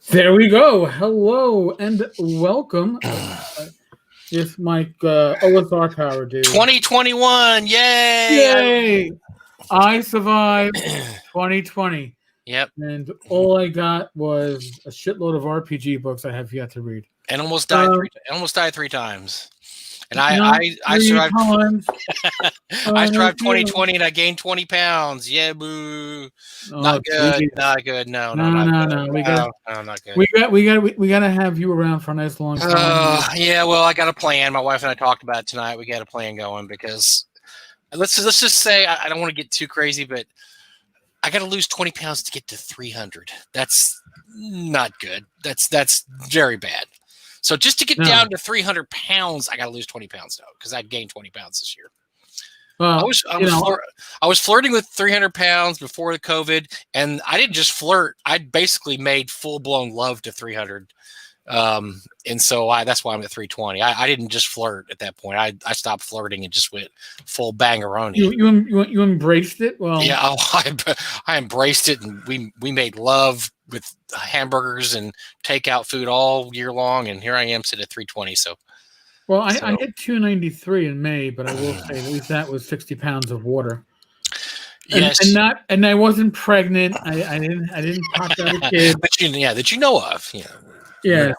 There we go. Hello and welcome. It's Mike OSR Power Dude. 2021, yay! Yay! I survived 2020. Yep. And all I got was a shitload of RPG books I have yet to read. And almost died. Almost died 3 times. And I survived. I survived 2020 and I gained 20 pounds. Yeah, boo. Not good. Geez. Not good. No. Not good. We gotta have you around for a nice long time. Yeah. Well, I got a plan. My wife and I talked about it tonight. We got a plan going because let's just say I don't want to get too crazy, but I got to lose 20 pounds to get to 300. That's not good. That's very bad. So just to get down to 300 pounds, I got to lose 20 pounds though, because I'd gained 20 pounds this year. I was flirting with 300 pounds before the COVID, and I didn't just flirt. I basically made full blown love to 300, and so that's why I'm at 320. I didn't just flirt at that point. I stopped flirting and just went full bangaroni. You embraced it? Well, yeah, I embraced it, and we made love with hamburgers and takeout food all year long, and here I am sitting at 320. So. Well, I hit 293 in May, but I will say at least that was 60 pounds of water. Yes, and I wasn't pregnant. I didn't pop out a kid. But that you know of. Yeah.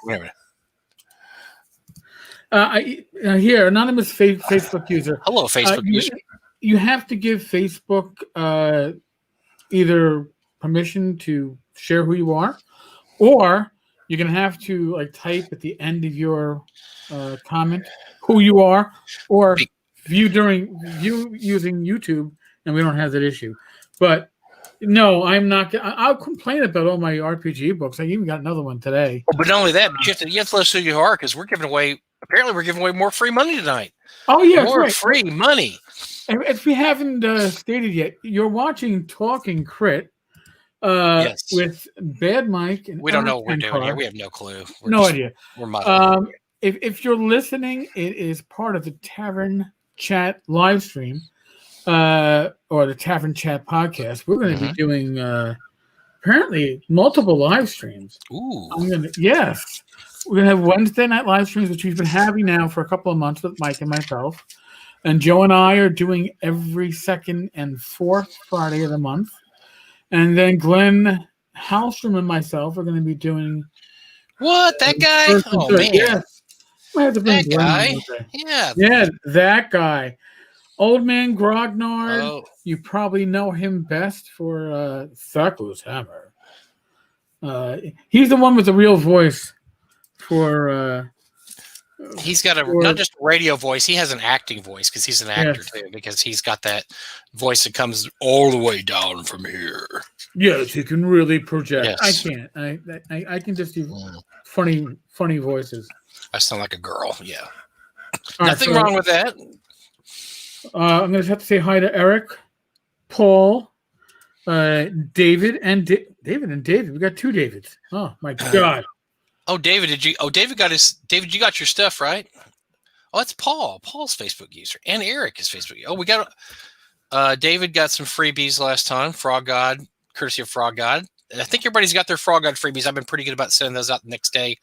Here, anonymous Facebook user. Hello, Facebook user. You have to give Facebook either permission to share who you are, or you're gonna have to type at the end of your comment who you are, or view using YouTube, and we don't have that issue. But no, I'm not. I'll complain about all my RPG books. I even got another one today. But not only that, but you have to let us who you are, because we're giving away more free money tonight. Oh yeah, more free money. If we haven't stated yet, you're watching Talking Crit. Yes. With Bad Mike and we don't know what we're doing here. We have no clue. No idea. We're muddling. If you're listening, it is part of the Tavern Chat live stream, or the Tavern Chat podcast. We're going to be doing apparently multiple live streams. Ooh. Yes. We're going to have Wednesday night live streams, which we've been having now for a couple of months with Mike and myself. And Joe and I are doing every second and fourth Friday of the month. And then Glenn Hallstrom and myself are going to be doing. What? That guy? Oh, man. Yes. I have to bring that guy? Yeah, that guy. Old Man Grognard. Oh. You probably know him best for Thako's Hammer. He's the one with the real voice for. He's got not just a radio voice, he has an acting voice, because he's an actor too, because he's got that voice that comes all the way down from here. Yes, he can really project. Yes. I can't. I can just do funny voices. I sound like a girl, yeah. Nothing wrong with that. I'm going to have to say hi to Eric, Paul, David, and David. We got 2 Davids. Oh my God. Oh, David, David, you got your stuff, right? Oh, it's Paul. Paul's Facebook user. And Eric is Facebook user. Oh, we got David got some freebies last time. Frog God, courtesy of Frog God. And I think everybody's got their Frog God freebies. I've been pretty good about sending those out the next day.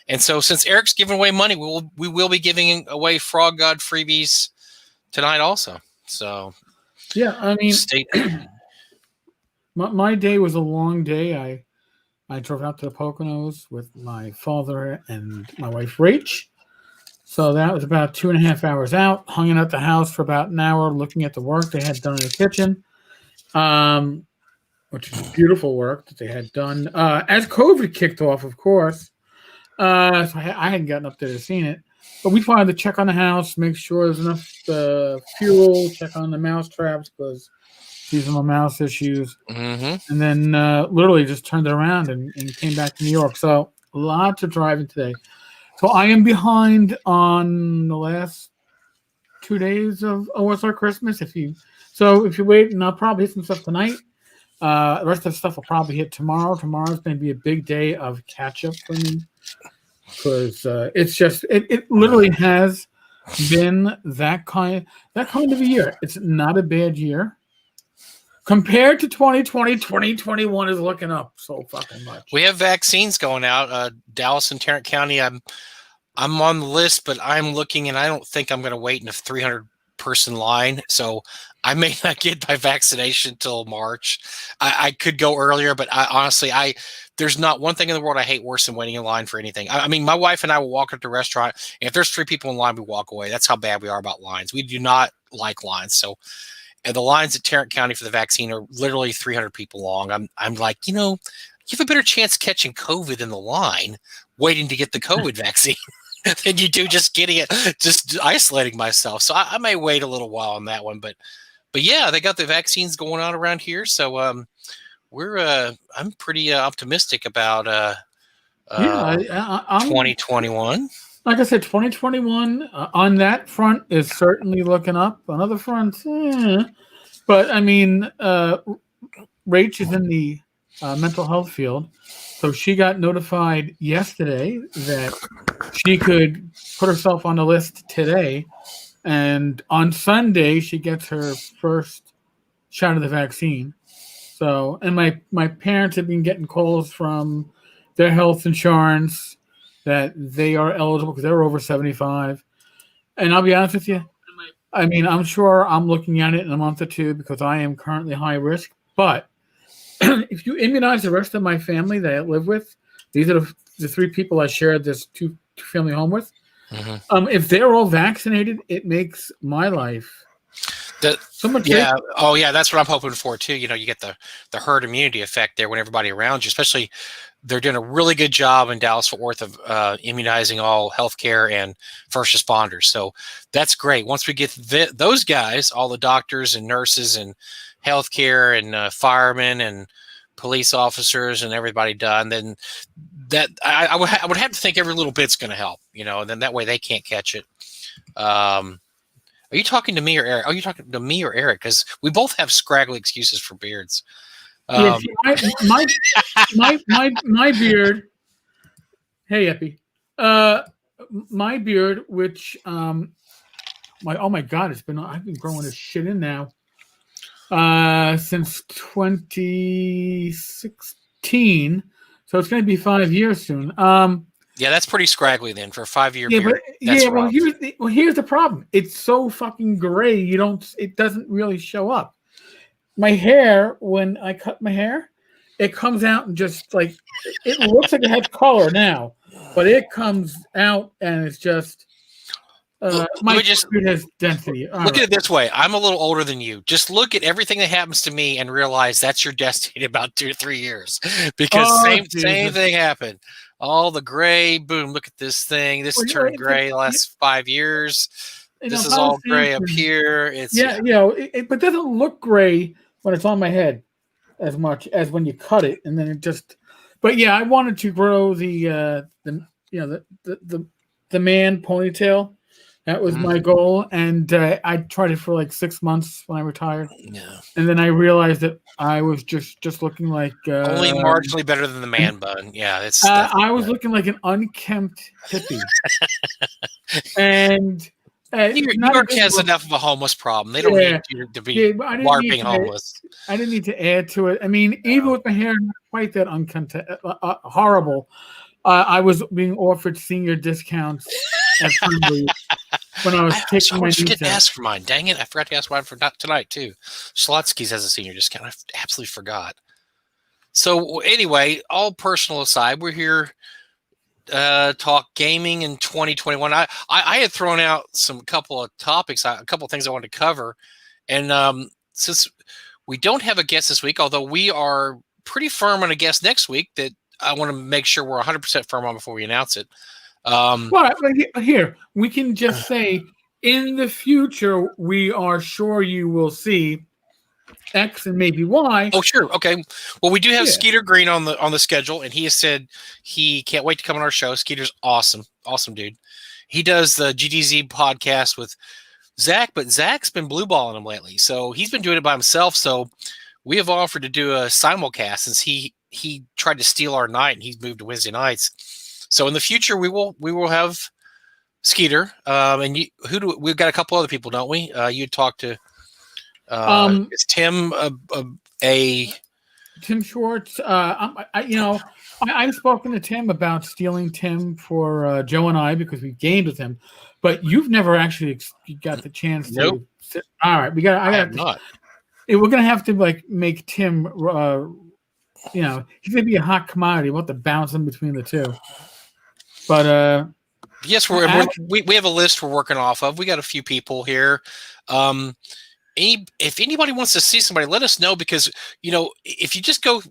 And so since Eric's giving away money, we will be giving away Frog God freebies tonight also. So yeah, I mean, my day was a long day. I drove out to the Poconos with my father and my wife, Rach. So that was about 2.5 hours out. Hung out at the house for about an hour, looking at the work they had done in the kitchen, which is beautiful work that they had done. As COVID kicked off, of course. So I hadn't gotten up there to see it. But we wanted to check on the house, make sure there's enough fuel, check on the mouse traps, because seasonal mouse issues, and then literally just turned it around and came back to New York. So lots of driving today. So I am behind on the last 2 days of OSR Christmas. If you wait, and I'll probably hit some stuff tonight. The rest of the stuff will probably hit tomorrow. Tomorrow's going to be a big day of catch up for me, because it's just it literally has been that kind of a year. It's not a bad year. compared to 2020, 2021 is looking up so fucking much. We have vaccines going out. Dallas and Tarrant County. I'm on the list, but I'm looking, and I don't think I'm going to wait in a 300-person line. So I may not get my vaccination till March. I could go earlier, but honestly, there's not one thing in the world I hate worse than waiting in line for anything. I mean, my wife and I will walk up to a restaurant, and if there's 3 people in line, we walk away. That's how bad we are about lines. We do not like lines. So, and the lines at Tarrant County for the vaccine are literally 300 people long. I'm like, you have a better chance catching COVID in the line waiting to get the COVID vaccine than you do just getting it, just isolating myself. So I may wait a little while on that one, but yeah, they got the vaccines going on around here. So I'm pretty optimistic about 2021. Like I said, 2021 on that front is certainly looking up. On other fronts, but I mean, Rach is in the mental health field, so she got notified yesterday that she could put herself on the list today, and on Sunday she gets her first shot of the vaccine. So, and my parents have been getting calls from their health insurance that they are eligible because they're over 75. And I'll be honest with you, I mean, I'm sure I'm looking at it in a month or two because I am currently high risk. But if you immunize the rest of my family that I live with, these are the 3 people I shared this two-family home with. Mm-hmm. If they're all vaccinated, it makes my life so much yeah. Safer. Oh, yeah. That's what I'm hoping for, too. You get the herd immunity effect there when everybody around you, especially they're doing a really good job in Dallas-Fort Worth of immunizing all healthcare and first responders. So that's great. Once we get those guys, all the doctors and nurses and healthcare and firemen and police officers and everybody done, then that I would have to think every little bit's going to help, and then that way they can't catch it. Are you talking to me or Eric? Are you talking to me or Eric? Because we both have scraggly excuses for beards. My beard. Hey, Epi. My beard, which oh my God, I've been growing this shit in now since 2016. So it's going to be 5 years soon. Yeah, that's pretty scraggly then for a 5-year beard. Well, here's the problem. It's so fucking gray. It doesn't really show up. My hair, when I cut my hair, it comes out and just like it looks like it has color now, but it comes out and it's just my beard has density. Look at it this way. I'm a little older than you. Just look at everything that happens to me and realize that's your destiny in about 2 to 3 years. Because same thing happened. All the gray, boom, look at this thing. This turned gray the last 5 years. This is all gray up here. It's but it doesn't look gray when it's on my head as much as when you cut it, and then it just. But yeah, I wanted to grow the man ponytail. That was my goal, and I tried it for like 6 months when I retired. Yeah, and then I realized that I was just looking like only marginally better than the man bun. Yeah, I was looking like an unkempt hippie, and New York has enough of a homeless problem. They don't need you to be LARPing homeless. I didn't need to add to it. I mean, even with my hair not quite that unkempt, horrible, I was being offered senior discounts at Friendly when I was taking my niece. I didn't ask for mine. Dang it! I forgot to ask mine for tonight too. Schlotsky's has a senior discount. I absolutely forgot. So anyway, all personal aside, we're here talk gaming in 2021. I had thrown out a couple of topics, a couple of things I wanted to cover, and since we don't have a guest this week, although we are pretty firm on a guest next week, that I want to make sure we're 100% firm on before we announce it. Well, here we can just say in the future we are sure you will see X and maybe Y. Oh, sure. Okay. Well, we do have Skeeter Green on the schedule, and he has said he can't wait to come on our show. Skeeter's awesome dude. He does the GDZ podcast with Zach, but Zach's been blue balling him lately, so he's been doing it by himself. So we have offered to do a simulcast since he tried to steal our night, and he's moved to Wednesday nights. So in the future, we will have Skeeter, and we've got a couple other people, don't we? You talked to Is Tim a Tim Schwartz? I've spoken to Tim about stealing Tim for Joe and I because we gamed with him, but you've never actually got the chance to. Nope. All right, I have not. We're gonna have to like make Tim. He's gonna be a hot commodity. We'll have to bounce him between the two. But yes, we have a list we're working off of. We got a few people here. If anybody wants to see somebody, let us know, because if you just go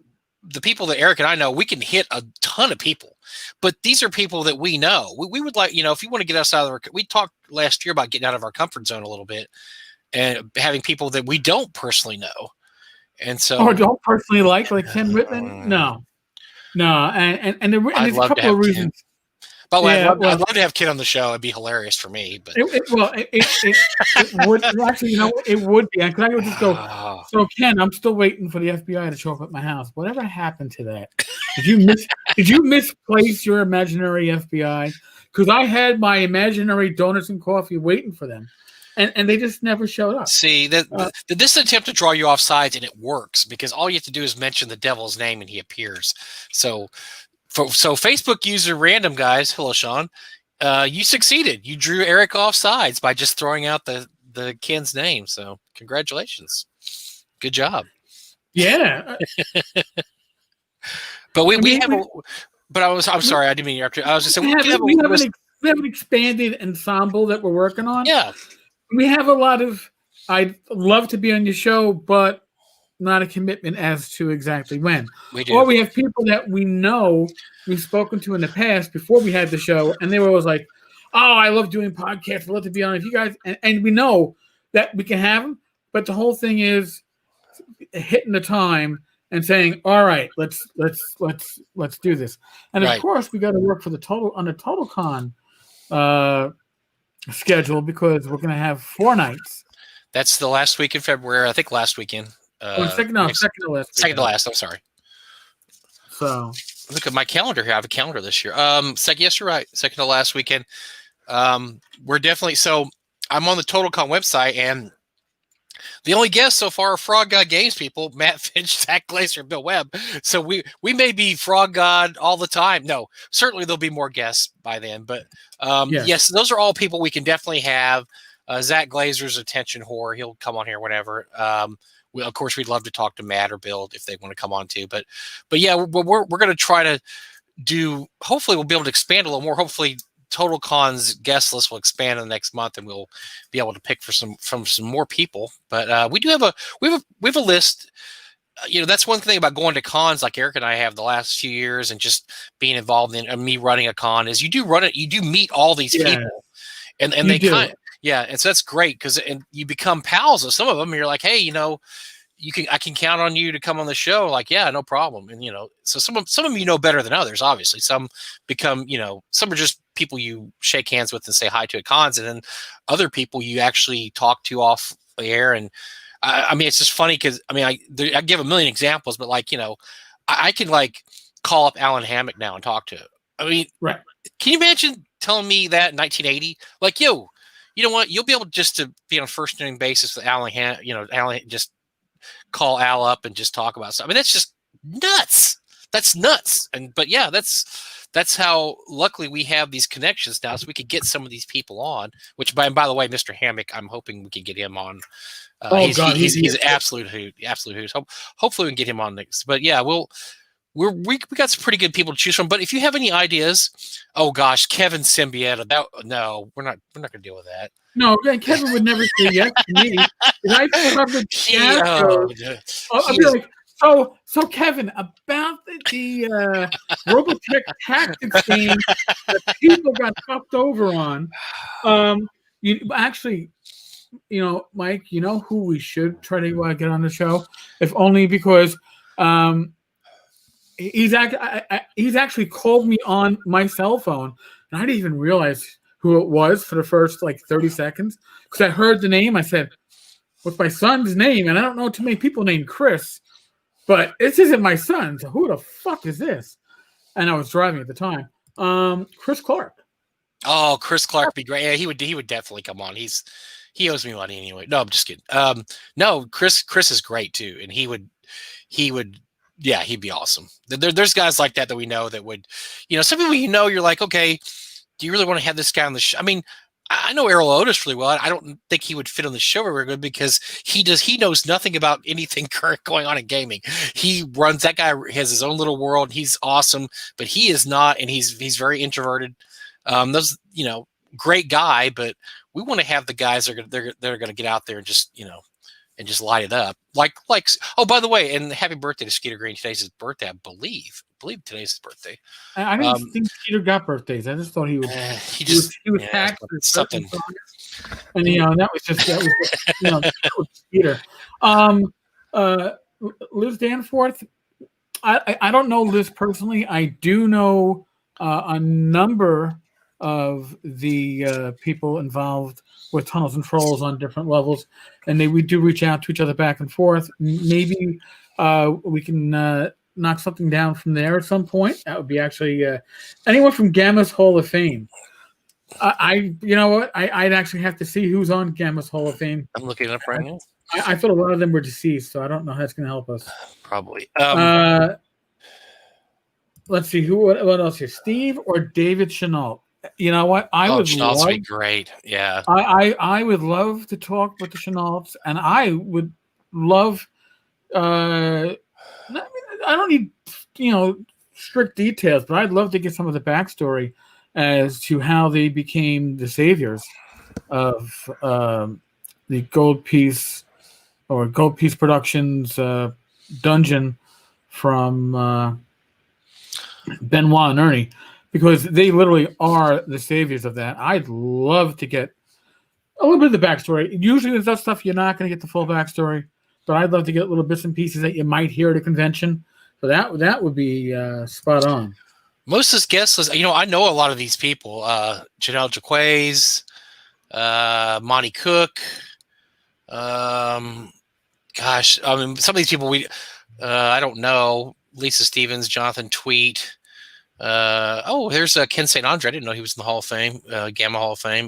the people that Eric and I know, we can hit a ton of people. But these are people that we know. We would like, if you want to get us out of we talked last year about getting out of our comfort zone a little bit and having people that we don't personally know. And so, don't personally like Ken Whitman? No, and there's a couple of reasons. By the way, I'd love to have Ken on the show. It'd be hilarious for me. But it would actually, it would be. Because I would just go. So Ken, I'm still waiting for the FBI to show up at my house. Whatever happened to that? Did you misplace your imaginary FBI? Because I had my imaginary donuts and coffee waiting for them, and they just never showed up. See, this is an attempt to draw you off sides, and it works because all you have to do is mention the devil's name, and he appears. So Facebook user random guys, hello Sean, you succeeded. You drew Eric off sides by just throwing out the Ken's name. So congratulations, good job. Yeah. But I'm sorry, I didn't mean to interrupt you. I was just saying we have an expanded ensemble that we're working on. Yeah, we have a lot of. I'd love to be on your show, but not a commitment as to exactly when. We do. Or we have people that we know we've spoken to in the past before we had the show, and they were always like, "Oh, I love doing podcasts. I'd love to be on. If you guys," and we know that we can have them, but the whole thing is hitting the time and saying, "All right, let's do this." And of course, we got to work for the TotalCon schedule because we're going to have 4 nights. That's the last week in February. I think last weekend. Second to last. Second to last. I'm sorry. So look at my calendar here. I have a calendar this year. Yes, you're right. Second to last weekend. We're definitely. So I'm on the TotalCon website, and the only guests so far are Frog God Games people: Matt Finch, Zach Glazer, Bill Webb. So we may be Frog God all the time. No, certainly there'll be more guests by then. But yes, those are all people we can definitely have. Zach Glazer's attention whore. He'll come on here whenever. Of course, we'd love to talk to Matt or Bill if they want to come on too. But yeah, we're going to try to do. Hopefully, we'll be able to expand a little more. Hopefully, TotalCon's guest list will expand in the next month, and we'll be able to pick from some more people. But we have a list. That's one thing about going to cons like Eric and I have the last few years, and just being involved in me running a con is you do run it. You do meet all these people, and they kind. Yeah, and so that's great because you become pals with some of them. And you're like, hey, I can count on you to come on the show. Like, yeah, no problem. And so some of them better than others. Obviously, some become some are just people you shake hands with and say hi to at cons, and then other people you actually talk to off the air. And I mean, it's just funny because I give a million examples, but I can call up Alan Hammock now and talk to him. I mean, right? Can you imagine telling me that in 1980? Like, yo. You know what? You'll be able just to be on a first name basis with Alan. Alan, just call Al up and just talk about something. I mean, that's just nuts. That's nuts. But yeah, that's how luckily we have these connections now, so we could get some of these people on. Which, by the way, Mr. Hammock, I'm hoping we can get him on. He's an absolute hoot. Hopefully, we can get him on next. But yeah, we got some pretty good people to choose from. But if you have any ideas, oh gosh, Kevin Symbieta, no, we're not going to deal with that. No, Kevin would never say yes to me. I covered I'd be like, so Kevin, about the Robotech Tactics game that people got fucked over on. Mike, who we should try to get on the show, if only because. He's actually called me on my cell phone, and I didn't even realize who it was for the first 30 seconds because I heard the name. I said, "What's my son's name?" And I don't know too many people named Chris, but this isn't my son. So who the fuck is this? And I was driving at the time. Chris Clark. Oh, Chris Clark would be great. Yeah, he would definitely come on. He's He owes me money anyway. No, I'm just kidding. No, Chris is great too, and he would, yeah, he'd be awesome. There's guys like that we know that would, some people you're like, okay, do you really want to have this guy on the show? I mean, I know Errol Otis really well. I don't think he would fit on the show very good because he knows nothing about anything current going on in gaming. That guy has his own little world. He's awesome, but he is not, and he's very introverted. Great guy, but we want to have the guys that are going to get out there and just, and just light it up. Like, oh, by the way, and happy birthday to Skeeter Green. Today's his birthday, I believe today's his birthday. I didn't think Skeeter got birthdays. I just thought he was. He was hacked for something. And that was Skeeter. Liz Danforth. I don't know Liz personally. I do know a number of the people involved with Tunnels and Trolls on different levels, and we do reach out to each other back and forth. Maybe we can knock something down from there at some point. That would be actually anyone from Gamma's Hall of Fame. You know what? I'd actually have to see who's on Gamma's Hall of Fame. I'm looking it up right now. I thought a lot of them were deceased, so I don't know how that's going to help us. Probably. Let's see what else here. Steve or David Chenault. You know what? Chenault's would be great. Yeah. I would love to talk with the Chenaults, and I would love. I don't need strict details, but I'd love to get some of the backstory as to how they became the saviors of the Gold Piece Productions dungeon from Benoit and Ernie, because they literally are the saviors of that. I'd love to get a little bit of the backstory. Usually with that stuff, you're not going to get the full backstory, but I'd love to get little bits and pieces that you might hear at a convention. So that would be spot on. Most of his guest list, I know a lot of these people. Janelle Jaquays, Monty Cook. Gosh, I mean, some of these people I don't know. Lisa Stevens, Jonathan Tweet. There's Ken St. Andre. I didn't know he was in the Hall of Fame, Gamma Hall of Fame.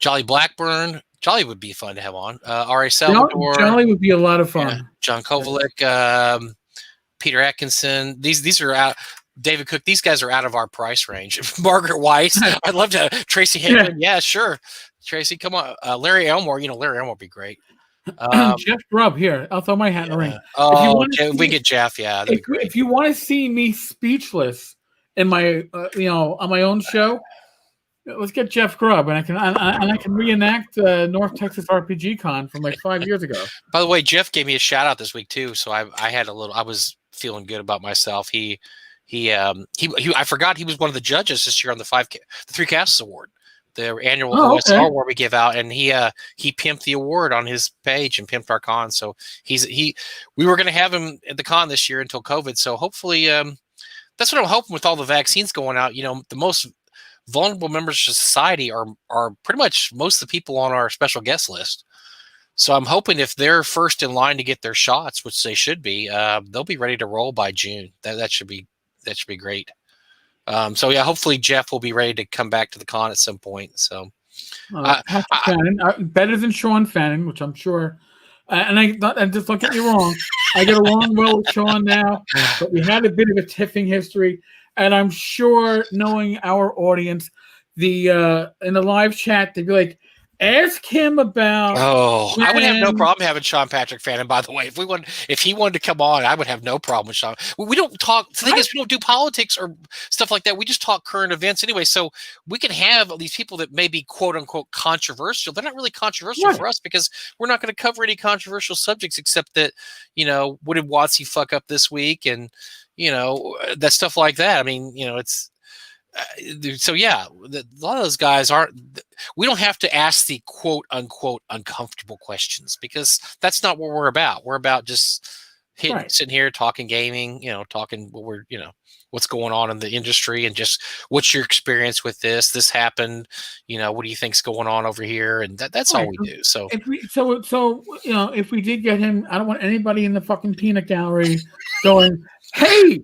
Jolly Blackburn. Jolly would be fun to have on. R.A. Salvador. Jolly would be a lot of fun. Yeah. John Kovalik, Peter Atkinson. These are out. David Cook. These guys are out of our price range. Margaret Weiss. I'd love to. Tracy Hickman. Yeah, sure. Tracy, come on. Larry Elmore. Larry Elmore would be great. Jeff Grubb here. I'll throw my hat in the ring. Oh, we get Jeff. Yeah, that'd be great. If you want to see me speechless in my, on my own show, let's get Jeff Grubb, and I can reenact North Texas RPG Con from like 5 years ago. By the way, Jeff gave me a shout out this week too, so I was feeling good about myself. I forgot he was one of the judges this year on the Three Castles Award, the annual OSR award we give out, and he pimped the award on his page and pimped our con. So we were going to have him at the con this year until COVID. So hopefully, that's what I'm hoping with all the vaccines going out. The most vulnerable members of society are pretty much most of the people on our special guest list. So I'm hoping if they're first in line to get their shots, which they should be, they'll be ready to roll by June. That should be great. So yeah, hopefully Jeff will be ready to come back to the con at some point. So Fannin, better than Sean Fannin, which I'm sure. And just don't get me wrong, I get along well with Sean now, but we had a bit of a tiffing history, and I'm sure, knowing our audience, in the live chat they'd be like, ask him about. I would have no problem having Sean Patrick Fannin. By the way, if he wanted to come on, I would have no problem with Sean. We don't talk. The thing is, we don't do politics or stuff like that. We just talk current events anyway. So we can have these people that may be quote unquote controversial. They're not really controversial for us because we're not going to cover any controversial subjects except that what did Watsy fuck up this week and that stuff like that. I mean, it's. So yeah, a lot of those guys we don't have to ask the quote unquote uncomfortable questions because that's not what we're about. We're about just sitting here talking gaming, talking what's going on in the industry and just what's your experience with this. This happened, what do you think's going on over here? And that's all we do. So if we did get him, I don't want anybody in the fucking peanut gallery going, hey,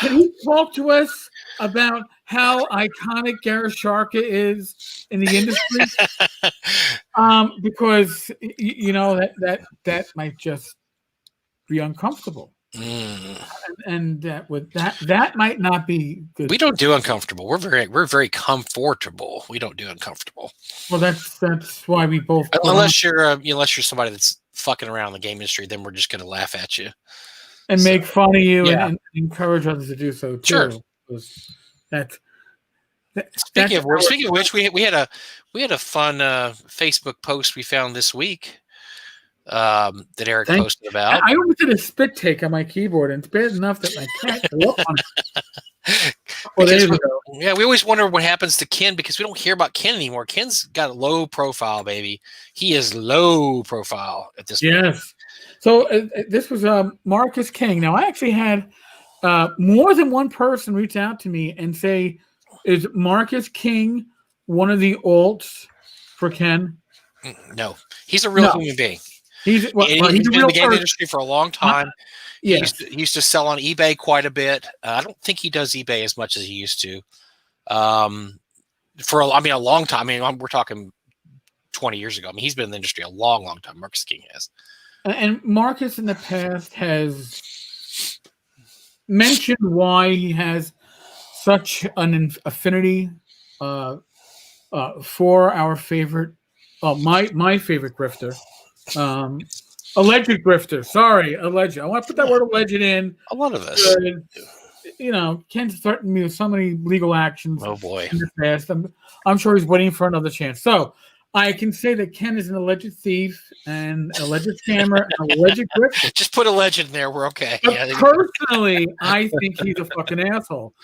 can you talk to us about how iconic Gareth Sharka is in the industry? Because that might just be uncomfortable, and that might not be good. We don't do uncomfortable. We're very comfortable. We don't do uncomfortable. Well, that's why we both. Unless you're somebody that's fucking around in the game industry, then we're just going to laugh at you and make fun of you yeah. and encourage others to do so too. Sure. Speaking of which, we had a fun Facebook post we found this week that Eric posted about. I almost did a spit take on my keyboard, and it's bad enough that I can't go up on it. We always wonder what happens to Ken because we don't hear about Ken anymore. Ken's got a low profile, baby. He is low profile at this point. Yes. So this was Marcus King. Now, I actually had more than one person reach out to me and say, is Marcus King one of the alts for Ken? No. He's a real human being. He's been in the game industry for a long time. He used to sell on eBay quite a bit. I don't think he does eBay as much as he used to. For a long time. I mean, we're talking 20 years ago. I mean, he's been in the industry a long, long time. Marcus King has. And Marcus in the past has mentioned why he has such an affinity for our favorite, my favorite grifter. Alleged grifter. Sorry, alleged. I want to put that word alleged in. A lot of us. Ken's threatened me with so many legal actions. Oh boy. In the past. I'm sure he's waiting for another chance. So I can say that Ken is an alleged thief and alleged scammer and alleged grifter. Just put alleged in there. We're okay. But personally, I think he's a fucking asshole.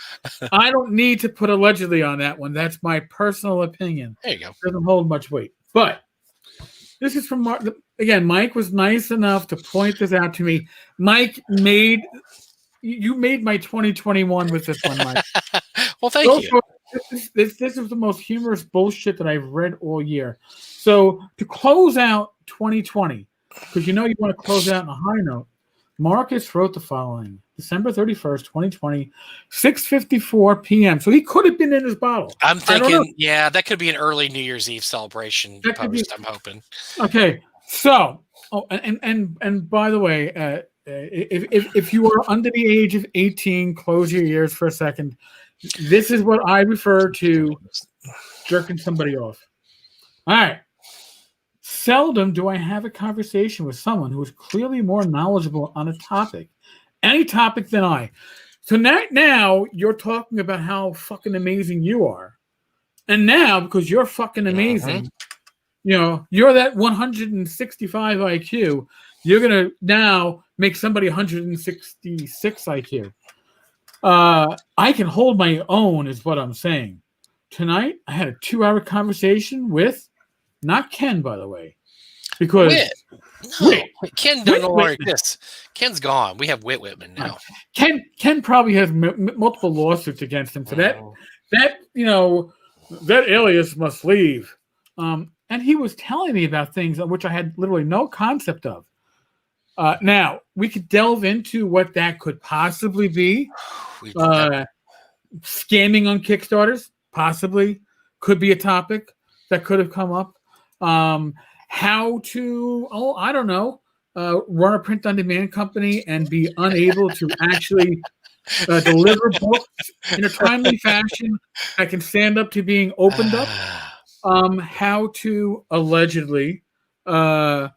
I don't need to put allegedly on that one. That's my personal opinion. There you go. Doesn't hold much weight. But this is from again. Mike was nice enough to point this out to me. Mike made my 2021 with this one, Mike. Well, thank you. This is the most humorous bullshit that I've read all year. So to close out 2020, because you want to close out on a high note, Marcus wrote the following: December 31st, 2020, 6:54 p.m. So he could have been in his bottle. I'm thinking, that could be an early New Year's Eve celebration post. I'm hoping. Okay, so and by the way, if you are under the age of 18, close your ears for a second. This is what I refer to jerking somebody off. All right. Seldom do I have a conversation with someone who is clearly more knowledgeable on a topic, any topic than I. So now you're talking about how fucking amazing you are. And now, because you're fucking amazing, you're that 165 IQ, you're going to now make somebody 166 IQ. I can hold my own is what I'm saying. Tonight, I had a 2-hour conversation with, not Ken, by the way, because Ken no longer exists. Ken's gone. We have Whit Whitman now. Ken probably has multiple lawsuits against him. So that alias must leave. And he was telling me about things on which I had literally no concept of. Now, we could delve into what that could possibly be. Scamming on Kickstarters, possibly, could be a topic that could have come up. How to, I don't know, run a print-on-demand company and be unable to actually deliver books in a timely fashion that can stand up to being opened up. How to allegedly have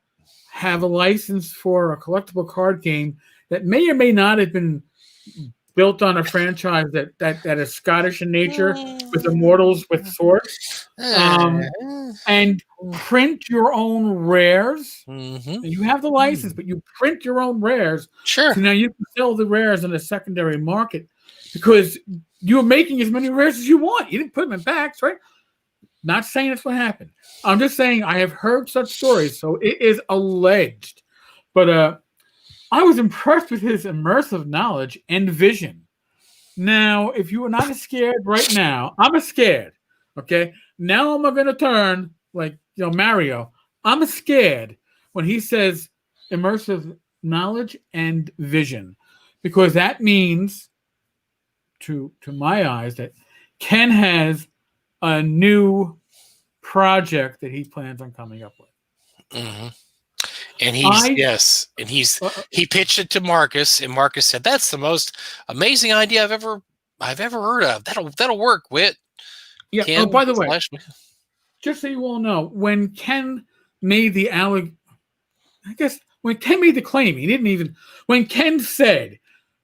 a license for a collectible card game that may or may not have been built on a franchise that is Scottish in nature, with immortals with swords, and print your own rares. Mm-hmm. You have the license, but you print your own rares. Sure. So now you can sell the rares in the secondary market because you're making as many rares as you want. You didn't put them in packs, right? Not saying that's what happened. I'm just saying I have heard such stories, so it is alleged. But I was impressed with his immersive knowledge and vision. Now, if you are not scared right now, I'm scared. Okay? Now I'm going to turn like Mario. I'm scared when he says immersive knowledge and vision, because that means, to my eyes, that Ken has a new project that he plans on coming up with. Mm-hmm. And Uh, he pitched it to Marcus, and Marcus said, "That's the most amazing idea I've ever heard of. That'll work, Wit." yeah. Ken Oh, by the way, slash- just so you all know, when Ken made the I guess when Ken made the claim, he didn't even. When Ken said,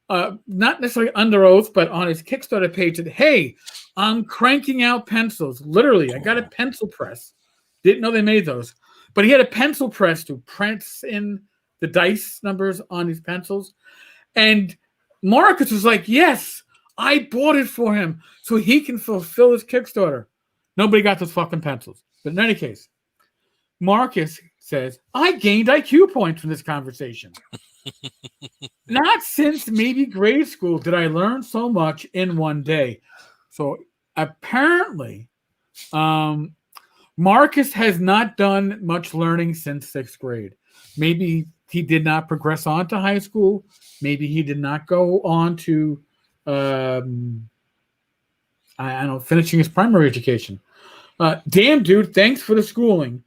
not necessarily under oath, but on his Kickstarter page, said, "Hey, I'm cranking out pencils. Literally, I got a pencil press. Didn't know they made those, but he had a pencil press to press in the dice numbers on his pencils." And Marcus was like, "Yes, I bought it for him so he can fulfill his Kickstarter." Nobody got those fucking pencils. But in any case, Marcus says, "I gained IQ points from this conversation. Not since maybe grade school did I learn so much in one day." So apparently, Marcus has not done much learning since 6th grade. Maybe he did not progress on to high school. Maybe he did not go on to, I don't know, finishing his primary education. Damn, dude, thanks for the schooling.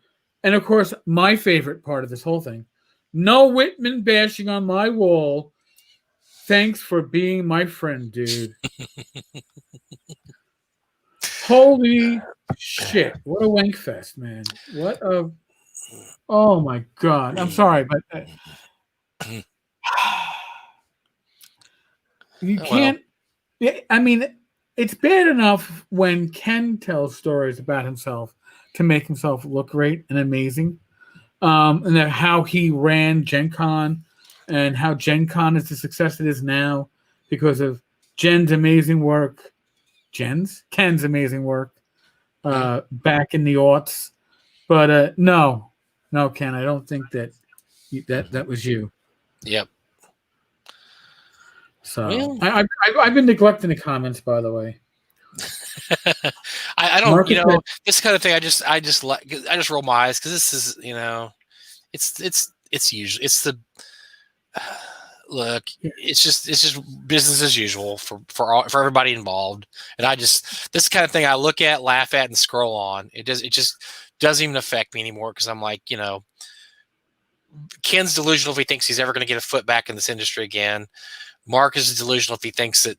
And of course, my favorite part of this whole thing, no Whitman bashing on my wall. Thanks for being my friend, dude. Holy shit. What a wank fest, man. What a... Oh, my God. I'm sorry, but you can't... I mean, it's bad enough when Ken tells stories about himself to make himself look great and amazing. And then how he ran Gen Con and how Gen Con is the success it is now because of Ken's amazing work back in the aughts. But no, Ken, I don't think that was you. Yep. So I've been neglecting the comments, by the way. I don't, Marcus said, this kind of thing. I just roll my eyes because this is, it's usually it's the look. It's just business as usual for everybody involved. And this kind of thing I look at, laugh at, and scroll on. It just doesn't even affect me anymore because I'm like, Ken's delusional if he thinks he's ever going to get a foot back in this industry again. Marcus is delusional if he thinks that,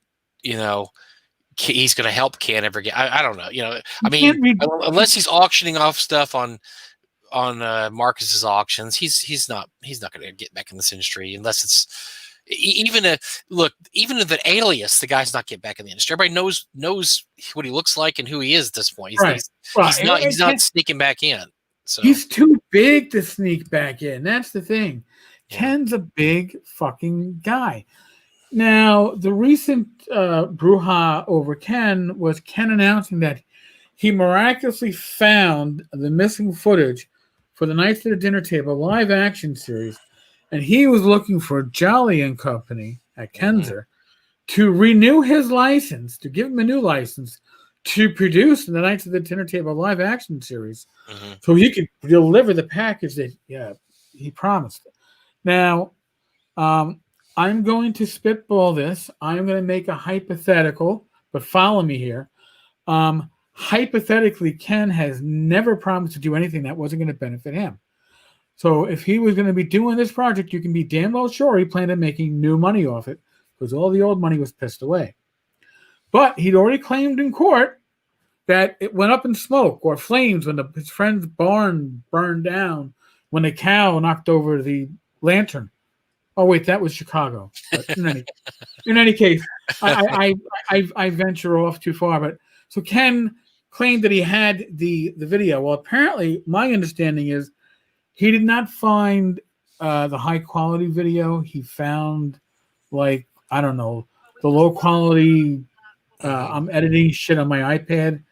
he's going to help Ken ever again. I don't know. I mean, unless he's auctioning off stuff on Marcus's auctions, he's not going to get back in this industry unless it's even if an alias, the guy's not get back in the industry. Everybody knows what he looks like and who he is at this point. He's not sneaking back in. So he's too big to sneak back in. That's the thing. Yeah. Ken's a big fucking guy. Now, the recent brouhaha over Ken was Ken announcing that he miraculously found the missing footage for the Knights at the Dinner Table live action series, and he was looking for Jolly and Company at Kenzer to renew his license, to give him a new license to produce the Knights at the Dinner Table live action series, so he could deliver the package that he promised. Now, I'm going to spitball this. I'm going to make a hypothetical, but follow me here. Hypothetically, Ken has never promised to do anything that wasn't going to benefit him. So if he was going to be doing this project, you can be damn well sure he planned on making new money off it because all the old money was pissed away. But he'd already claimed in court that it went up in smoke or flames when his friend's barn burned down when a cow knocked over the lantern. Oh wait, that was Chicago. But in any case, I venture off too far. But so Ken claimed that he had the video. Well, apparently, my understanding is he did not find the high quality video. He found the low quality. I'm editing shit on my iPad,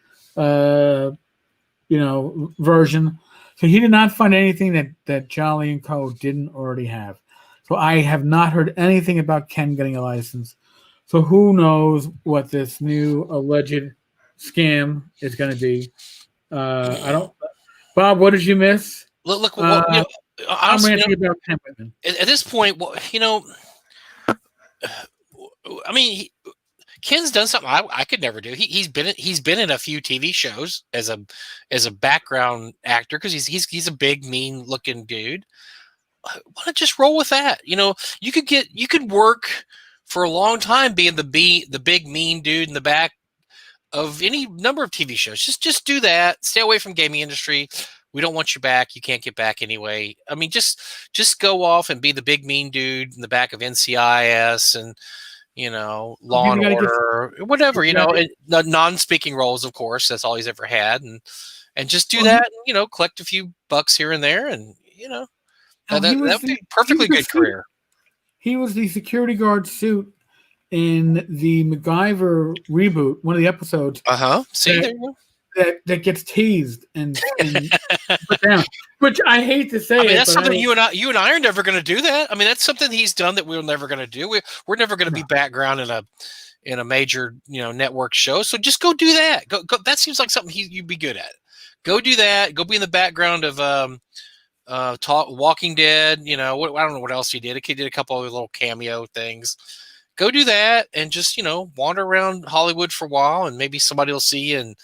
version. So he did not find anything that Jolly and Co. didn't already have. So I have not heard anything about Ken getting a license. So who knows what this new alleged scam is going to be? I don't. Bob, what did you miss? Look, honestly, I'm ranting about Ken Whitman. At this point, I mean, Ken's done something I could never do. He's been in a few TV shows as a background actor because he's a big mean looking dude. Why not just roll with that? You could work for a long time being the big mean dude in the back of any number of TV shows. Just do that. Stay away from gaming industry. We don't want you back. You can't get back anyway. I mean, just go off and be the big mean dude in the back of NCIS and Law and Order, whatever. And the non-speaking roles, of course. That's all he's ever had, and just do that. And, collect a few bucks here and there, and that would be a perfectly good career. He was the security guard suit in the MacGyver reboot, one of the episodes. See, there you go. That gets teased and put down, which I hate to say. That's something you and I are never going to do. That that's something he's done that we're never going to do. We're never going to be background in a major network show. So just go do that. Go. That seems like something you'd be good at. Go do that. Go be in the background of Walking Dead. I don't know what else he did. He did a couple of little cameo things. Go do that and just wander around Hollywood for a while, and maybe somebody will see you and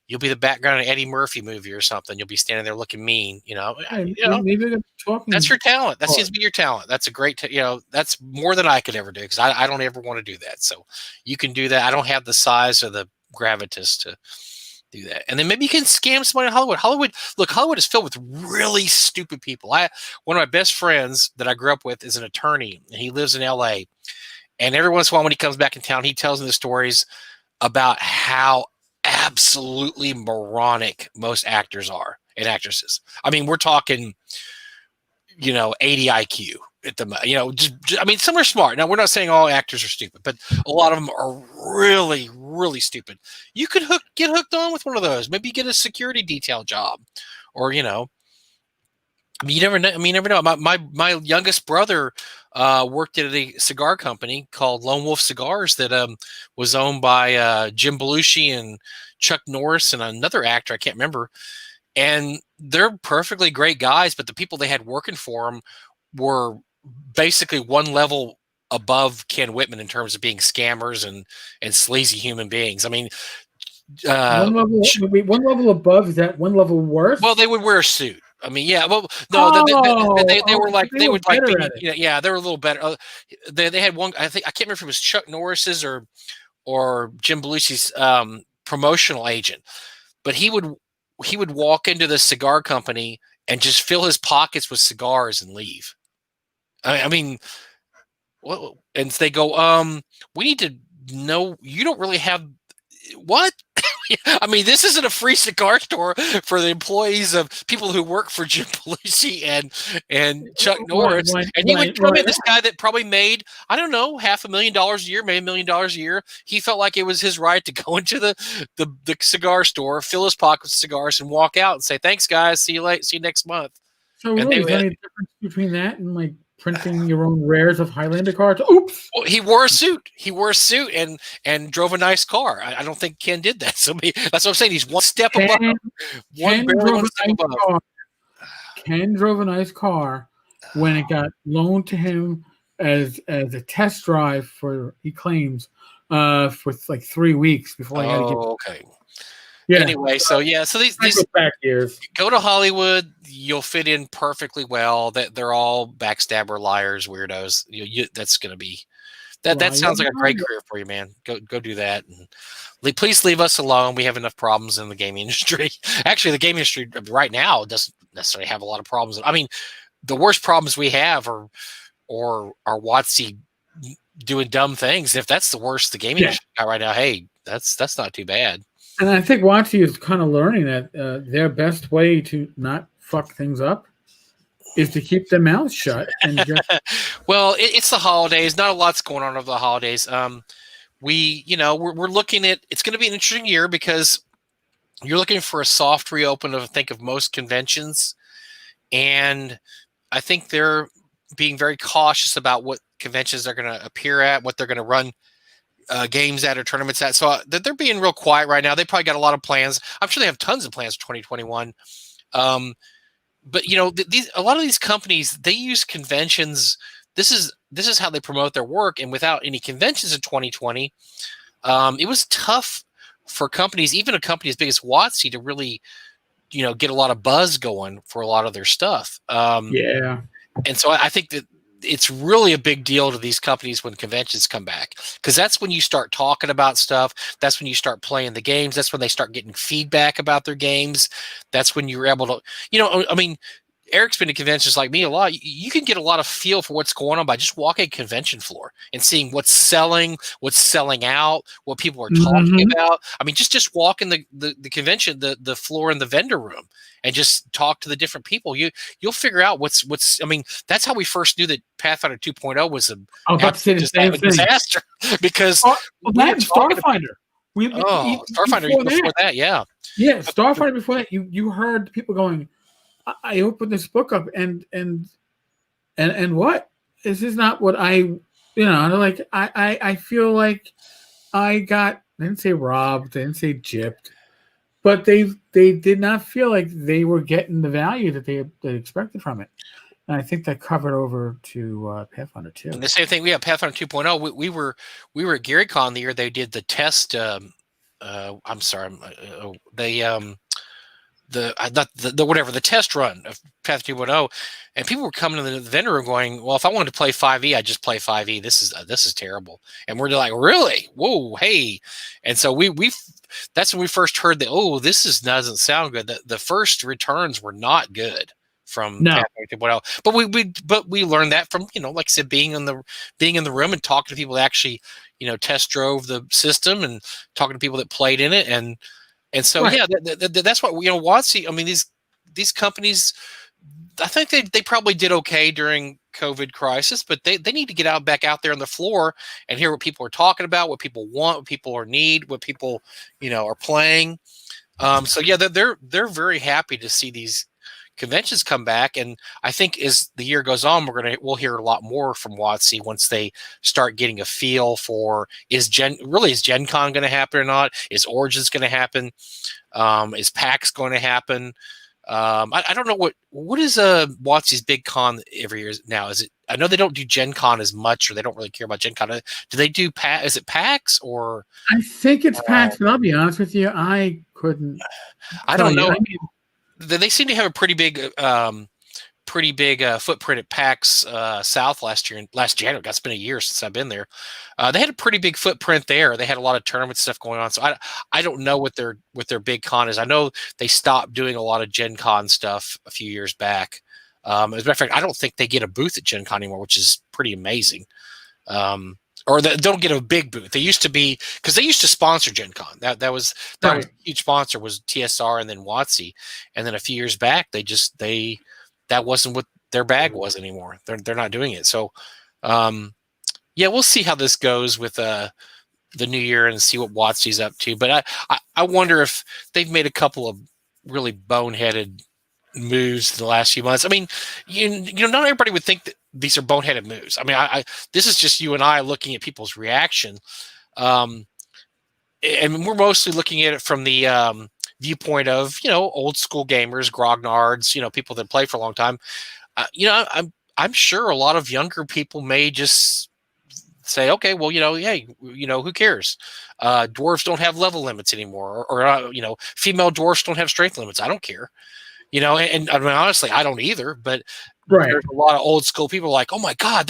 you'll be the background of Eddie Murphy movie or something. You'll be standing there looking mean, Maybe talking. That's your talent. That seems to be your talent. That's a great, that's more than I could ever do because I don't ever want to do that. So you can do that. I don't have the size or the gravitas to do that. And then maybe you can scam somebody in Hollywood. Hollywood is filled with really stupid people. One of my best friends that I grew up with is an attorney, and he lives in LA. And every once in a while when he comes back in town, he tells me the stories about how absolutely moronic most actors are and actresses. We're talking, 80 IQ at the, some are smart. Now, we're not saying all actors are stupid, but a lot of them are really, really stupid. You could get hooked on with one of those. Maybe get a security detail job or, you never know. You never know. My youngest brother worked at a cigar company called Lone Wolf Cigars that was owned by Jim Belushi and Chuck Norris and another actor I can't remember. And they're perfectly great guys, but the people they had working for them were basically one level above Ken Whitman in terms of being scammers and sleazy human beings. One level above, is that one level worse? Well, they would wear a suit. Yeah. Well, no, they were like they would like they were a little better. They had one. I can't remember if it was Chuck Norris's or Jim Belushi's promotional agent, but he would walk into the cigar company and just fill his pockets with cigars and leave. And they go, we need to know you don't really have what. This isn't a free cigar store for the employees of people who work for Jim Belushi and Chuck Norris. And you would come in, this guy that probably made, I don't know, $500,000 a year, maybe $1 million a year. He felt like it was his right to go into the cigar store, fill his pockets with cigars, and walk out and say, "Thanks, guys. See you later. See you next month." So really, is there any difference between that and printing your own rares of Highlander cards? Oops. Well, he wore a suit. And drove a nice car. I don't think Ken did that. So that's what I'm saying. He's one step above. Ken drove a nice car when it got loaned to him as a test drive he claims, for 3 weeks before he had to get. Okay. Yeah. Anyway, so these back years. Go to Hollywood, you'll fit in perfectly well. That they're all backstabber, liars, weirdos. That's going to be that sounds like a great career for you, man. Go do that, and please leave us alone. We have enough problems in the gaming industry. Actually, the gaming industry right now doesn't necessarily have a lot of problems. The worst problems we have are WotC doing dumb things. If that's the worst the gaming industry got right now, hey, that's not too bad. And I think WotC is kind of learning that their best way to not fuck things up is to keep their mouths shut. And just... Well, it's the holidays. Not a lot's going on over the holidays. We're looking at. It's going to be an interesting year because you're looking for a soft reopen of most conventions, and I think they're being very cautious about what conventions they're going to appear at, what they're going to run games at or tournaments at. So they're being real quiet right now. They probably got a lot of plans. I'm sure they have tons of plans for 2021. But a lot of these companies, they use conventions. This is how they promote their work. And without any conventions in 2020, it was tough for companies, even a company as big as WotC, to really, get a lot of buzz going for a lot of their stuff. Yeah. And so I think that it's really a big deal to these companies when conventions come back, because that's when you start talking about stuff. That's when you start playing the games. That's when they start getting feedback about their games. That's when you're able to, I mean, Eric's been to conventions like me a lot. You can get a lot of feel for what's going on by just walking a convention floor and seeing what's selling out, what people are talking about. I mean, just walk in the convention, the floor in the vendor room, and just talk to the different people. You'll figure out what's. I mean, that's how we first knew that Pathfinder 2.0 was a disaster because that Starfinder. Starfinder even before that, yeah. Yeah, Starfinder before that, you heard people going, I opened this book up and what? This is not what I feel like I didn't say robbed, they didn't say gypped, but they did not feel like they were getting the value that they expected from it. And I think that covered over to Pathfinder 2. And the same thing, we have Pathfinder 2.0. We were at GaryCon the year they did the test. The test run of Path 2.0, and people were coming to the vendor room going, well, if I wanted to play 5e, I'd just play 5e. This is terrible. And we're like, really? Whoa, hey. And so that's when we first heard that, this doesn't sound good. The first returns were not good from Path 2.0. But we learned that from, like I said, being in the room and talking to people that actually, test drove the system and talking to people that played in it. And so, right. That's what, WotC, I mean, these companies, I think they probably did okay during COVID crisis, but they need to get back out there on the floor and hear what people are talking about, what people want, what people need, what people, are playing. They're very happy to see these conventions come back. And I think as the year goes on, we'll hear a lot more from WotC once they start getting a feel for, is Gen Con going to happen or not? Is Origins going to happen? Is PAX going to happen? I don't know what is WotC's big con every year now. Is it? I know they don't do Gen Con as much, or they don't really care about Gen Con. Do they do PAX? Is it PAX or? I think it's PAX, but I'll be honest with you, I couldn't. I don't know. They seem to have a pretty big footprint at PAX South last January. It's been a year since I've been there. They had a pretty big footprint there. They had a lot of tournament stuff going on. So I don't know what their big con is. I know they stopped doing a lot of Gen Con stuff a few years back. As a matter of fact, I don't think they get a booth at Gen Con anymore, which is pretty amazing. Or they don't get a big booth. They used to be, because they used to sponsor Gen Con. That was a huge sponsor, was TSR and then WotC. And then a few years back, that wasn't what their bag was anymore. They're not doing it. So we'll see how this goes with the new year and see what WotC's up to. But I wonder if they've made a couple of really boneheaded moves in the last few months. I mean, not everybody would think that these are boneheaded moves. I mean, this is just you and I looking at people's reaction. And we're mostly looking at it from the viewpoint of, old school gamers, grognards, people that play for a long time. I'm sure a lot of younger people may just say, okay, well, hey, who cares? Dwarves don't have level limits anymore, or female dwarfs don't have strength limits. I don't care. And I mean, honestly, I don't either, but there's a lot of old school people like, oh my God,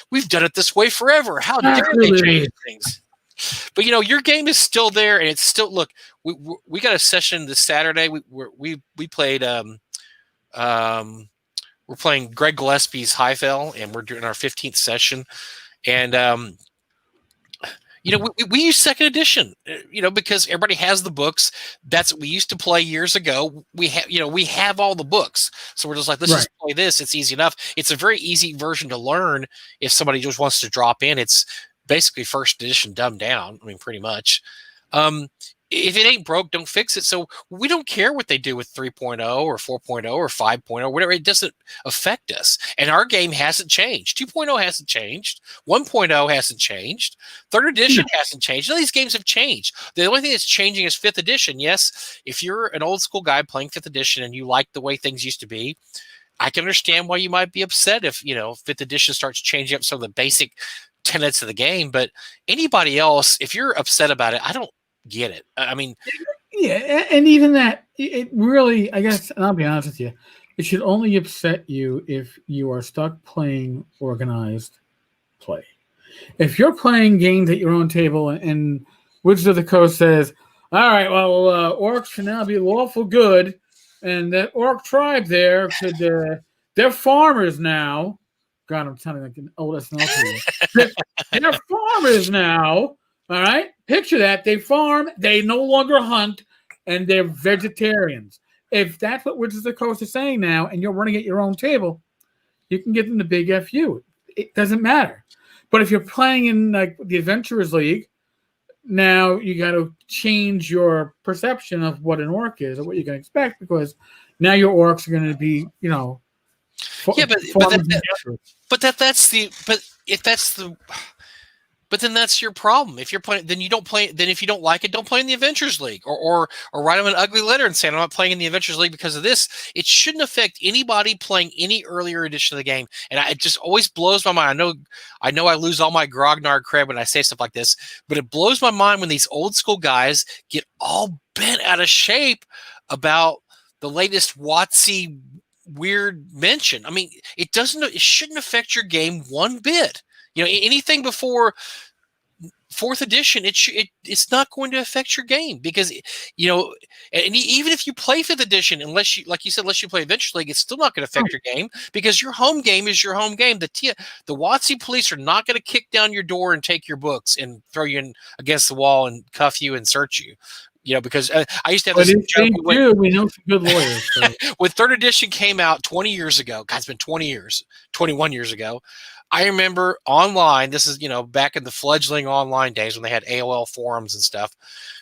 we've done it this way forever. How dare they change things? But your game is still there, and it's still, look, we got a session this Saturday. We played we're playing Greg Gillespie's Highfell, and we're doing our 15th session. And we use second edition, because everybody has the books. That's what we used to play years ago. We have all the books. So we're just like, let's just play this. It's easy enough. It's a very easy version to learn if somebody just wants to drop in. It's basically first edition dumbed down. I mean, pretty much. If it ain't broke, don't fix it. So we don't care what they do with 3.0 or 4.0 or 5.0, whatever. It doesn't affect us. And our game hasn't changed. 2.0 hasn't changed. 1.0 hasn't changed. Third edition hasn't changed. None of these games have changed. The only thing that's changing is fifth edition. Yes, if you're an old school guy playing fifth edition and you like the way things used to be, I can understand why you might be upset if, fifth edition starts changing up some of the basic tenets of the game. But anybody else, if you're upset about it, I don't get it. I mean, yeah, and even that, it really, I guess, and I'll be honest with you, it should only upset you if you are stuck playing organized play. If you're playing games at your own table and Wizards of the Coast says, all right, well, orcs can now be lawful good, and that orc tribe there could, they're farmers now. God, I'm sounding like an old SNL player. They're farmers now. All right, picture that. They farm, they no longer hunt, and they're vegetarians. If that's what Wizards of the Coast is saying now, and you're running at your own table, you can get them the big FU. It doesn't matter. But if you're playing in like the Adventurers League, now you got to change your perception of what an orc is or what you can expect, because now your orcs are going to be, yeah, but then that's your problem. If you're playing, then you don't play. Then if you don't like it, don't play in the Adventures League, or write them an ugly letter and say, I'm not playing in the Adventures League because of this. It shouldn't affect anybody playing any earlier edition of the game. And it just always blows my mind. I know I lose all my grognard cred when I say stuff like this, but it blows my mind when these old school guys get all bent out of shape about the latest WotC weird mention. I mean, it shouldn't affect your game one bit. Anything before 4th edition, it's not going to affect your game, because and even if you play 5th edition, unless you play Adventure League, it's still not going to affect your game, because your home game is your home game. The WotC police are not going to kick down your door and take your books and throw you in against the wall and cuff you and search you. Because I used to have this joke. We know some good lawyers. So. When 3rd edition came out 20 years ago, God, it's been 21 years ago. I remember online, this is, back in the fledgling online days when they had AOL forums and stuff,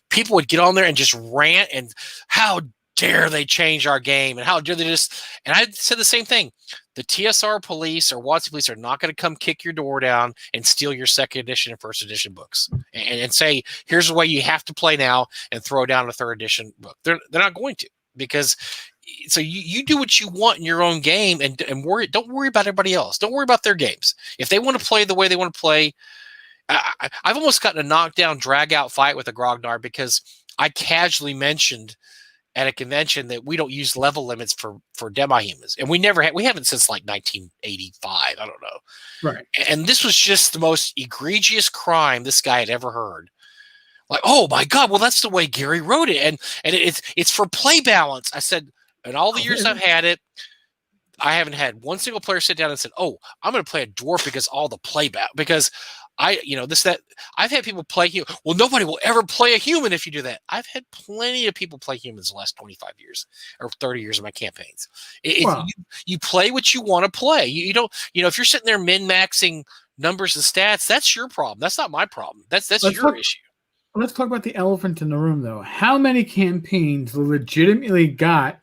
people would get on there and just rant and how dare they change our game, and how dare they and I said the same thing. The TSR police or WotC police are not going to come kick your door down and steal your 2nd edition and 1st edition books and say, here's the way you have to play now, and throw down a 3rd edition book. They're not going to, because so you do what you want in your own game, and don't worry about everybody else. Don't worry about their games. If they want to play the way they want to play, I've almost gotten a knockdown, drag out fight with a grognard because I casually mentioned at a convention that we don't use level limits for demi-humans, and we haven't since like 1985. I don't know. Right. And this was just the most egregious crime this guy had ever heard. Like, oh my God, well, that's the way Gary wrote it, and it's for play balance. I said, in all the years I've had it, I haven't had one single player sit down and said, oh, I'm going to play a dwarf because all the play balance, because I've had people play human. Well, nobody will ever play a human if you do that. I've had plenty of people play humans the last 25 years or 30 years of my campaigns. You play what you want to play. You don't, if you're sitting there min-maxing numbers and stats, that's your problem. That's not my problem. That's your issue. Let's talk about the elephant in the room, though. How many campaigns legitimately got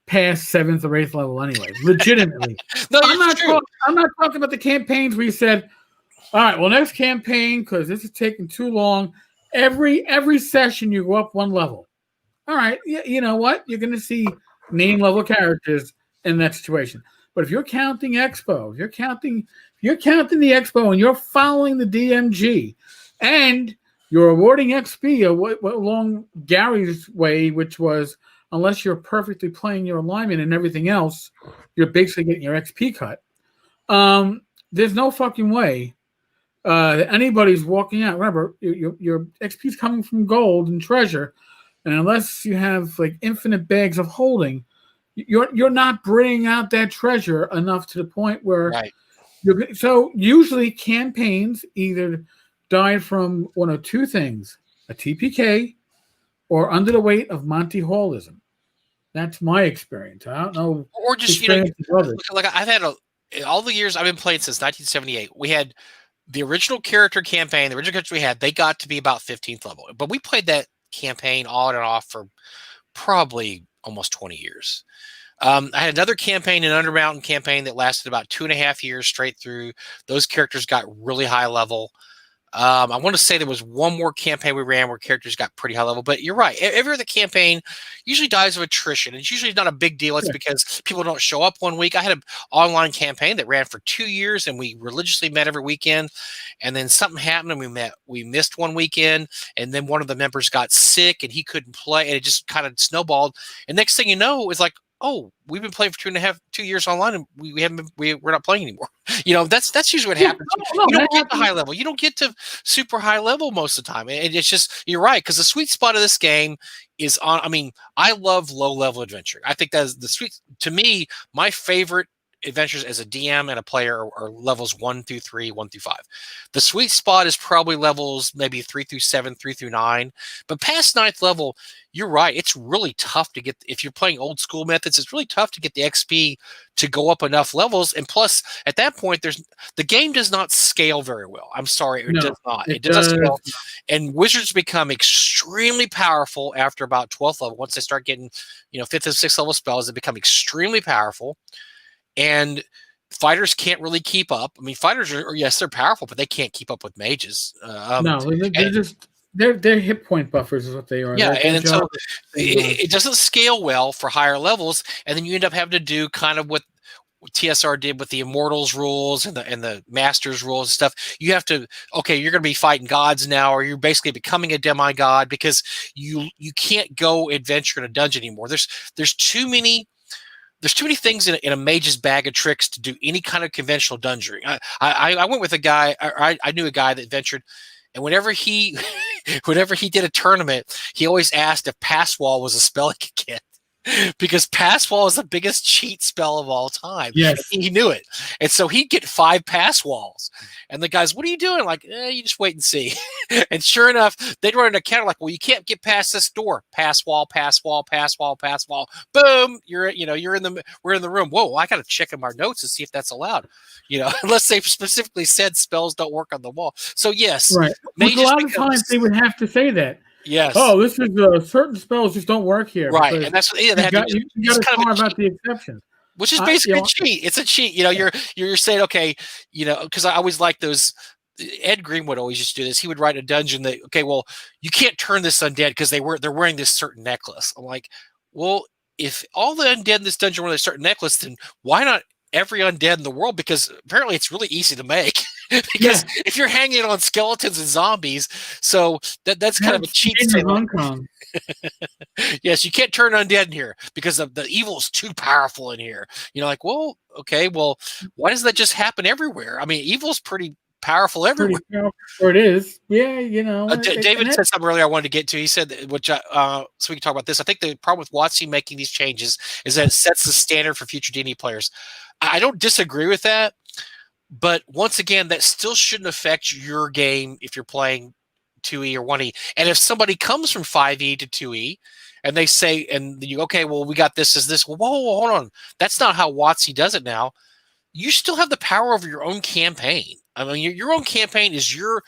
past 7th or 8th level anyway? Legitimately. No, I'm not talking about the campaigns where you said, all right, well, next campaign, because this is taking too long, every session you go up 1 level. All right, you know what? You're going to see name level characters in that situation. But if you're counting Expo, if you're counting the Expo and you're following the DMG, and you're awarding XP along Gary's way, which was, unless you're perfectly playing your alignment and everything else, you're basically getting your XP cut. There's no fucking way that anybody's walking out. Remember, your XP is coming from gold and treasure, and unless you have like infinite bags of holding, you're not bringing out that treasure enough to the point where. Right. So usually campaigns either died from one of two things: a TPK or under the weight of Monty Hallism. That's my experience. I don't know. Or just, like I've had all the years I've been playing since 1978. We had the original character campaign, the original characters we had, they got to be about 15th level. But we played that campaign on and off for probably almost 20 years. I had another campaign, an Undermountain campaign that lasted about 2.5 years straight through. Those characters got really high level. I want to say there was one more campaign we ran where characters got pretty high level, but you're right. Every other campaign usually dies of attrition. It's usually not a big deal. It's because people don't show up one week. I had an online campaign that ran for 2 years, and we religiously met every weekend. And then something happened, and we missed one weekend, and then one of the members got sick, and he couldn't play, and it just kind of snowballed. And next thing you know, it was like, oh, we've been playing for 2 years online, and we're not playing anymore. That's usually what happens. You don't get to high level. You don't get to super high level most of the time. And it's just, you're right, because the sweet spot of this game is on. I mean, I love low level adventure. I think that's the sweet. To me, my favorite adventures as a DM and a player are levels 1 through 3, 1 through 5. The sweet spot is probably levels maybe 3 through 7, 3 through 9. But past 9th level, you're right. It's really tough to get, if you're playing old school methods, it's really tough to get the XP to go up enough levels. And plus, at that point, the game does not scale very well. I'm sorry, it does not. It does not scale. And wizards become extremely powerful after about 12th level. Once they start getting, 5th and 6th level spells, they become extremely powerful. And fighters can't really keep up. I mean, fighters yes, they're powerful, but they can't keep up with mages. They're hit point buffers is what they are. Yeah, and so it doesn't scale well for higher levels, and then you end up having to do kind of what TSR did with the Immortals rules and the Masters rules and stuff. You have to, okay, you're going to be fighting gods now, or you're basically becoming a demigod because you can't go adventure in a dungeon anymore. There's too many things in a mage's bag of tricks to do any kind of conventional dungeoning. I went with a guy. I knew a guy that ventured, and whenever he did a tournament, he always asked if Pass Wall was a spell he could get. Because Pass Wall is the biggest cheat spell of all time. Yes. He knew it. And so he'd get 5 Pass Walls. And the guys, what are you doing? Like, you just wait and see. And sure enough, they'd run an encounter like, well, you can't get past this door. Pass wall, pass wall, pass wall, pass wall. Boom. We're in the room. Whoa, I got to check in my notes and see if that's allowed. Unless they specifically said spells don't work on the wall. So yes. Right. A lot of times they would have to say that. Yes. Oh, this is certain spells just don't work here. Right, and that's you got to talk about the exceptions, which is basically a cheat. It's a cheat. You're saying, okay, because I always like those. Ed Greenwood always used to do this. He would write a dungeon that, okay, well, you can't turn this undead because they're wearing this certain necklace. I'm like, well, if all the undead in this dungeon wear a certain necklace, then why not every undead in the world? Because apparently it's really easy to make. Because if you're hanging on skeletons and zombies, so that's kind of a cheat. Yes, you can't turn undead in here because the evil is too powerful in here. Like, well, okay, well, why does that just happen everywhere? I mean, evil's pretty powerful everywhere. Or it is. Yeah, David said something earlier I wanted to get to. He said, so we can talk about this. I think the problem with WotC making these changes is that it sets the standard for future D&D players. I don't disagree with that. But once again, that still shouldn't affect your game if you're playing 2E or 1E. And if somebody comes from 5E to 2E and they say, and you, okay, well, we got this as this. Well, whoa, hold on. That's not how WotC does it now. You still have the power over your own campaign. I mean, your own campaign is your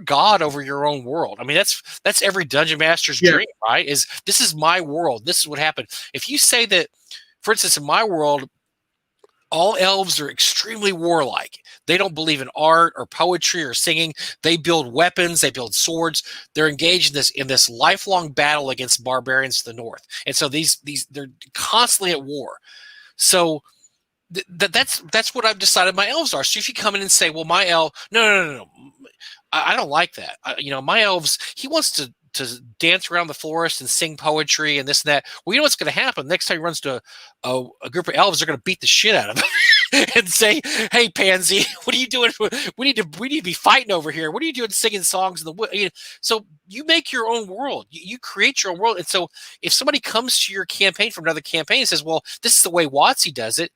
god over your own world. I mean, that's every dungeon master's dream, right? This is my world. This is what happened. If you say that, for instance, in my world, all elves are extremely warlike. They don't believe in art or poetry or singing. They build weapons. They build swords. They're engaged in this lifelong battle against barbarians to the north. And so they're constantly at war. So that's what I've decided my elves are. So if you come in and say, well, my elf, no. I don't like that. My elves, he wants to dance around the forest and sing poetry and this and that. Well, you know what's going to happen? Next time he runs to a group of elves, they're going to beat the shit out of him and say, hey, pansy, what are you doing? We need to be fighting over here. What are you doing singing songs in the wood? So you make your own world. You create your own world. And so if somebody comes to your campaign from another campaign and says, well, this is the way WotC does it,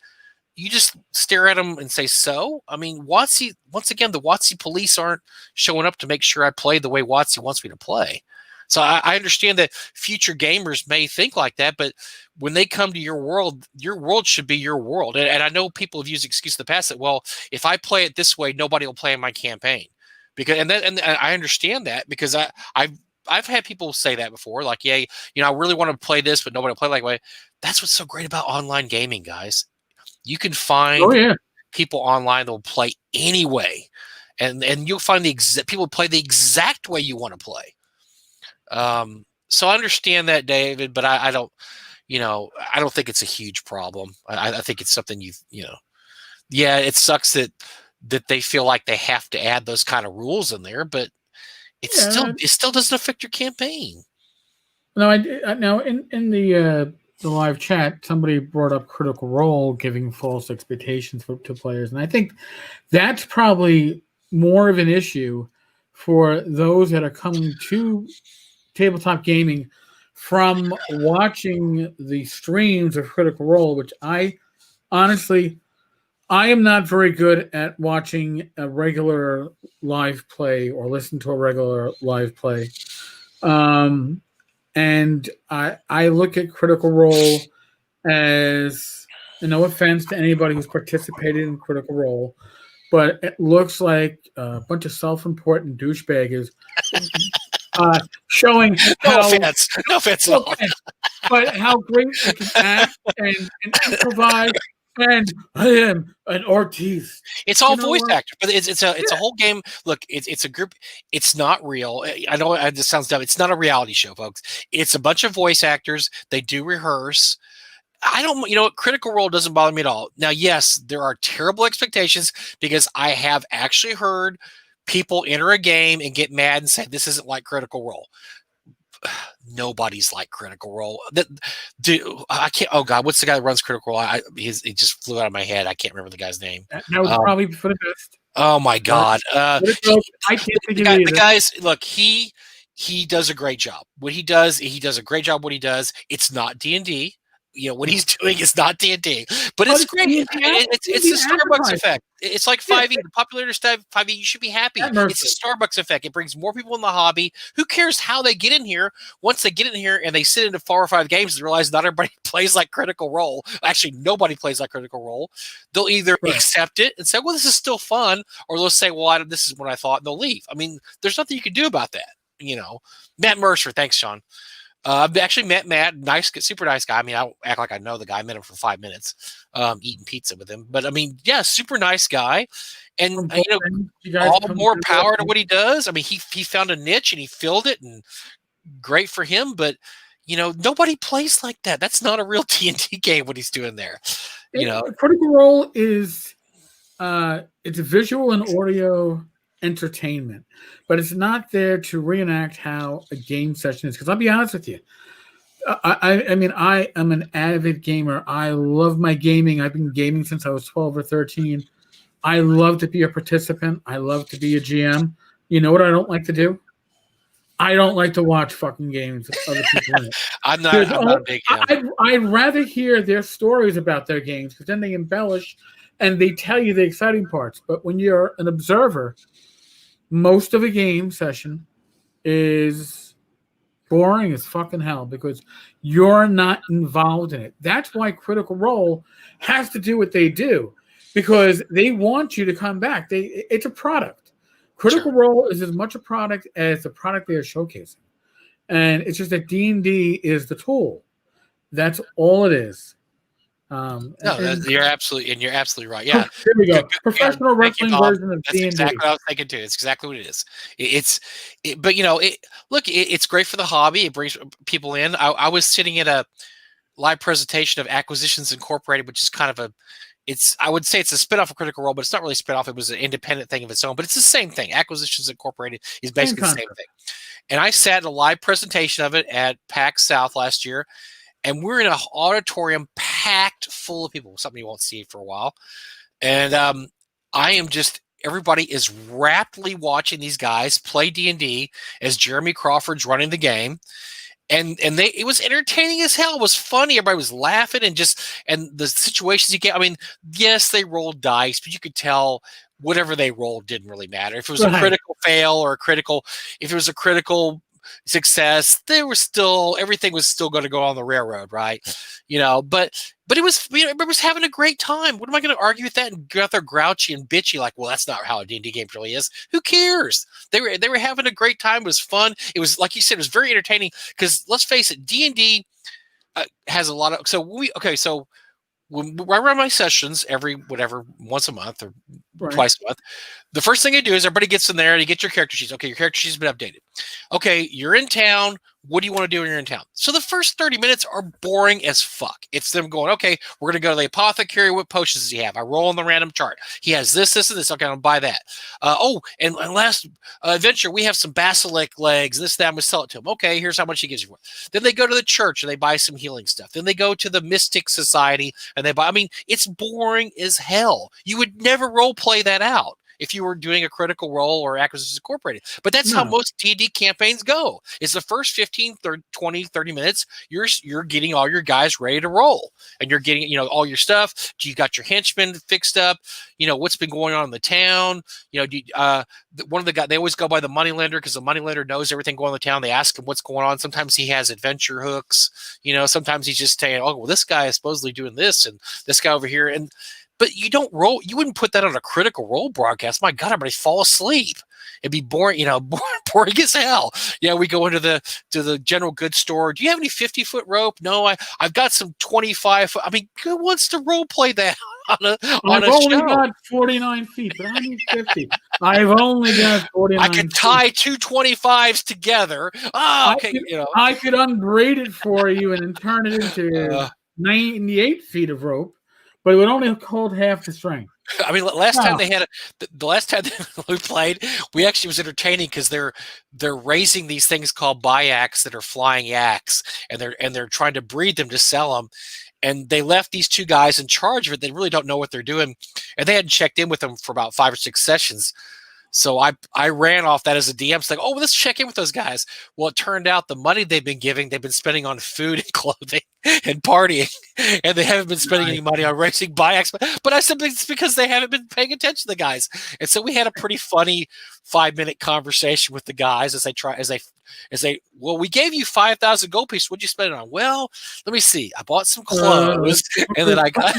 you just stare at them and say, so? I mean, WotC, once again, the WotC police aren't showing up to make sure I play the way WotC wants me to play. So I understand that future gamers may think like that, but when they come to your world should be your world. And I know people have used the excuse in the past that, well, if I play it this way, nobody will play in my campaign. And I understand that because I've had people say that before, like, yeah, I really want to play this, but nobody will play like way. That's what's so great about online gaming, guys. You can find people online that will play anyway. and you'll find people play the exact way you want to play. So I understand that, David, but I don't, I don't think it's a huge problem. I think it's something yeah, it sucks that they feel like they have to add those kind of rules in there, but it still doesn't affect your campaign. No, now in the live chat, somebody brought up Critical Role giving false expectations to players, and I think that's probably more of an issue for those that are coming to tabletop gaming from watching the streams of Critical Role, which I honestly, I am not very good at watching a regular live play or listen to a regular live play. And I look at Critical Role as, no offense to anybody who's participated in Critical Role, but it looks like a bunch of self-important douchebaggers showing how no offense at all. But how great they can act and improvise. And I am an artiste. It's all voice actors, but it's a whole game. Look, it's a group. It's not real. I know this sounds dumb. It's not a reality show, folks. It's a bunch of voice actors. They do rehearse. I don't, Critical Role doesn't bother me at all. Now, yes, there are terrible expectations because I have actually heard people enter a game and get mad and say this isn't like Critical Role. Nobody's like Critical Role. I can't. Oh God, what's the guy that runs Critical Role? He just flew out of my head. I can't remember the guy's name. That would probably be for the best. Oh my God! I can't think of it. The guys, look, he does a great job. What he does a great job. What he does, it's not D&D. What he's doing is not D&D, but it's great. It's the Starbucks effect. It's like 5e. The popularity of 5e, you should be happy. It's the Starbucks effect. It brings more people in the hobby. Who cares how they get in here? Once they get in here and they sit into 4 or 5 games and realize not everybody plays like Critical Role. Actually, nobody plays like Critical Role. They'll either accept it and say, well, this is still fun, or they'll say, well, this is what I thought, and they'll leave. I mean, there's nothing you can do about that. Matt Mercer. Thanks, Sean. I've actually met Matt, super nice guy. I mean, I don't act like I know the guy. I met him for 5 minutes, eating pizza with him. But I mean, yeah, super nice guy, and all more power to what he does. I mean, he found a niche and he filled it, and great for him. But nobody plays like that. That's not a real D&D game. What he's doing there, Critical Role is it's a visual and audio entertainment, but it's not there to reenact how a game session is. Because I'll be honest with you, I mean, I am an avid gamer. I love my gaming. I've been gaming since I was 12 or 13. I love to be a participant. I love to be a GM. You know what I don't like to do? I don't like to watch fucking games with other people in it. I'm not a big fan. I'd rather hear their stories about their games, because then they embellish and they tell you the exciting parts. But when you're an observer, most of a game session is boring as fucking hell because you're not involved in it. That's why Critical Role has to do what they do, because they want you to come back. It's a product. Critical Role is as much a product as the product they are showcasing. And it's just that D&D is the tool. That's all it is. You're absolutely right. Yeah, there we go. Professional wrestling version of D&D. That's exactly what I was thinking too. It's exactly what it is. But it's great for the hobby. It brings people in. I was sitting at a live presentation of Acquisitions Incorporated, which is kind of I would say it's a spinoff of Critical Role, but it's not really a spinoff. It was an independent thing of its own, but it's the same thing. Acquisitions Incorporated is basically the same thing. And I sat in a live presentation of it at PAX South last year. And we're in an auditorium packed full of people, something you won't see for a while. And everybody is raptly watching these guys play D&D as Jeremy Crawford's running the game. And it was entertaining as hell. It was funny. Everybody was laughing and the situations you get. I mean, yes, they rolled dice, but you could tell whatever they rolled didn't really matter. If it was a critical fail or if it was a critical success, everything was still going to go on the railroad, right? But it was, everybody was having a great time. What am I going to argue with that and get out there grouchy and bitchy like, well, that's not how a D&D game really is. Who cares? They were having a great time. It was fun. It was, like you said, it was very entertaining because let's face it, D&D has a lot of, so when I run my sessions once a month or Right. twice a month, the first thing I do is everybody gets in there and you get your character sheets. Okay, your character sheet's been updated. Okay, you're in town. What do you want to do when you're in town? So the first 30 minutes are boring as fuck. It's them going, okay, we're going to go to the apothecary. What potions does he have? I roll on the random chart. He has this, this, and this. Okay, I'll buy that. And last adventure, we have some basilic legs. This, that. I'm going to sell it to him. Okay, here's how much he gives you for it. Then they go to the church and they buy some healing stuff. Then they go to the Mystic Society and they buy. I mean, it's boring as hell. You would never role play that out if you were doing a Critical Role or Acquisitions Incorporated. But that's how most D&D campaigns go. Is the first 15, 30, 20, 30 minutes, you're getting all your guys ready to roll. And you're getting, all your stuff. You got your henchmen fixed up. What's been going on in the town. One of the guys, they always go by the moneylender because the moneylender knows everything going on in the town. They ask him what's going on. Sometimes he has adventure hooks. Sometimes he's just saying, oh, well, this guy is supposedly doing this and this guy over here. But you don't roll. You wouldn't put that on a Critical Role broadcast. My God, everybody fall asleep. It'd be boring, boring as hell. Yeah, we go into the general goods store. Do you have any 50-foot rope? No, I've got some 25. I mean, who wants to role play that on a I've only got 49 feet, but I need 50. I've only got 49. I could tie two 25s together. Oh, okay. I could unbraid it for you and then turn it into 98 feet of rope. But it would only hold half the strength. I mean, last time we played, we actually was entertaining because they're raising these things called bayaks that are flying yaks, and they're trying to breed them to sell them. And they left these two guys in charge of it. They really don't know what they're doing, and they hadn't checked in with them for about 5 or 6 sessions. So I ran off that as a DM. It's like, oh, well, let's check in with those guys. Well, it turned out the money they've been spending on food and clothing and partying, and they haven't been spending any money on racing bayaks. But I said it's because they haven't been paying attention to the guys. And so we had a pretty funny 5-minute conversation with the guys as they well, we gave you 5,000 gold pieces. What'd you spend it on? Well, let me see. I bought some clothes, and then I got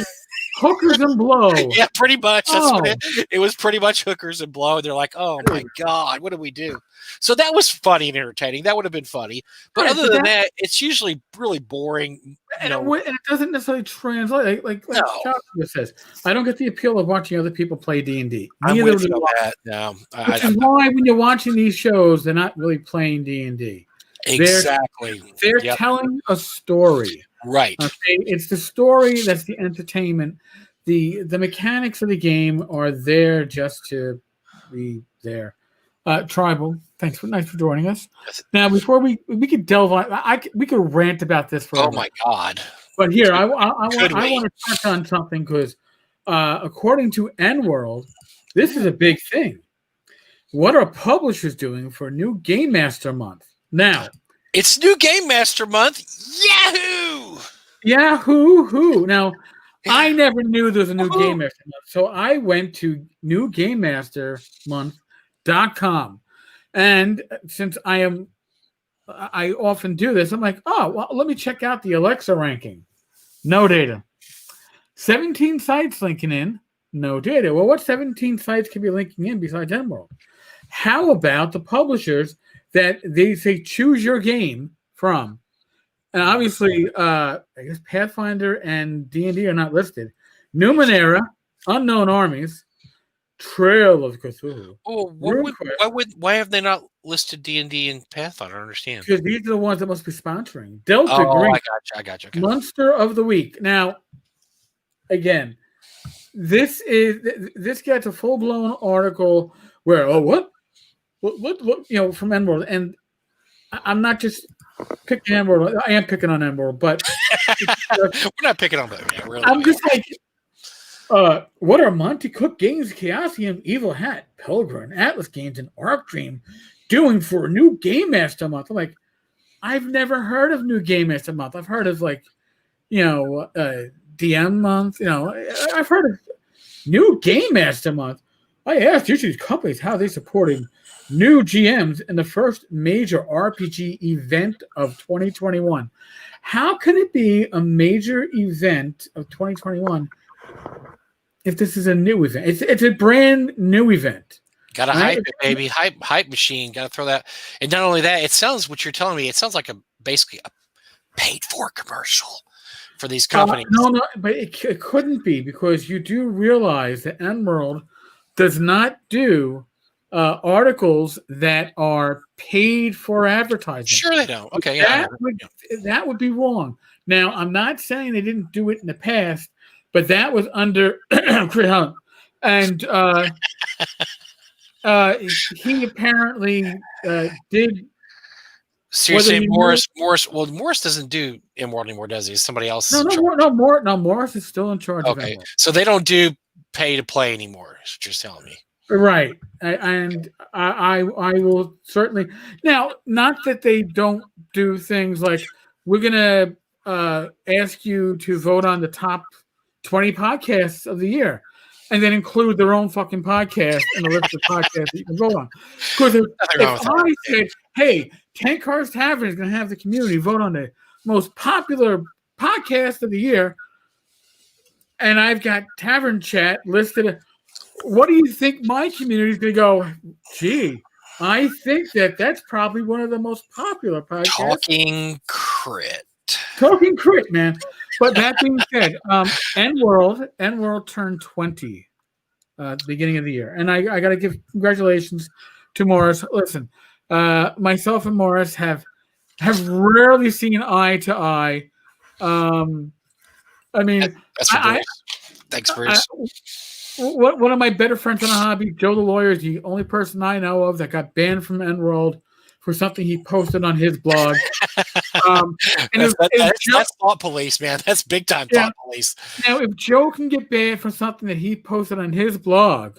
hookers and blow. Yeah, pretty much. That's what it was. Pretty much hookers and blow. They're like, oh my God, what do we do? So that was funny and entertaining. That would have been funny. But other than that, it's usually really boring. And it doesn't necessarily translate. Like Chocolate says, I don't get the appeal of watching other people play D&D. I'm with you on that. No, which is why when you're watching these shows, they're not really playing D&D. Exactly. They're telling a story. Right. Okay? It's the story that's the entertainment. The mechanics of the game are there just to be there. Tribal, thanks for joining us. Now, before we could delve on, we could rant about this for. Oh my God! But here, I want to touch on something because, according to N-World, this is a big thing. What are publishers doing for New Game Master Month? Now, it's New Game Master Month. Yahoo! Now, I never knew there was a New Game Master Month, so I went to newgamemastermonth.com, and since I often do this, I'm like, oh, well, let me check out the Alexa ranking. No data. 17 sites linking in. No data. Well, what 17 sites can be linking in besides N-World? How about the publishers that they say choose your game from? And obviously, I guess Pathfinder and D&D are not listed. Numenera, Unknown Armies, Trail of Cthulhu. Oh, why have they not listed D&D and Pathfinder? I don't understand. Because these are the ones that must be sponsoring. Delta Green. I got you. Monster of the Week. Now, again, this gets a full-blown article where what from N-World, and I'm not just picking N-World. I am picking on N-World, but we're not picking on that. Really. I'm just like, what are Monty Cook Games, Chaosium, Evil Hat, Pelgrim, Atlas Games, and Arc Dream doing for a New Game Master Month? I'm like, I've never heard of New Game Master Month. I've heard of DM Month. I've heard of New Game Master Month. I asked each of these companies how they supporting new GMs in the first major RPG event of 2021. How can it be a major event of 2021 if this is a new event? It's a brand new event. Gotta hype it, baby. Hype machine. Gotta throw that. And not only that, it sounds, what you're telling me, it sounds like basically a paid for commercial. for these companies. No, but it couldn't be, because you do realize that Emerald does not do articles that are paid for advertising. Sure, they don't. Okay, yeah, That would be wrong. Now, I'm not saying they didn't do it in the past, but that was under Chris Hunt, and he apparently did. So you're saying Morris? Well, Morris doesn't do Emerald anymore, does he? Somebody else. No, Morris is still in charge of Emerald. So they don't do pay to play anymore. Is what you're telling me. Right, and I will certainly now. Not that they don't do things like, we're gonna ask you to vote on the top 20 podcasts of the year, and then include their own fucking podcast in the list of podcasts that you can vote on. Because if I said, "Hey, Tenkar's Tavern is going to have the community vote on the most popular podcast of the year," and I've got Tavern Chat listed, what do you think my community is going to go? Gee, I think that's probably one of the most popular podcasts. Talking Crit, man. But that being said, N-World turned 20 at the beginning of the year. And I got to give congratulations to Morris. Listen, myself and Morris have rarely seen eye to eye. I mean, thanks, Bruce. One of my better friends in the hobby, Joe the Lawyer, is the only person I know of that got banned from N-World for something he posted on his blog. That's thought police, man. That's big time thought police. Now, if Joe can get banned for something that he posted on his blog,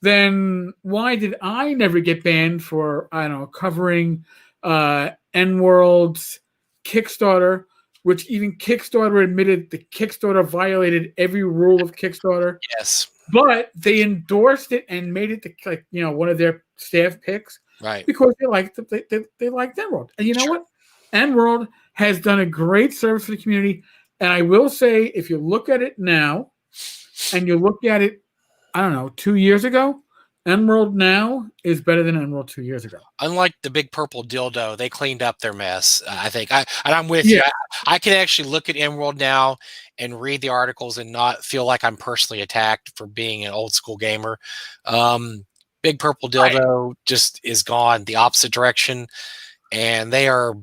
then why did I never get banned for, I don't know, covering N-World's Kickstarter, which even Kickstarter admitted the Kickstarter violated every rule of Kickstarter. Yes. But they endorsed it and made it one of their staff picks. Right. Because they liked N-World. And you know what? N-World has done a great service for the community. And I will say, if you look at it now and you look at it, I don't know, 2 years ago, N-World now is better than N-World 2 years ago. Unlike the big purple dildo, they cleaned up their mess, I think. I'm with you. I can actually look at N-World now and read the articles and not feel like I'm personally attacked for being an old school gamer. Big purple dildo just is gone the opposite direction, and they are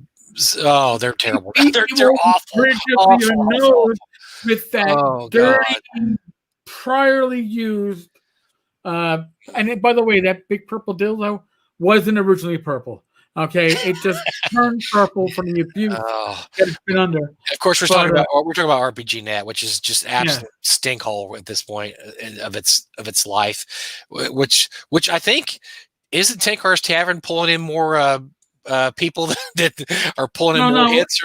they're terrible. They're awful. With that dirty, priorly used. And by the way, that big purple dildo wasn't originally purple. Okay, it just turned purple from the abuse that it's been under. Of course, we're talking about RPG Net, which is just absolute stinkhole at this point of its life. Which I think isn't Tenkar's Tavern pulling in more people that are pulling in more hits.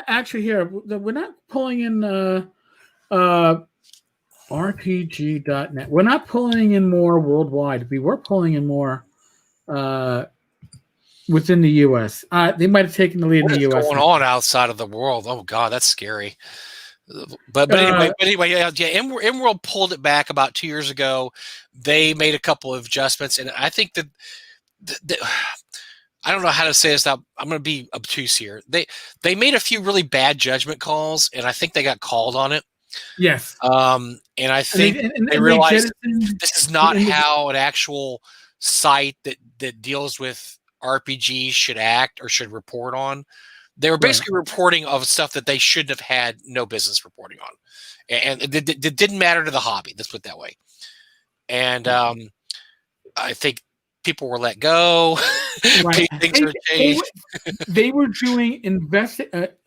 Actually, here we're not pulling in RPG.net. We're not pulling in more worldwide. We were pulling in more within the U.S. They might have taken the lead in the U.S. What's going on outside of the world? Oh God, that's scary. But anyway, Emerald pulled it back about 2 years ago. They made a couple of adjustments, and I think that I don't know how to say this. Now I'm going to be obtuse here. They made a few really bad judgment calls, and I think they got called on it. Yes. And I think they realized this is not how an actual site that deals with RPGs should act or should report on. They were basically reporting of stuff that they shouldn't have had no business reporting on. And it didn't matter to the hobby. Let's put it that way. And I think people were let go. Things are changed. They were doing investigative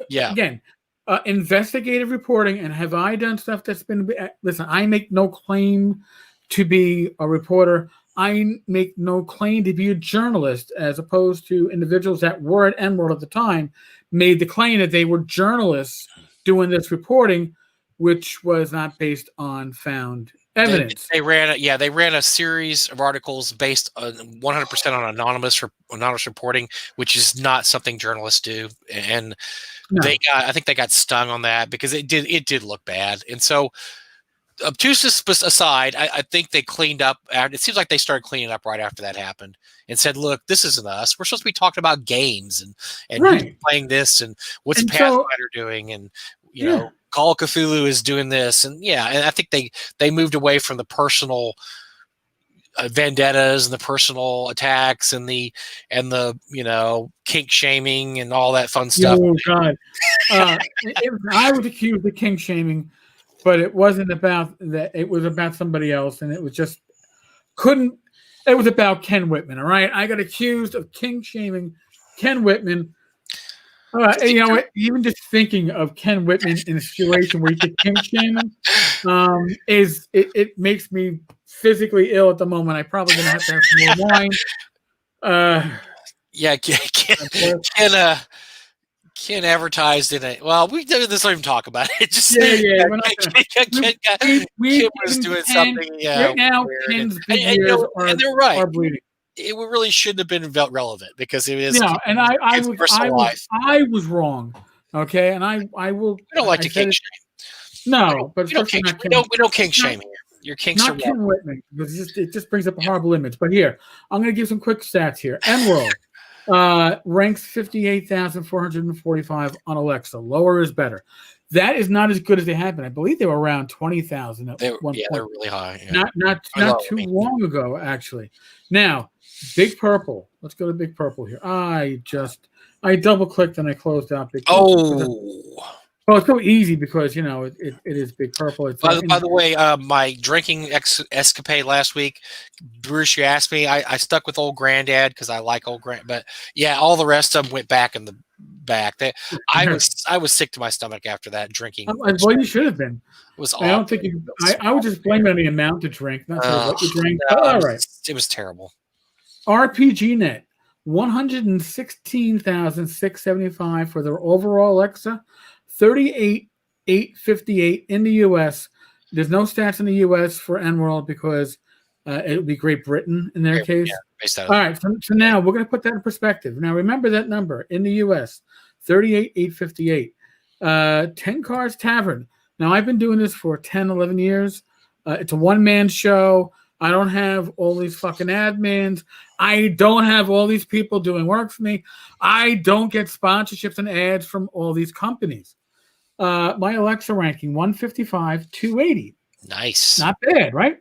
reporting. And have I done stuff that's been... Listen, I make no claim to be a reporter. I make no claim to be a journalist, as opposed to individuals that were at N-World at the time made the claim that they were journalists doing this reporting, which was not based on found evidence. They ran a series of articles based on 100% on anonymous reporting, which is not something journalists do. And I think they got stung on that because it did look bad. And so obtuseness aside, I think they cleaned up. It seems like they started cleaning up right after that happened and said, "Look, this isn't us. We're supposed to be talking about games and who's Right. playing this and what's And so, Pathfinder doing, and yeah. Call of Cthulhu is doing this, and and I think they moved away from the personal vendettas and the personal attacks and the kink shaming and all that fun stuff. Oh God. I was accused of king shaming, but it wasn't about that. It was about somebody else, and it was just couldn't. It was about Ken Whitman. All right, I got accused of king shaming Ken Whitman. Even just thinking of Ken Whitman in a situation where you could king shame him, it makes me physically ill at the moment. I probably gonna have to have some more wine. Yeah, Ken advertised in it. Well, we don't even talk about it. Just Ken was doing something. Yeah, right now, Ken's big ears and they're right. are bleeding. It really shouldn't have been relevant because it is. Yeah, and I was wrong. Okay, and I will. We don't like to kink shame. No, but we don't kink shame here. Your kinks are Ken Whitman, because it just brings up a horrible image. But here, I'm going to give some quick stats here. Emerald ranks 58,445 on Alexa. Lower is better. That is not as good as they have been. I believe they were around 20,000 at one point. They're really high. Yeah. Not too long ago, actually. Now, Big Purple. Let's go to Big Purple here. I double clicked and I closed out Big Purple. Well, it's so easy because it is Big Purple. It's by the way, my drinking escapade last week, Bruce, you asked me. I stuck with Old Granddad because I like Old Grand. But yeah, all the rest of them went back in the back. I was sick to my stomach after that drinking. Well, you should have been. It was awful. I don't think I would just blame it on the amount to drink, not what you drank. All right, it was terrible. RPG Net 116,675 for their overall Alexa. 38,858 in the U.S. There's no stats in the U.S. for N-World because it would be Great Britain in their case. Yeah, all right, so now we're going to put that in perspective. Now remember that number in the U.S. 38,858. Tenkar's Tavern. Now I've been doing this for 10, 11 years. It's a one-man show. I don't have all these fucking admins. I don't have all these people doing work for me. I don't get sponsorships and ads from all these companies. My Alexa ranking 155, 280. Nice. Not bad, right?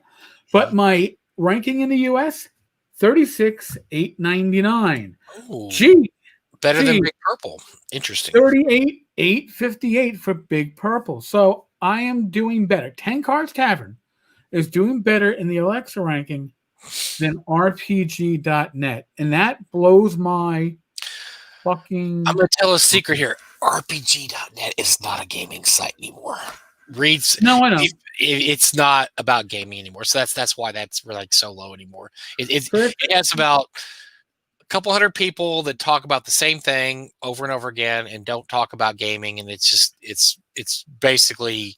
But my ranking in the US 36, 899. Gee. Better than Big Purple. Interesting. 38, 858 for Big Purple. So I am doing better. Tenkar's Tavern is doing better in the Alexa ranking than RPG.net. And that blows my fucking... I'm going to tell a secret here. RPG.net is not a gaming site anymore. No, I know. It's not about gaming anymore. So that's why that's like so low anymore. It has about a couple hundred people that talk about the same thing over and over again and don't talk about gaming. And it's basically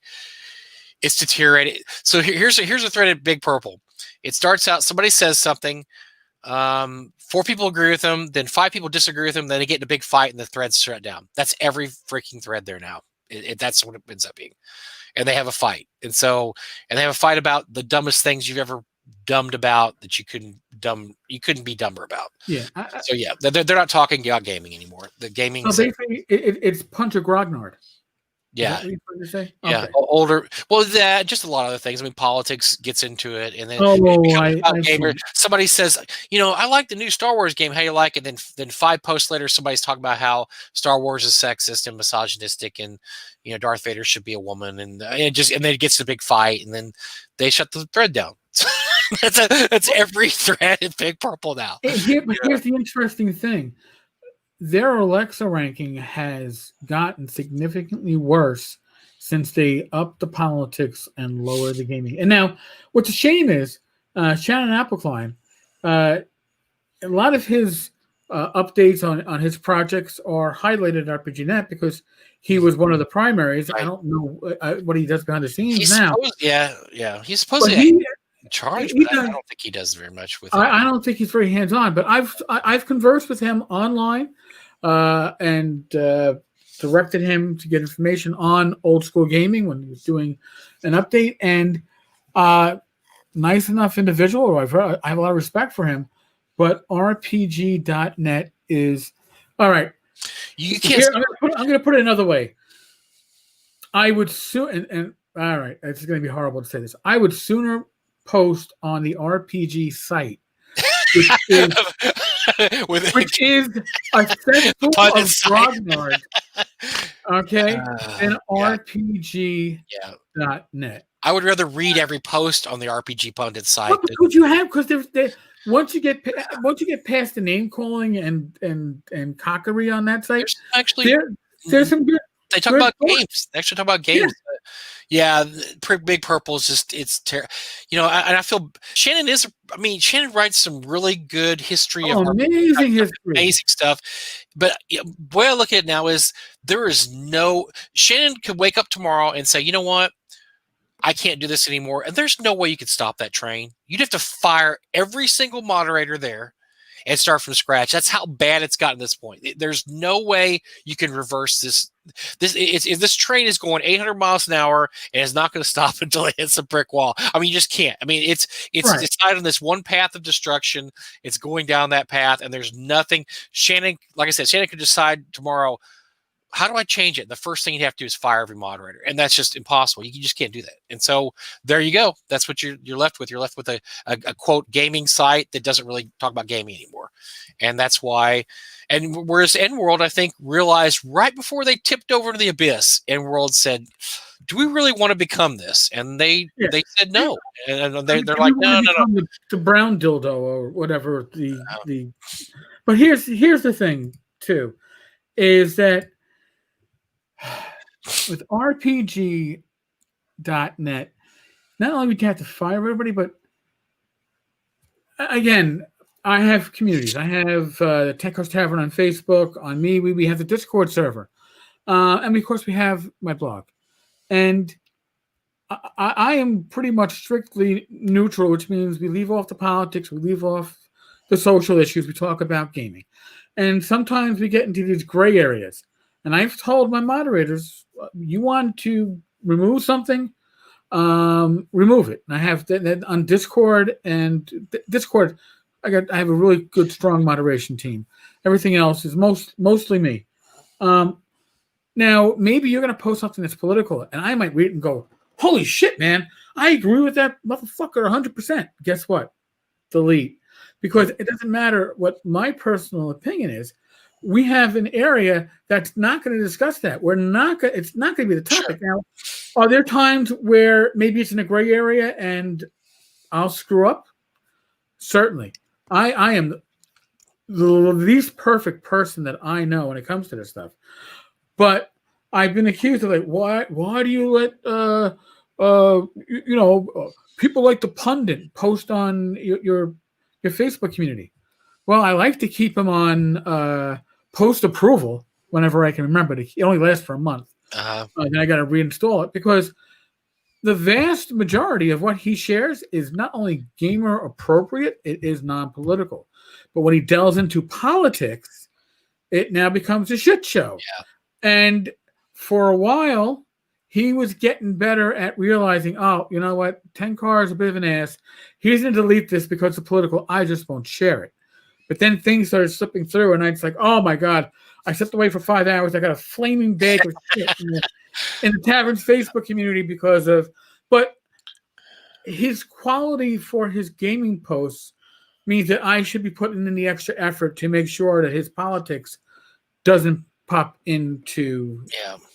it's deteriorated. So here's a thread at Big Purple. It starts out, somebody says something, 4 people agree with them, then 5 people disagree with them, then they get in a big fight and the thread's shut down. That's every freaking thread there now. That's what it ends up being. And they have a fight. And they have a fight about the dumbest things you've ever dumbed about that you couldn't be dumber about. Yeah. They're not talking about gaming anymore. The gaming. So basically, it's Punter Grognard. Yeah. Say? Yeah. Okay. Older. Well, just a lot of other things. I mean, politics gets into it, and then somebody says, I like the new Star Wars game. How you like it? Then 5 posts later, somebody's talking about how Star Wars is sexist and misogynistic, and Darth Vader should be a woman, and then it gets a big fight, and then they shut the thread down. That's every thread in Big Purple now. Here's the interesting thing. Their Alexa ranking has gotten significantly worse since they upped the politics and lowered the gaming. And now, what's a shame is Shannon Appelkline, a lot of his updates on his projects are highlighted at RPG.net because he was one of the primaries. Right. I don't know what he does behind the scenes now. He's supposed to be in charge, but I don't think he does very much with it. I don't think he's very hands-on, but I've conversed with him online. And directed him to get information on old school gaming when he was doing an update. And Nice enough individual. I have a lot of respect for him, but RPG.net is all right. You can't. Here, I'm going to put it another way. I would and all right, it's going to be horrible to say this. I would sooner post on the RPG site, which is a cesspool of grognard, okay, than RPG.net. I would rather read every post on the RPG Pundit site. What would you have? Because once you get past the name calling and cockery on that site, there's some good. They talk about games. They actually talk about games. Yeah, Big Purple is just, it's terrible. And I feel Shannon Shannon writes some really good history of amazing stuff. But the way I look at it now is Shannon could wake up tomorrow and say, you know what? I can't do this anymore. And there's no way you could stop that train. You'd have to fire every single moderator there and start from scratch. That's how bad it's gotten to this point. There's no way you can reverse this. This train is going 800 miles an hour and it's not going to stop until it hits a brick wall. You just can't. It's decided on this one path of destruction. It's going down that path, and there's nothing. Shannon, like I said, Shannon could decide tomorrow, how do I change it? The first thing you'd have to do is fire every moderator, and that's just impossible. You just can't do that. And so there you go. That's what you're left with. You're left with a quote gaming site that doesn't really talk about gaming anymore, and that's why. And whereas EndWorld, I think, realized right before they tipped over to the abyss, EndWorld said, "Do we really want to become this?" And they said no, and they're like, no. The brown dildo or whatever the. But here's the thing too, is that with RPG.net, not only would you have to fire everybody, but again, I have communities. I have the Tenkar's Tavern on Facebook. On me, we have the Discord server, and of course we have my blog. And I am pretty much strictly neutral, which means we leave off the politics, we leave off the social issues, we talk about gaming, and sometimes we get into these gray areas. And I've told my moderators, you want to remove something, remove it. And I have that on Discord, and Discord, I have a really good, strong moderation team. Everything else is mostly me. Now, maybe you're going to post something that's political, and I might read it and go, holy shit, man, I agree with that motherfucker 100%. Guess what? Delete. Because it doesn't matter what my personal opinion is. We have an area that's not going to discuss that. It's not going to be the topic. Sure. Now, are there times where maybe it's in a gray area and I'll screw up? Certainly. I am the least perfect person that I know when it comes to this stuff. But I've been accused of why do you let people like the pundit post on your Facebook community? Well, I like to keep them on post approval whenever I can remember. It only lasts for a month. Then I got to reinstall it because the vast majority of what he shares is not only gamer appropriate, it is non-political. But when he delves into politics, it now becomes a shit show. Yeah. And for a while, he was getting better at realizing, oh, you know what? Tenkar is a bit of an ass. He's going to delete this because it's political. I just won't share it. But then things started slipping through, and it's like, oh, my God. I stepped away for 5 hours. I got a flaming bag of shit in the Tavern's Facebook community because of – but his quality for his gaming posts means that I should be putting in the extra effort to make sure that his politics doesn't pop into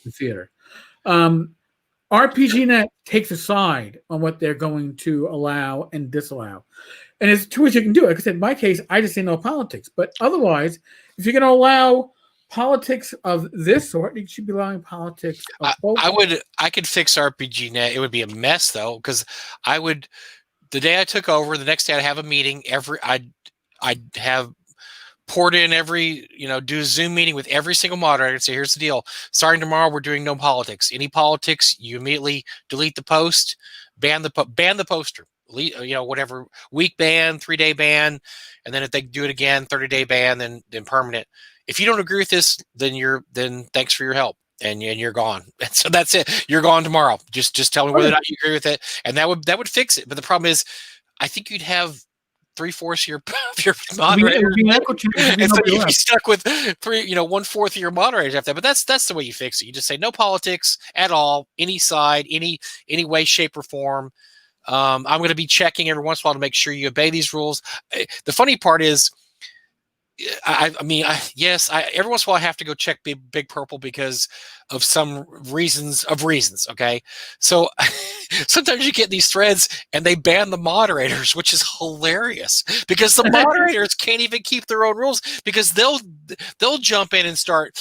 the theater. RPGNet takes a side on what they're going to allow and disallow. And there's two ways you can do it. Like I said, in my case, I just say no politics. But otherwise, if you're going to allow politics of this sort, you should be allowing politics of both. I could fix RPGNet. It would be a mess, though, because the day I took over, the next day I'd have a meeting. I'd have poured in do a Zoom meeting with every single moderator and say, here's the deal. Starting tomorrow, we're doing no politics. Any politics, you immediately delete the post, ban the poster. Whatever, week ban, 3-day ban, and then if they do it again, 30-day ban, then permanent. If you don't agree with this, then thanks for your help. and you're gone. And so that's it. You're gone tomorrow. Just tell me whether or not you agree with it, and that would fix it. But the problem is, I think you'd have 3/4 of your moderators, and so you'd be stuck with 1/4 of your moderators after that. But that's the way you fix it. You just say no politics at all, any side, any way, shape, or form. I'm going to be checking every once in a while to make sure you obey these rules. The funny part is, yes, every once in a while I have to go check Big Purple because of some reasons. Okay, so sometimes you get these threads and they ban the moderators, which is hilarious because the moderators can't even keep their own rules because they'll jump in and start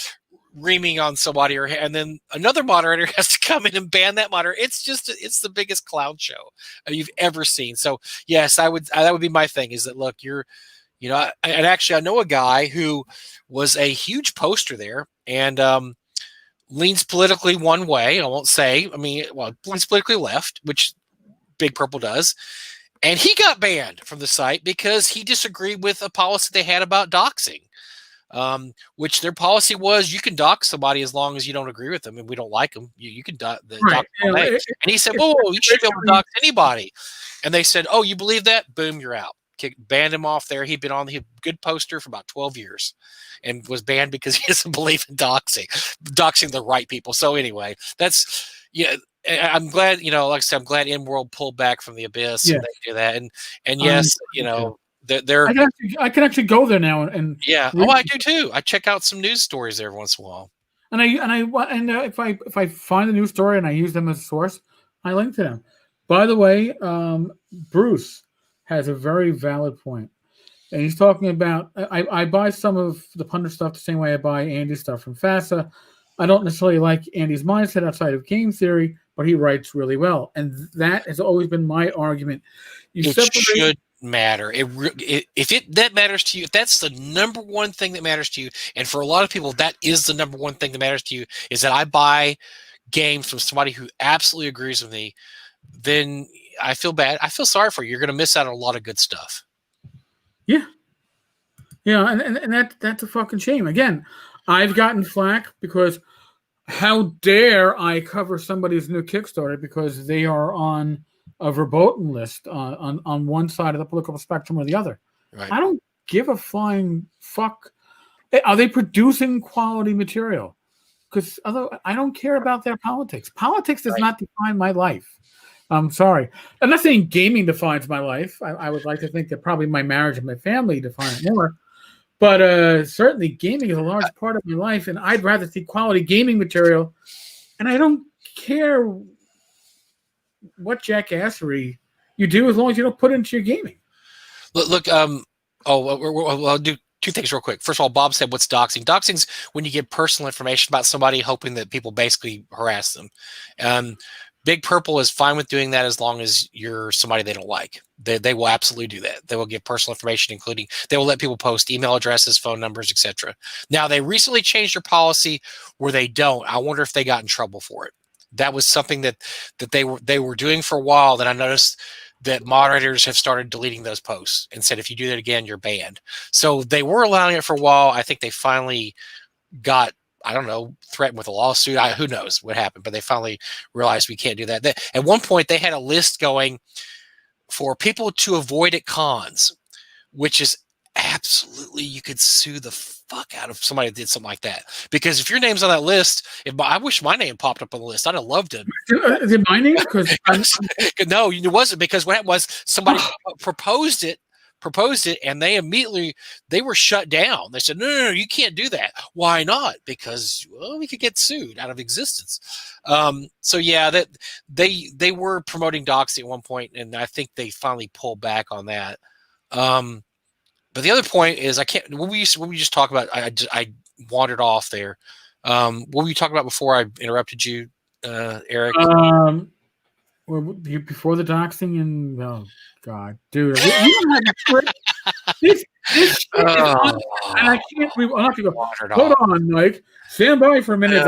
reaming on somebody, and then another moderator has to come in and ban that moderator. It's the biggest clown show you've ever seen. So yes, that would be my thing. Is that look, and actually I know a guy who was a huge poster there and leans politically one way. I won't say. Leans politically left, which Big Purple does, and he got banned from the site because he disagreed with a policy they had about doxing. Which their policy was you can dox somebody as long as you don't agree with them and we don't like them. You can dox them. And he said, "Whoa, you should be able to dox anybody." And they said, "Oh, you believe that? Boom, you're out." Banned him off there. He'd been on the good poster for about 12 years and was banned because he doesn't believe in doxing the right people. So anyway, I'm glad, like I said, I'm glad InWorld pulled back from the abyss and they do that. And yes, they're I can actually go there now and I do too. I check out some news stories there every once in a while. And if I find a news story and I use them as a source, I link to them. By the way, Bruce has a very valid point. And he's talking about, I buy some of the pundit stuff the same way I buy Andy's stuff from FASA. I don't necessarily like Andy's mindset outside of game theory, but he writes really well. And that has always been my argument. It should matter. If that matters to you, if that's the number one thing that matters to you, and for a lot of people, that is the number one thing that matters to you, is that I buy games from somebody who absolutely agrees with me, then I feel bad. I feel sorry for you. You're going to miss out on a lot of good stuff. Yeah. And that's a fucking shame. Again, I've gotten flack because how dare I cover somebody's new Kickstarter because they are on a verboten list on one side of the political spectrum or the other. Right. I don't give a flying fuck. Are they producing quality material? Because I don't care about their politics. Politics does not define my life. I'm sorry. I'm not saying gaming defines my life. I would like to think that probably my marriage and my family define it more. But certainly gaming is a large part of my life, and I'd rather see quality gaming material. And I don't care what jackassery you do as long as you don't put it into your gaming. Look, I'll do two things real quick. First of all, Bob said, what's doxing? Doxing's when you give personal information about somebody, hoping that people basically harass them. Big Purple is fine with doing that as long as you're somebody they don't like. They will absolutely do that. They will give personal information, including they will let people post email addresses, phone numbers, etc. Now, they recently changed their policy where they don't. I wonder if they got in trouble for it. That was something that they were doing for a while. That I noticed that moderators have started deleting those posts and said, if you do that again, you're banned. So they were allowing it for a while. I think they finally got, I don't know, threatened with a lawsuit. Who knows what happened, but they finally realized we can't do that. At one point, they had a list going for people to avoid at cons, which is absolutely, you could sue the fuck out of somebody that did something like that. Because if your name's on that list, I wish my name popped up on the list. I'd have loved it. Is it my name? No, it wasn't, because what happened was somebody proposed it, and they were shut down. They said, no, you can't do that. Why not? Because, well, we could get sued out of existence. So yeah, that they were promoting doxing at one point, and I think they finally pulled back on that. But the other point is, when we just talk about, I wandered off there. What were you talking about before I interrupted you, Eric? Before the doxing and oh god, dude, we don't have a script. This shit is on, and I can't. I'll have to go. Hold on, Mike. Stand by for a minute.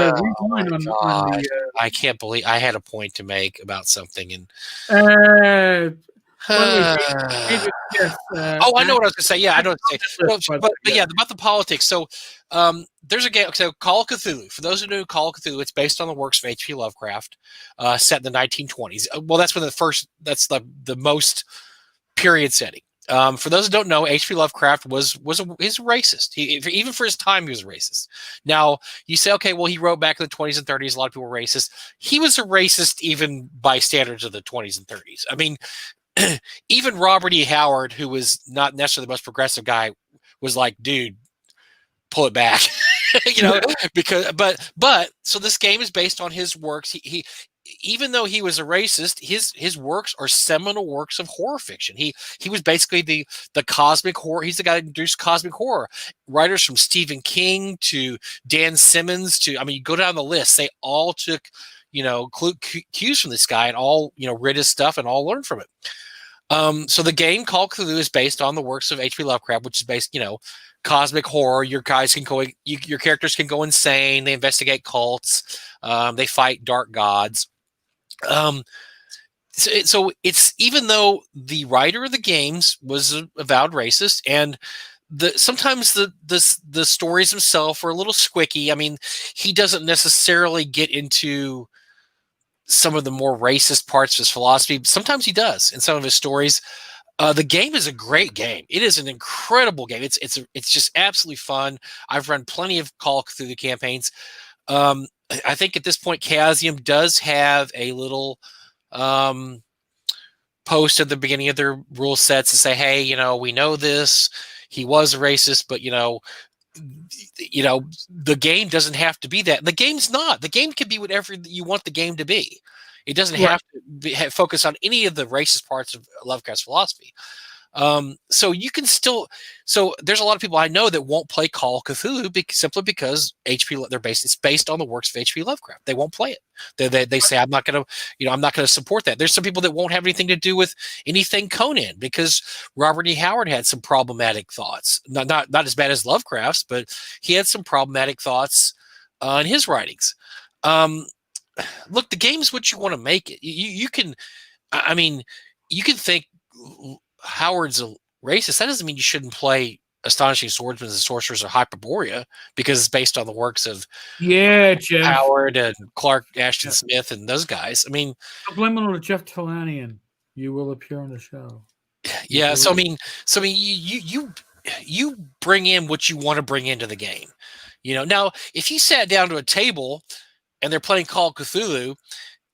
I can't believe I had a point to make about something, and By the way, David, yes. Oh, I know what I was going to say. Yeah, I know what to say. But yeah. yeah, about the politics. So there's a game. So Call of Cthulhu. For those who know Call of Cthulhu, it's based on the works of H.P. Lovecraft, set in the 1920s. Well, that's when that's the most period setting. For those who don't know, H.P. Lovecraft he's a racist. Even for his time, he was a racist. Now you say, okay, well, he wrote back in the 20s and 30s. A lot of people were racist. He was a racist even by standards of the 20s and 30s. I mean, even Robert E. Howard, who was not necessarily the most progressive guy, was like, dude, pull it back. But so this game is based on his works. He even though he was a racist, his works are seminal works of horror fiction. He was basically the cosmic horror. He's the guy that introduced cosmic horror. Writers from Stephen King to Dan Simmons to, I mean, you go down the list, they all took cues from this guy and all read his stuff and all learned from it. So the game called Cthulhu is based on the works of H.P. Lovecraft, which is based, cosmic horror. Your characters can go insane. They investigate cults. They fight dark gods. So it's, even though the writer of the games was a avowed racist, and sometimes the stories themselves are a little squicky. I mean, he doesn't necessarily get into some of the more racist parts of his philosophy. Sometimes he does in some of his stories. The game is a great game. It is an incredible game. It's just absolutely fun. I've run plenty of Call of Cthulhu campaigns. I think at this point, Chaosium does have a little post at the beginning of their rule sets to say, hey, we know this. He was a racist, but the game doesn't have to be that. The game's not. The game can be whatever you want the game to be. It doesn't have to focus on any of the racist parts of Lovecraft's philosophy. So you can still. So there's a lot of people I know that won't play Call of Cthulhu simply because it's based on the works of H.P. Lovecraft. They won't play it. They say, I'm not going to support that. There's some people that won't have anything to do with anything Conan because Robert E. Howard had some problematic thoughts. Not as bad as Lovecraft's, but he had some problematic thoughts in his writings. Look, the game's what you want to make it. You can think Howard's a racist. That doesn't mean you shouldn't play Astonishing Swordsmen and Sorcerers or Hyperborea because it's based on the works of Jeff Howard and Clark Ashton Smith and those guys. I mean, subliminal to Jeff Talanian. You will appear on the show. Yeah. So I mean, you bring in what you want to bring into the game. Now if you sat down to a table and they're playing Call of Cthulhu,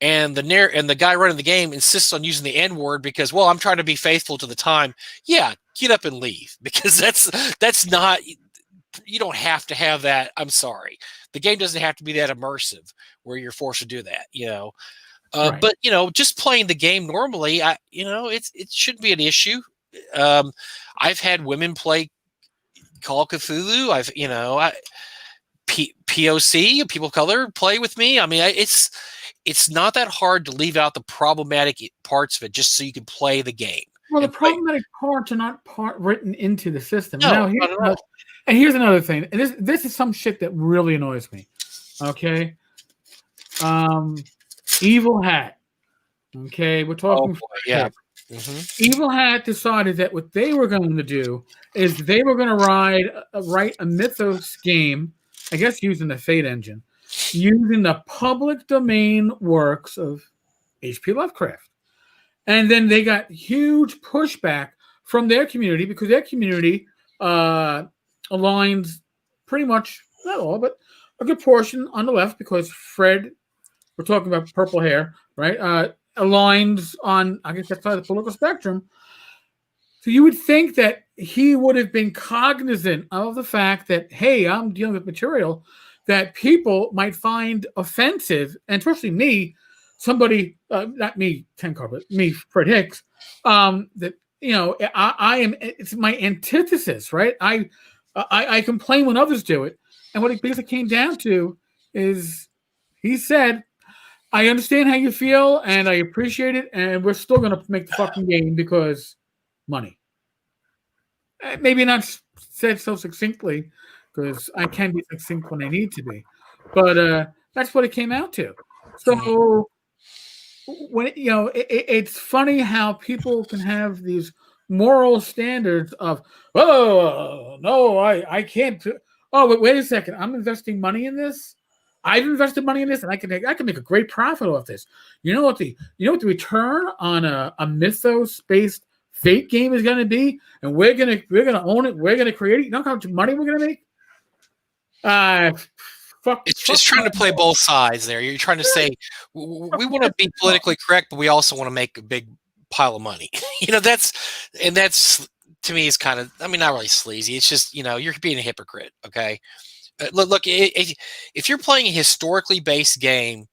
and the guy running the game insists on using the N-word because, well, I'm trying to be faithful to the time. Yeah, get up and leave because that's not. You don't have to have that. I'm sorry, the game doesn't have to be that immersive where you're forced to do that. Right. But just playing the game normally, it shouldn't be an issue. I've had women play Call of Cthulhu. POC, people of color, play with me. I mean, it's not that hard to leave out the problematic parts of it just so you can play the game. Well, the problematic parts are not written into the system. No, and here's another thing. And this is some shit that really annoys me. Okay. Evil Hat. Okay, we're talking. Yeah. Mm-hmm. Evil Hat decided that what they were going to do is they were going to write a Mythos game, I guess using the Fate engine, using the public domain works of H.P. Lovecraft. And then they got huge pushback from their community because their community aligns pretty much, not all, but a good portion on the left because Fred, we're talking about purple hair, right? Aligns on, I guess that's the political spectrum. So you would think that he would have been cognizant of the fact that, hey, I'm dealing with material that people might find offensive, and especially me, somebody, not me, Tenkar, but me, Fred Hicks, that, I am, it's my antithesis, right? I complain when others do it. And what it basically came down to is he said, I understand how you feel, and I appreciate it, and we're still going to make the fucking game because money. Maybe not said so succinctly, because I can be succinct when I need to be. But that's what it came out to. So when it's funny how people can have these moral standards of, oh no, I can't. Oh, wait a second, I'm investing money in this. I've invested money in this, and I can make a great profit off this. You know what the return on a mythos based fake game is going to be, and we're gonna own it. We're gonna create it. You know how much money we're gonna make? It's just trying to play both sides there. You're trying to say we want to be politically correct, but we also want to make a big pile of money. That's to me is kind of, I mean, not really sleazy. It's just, you're being a hypocrite. Okay. Look, if you're playing a historically based game,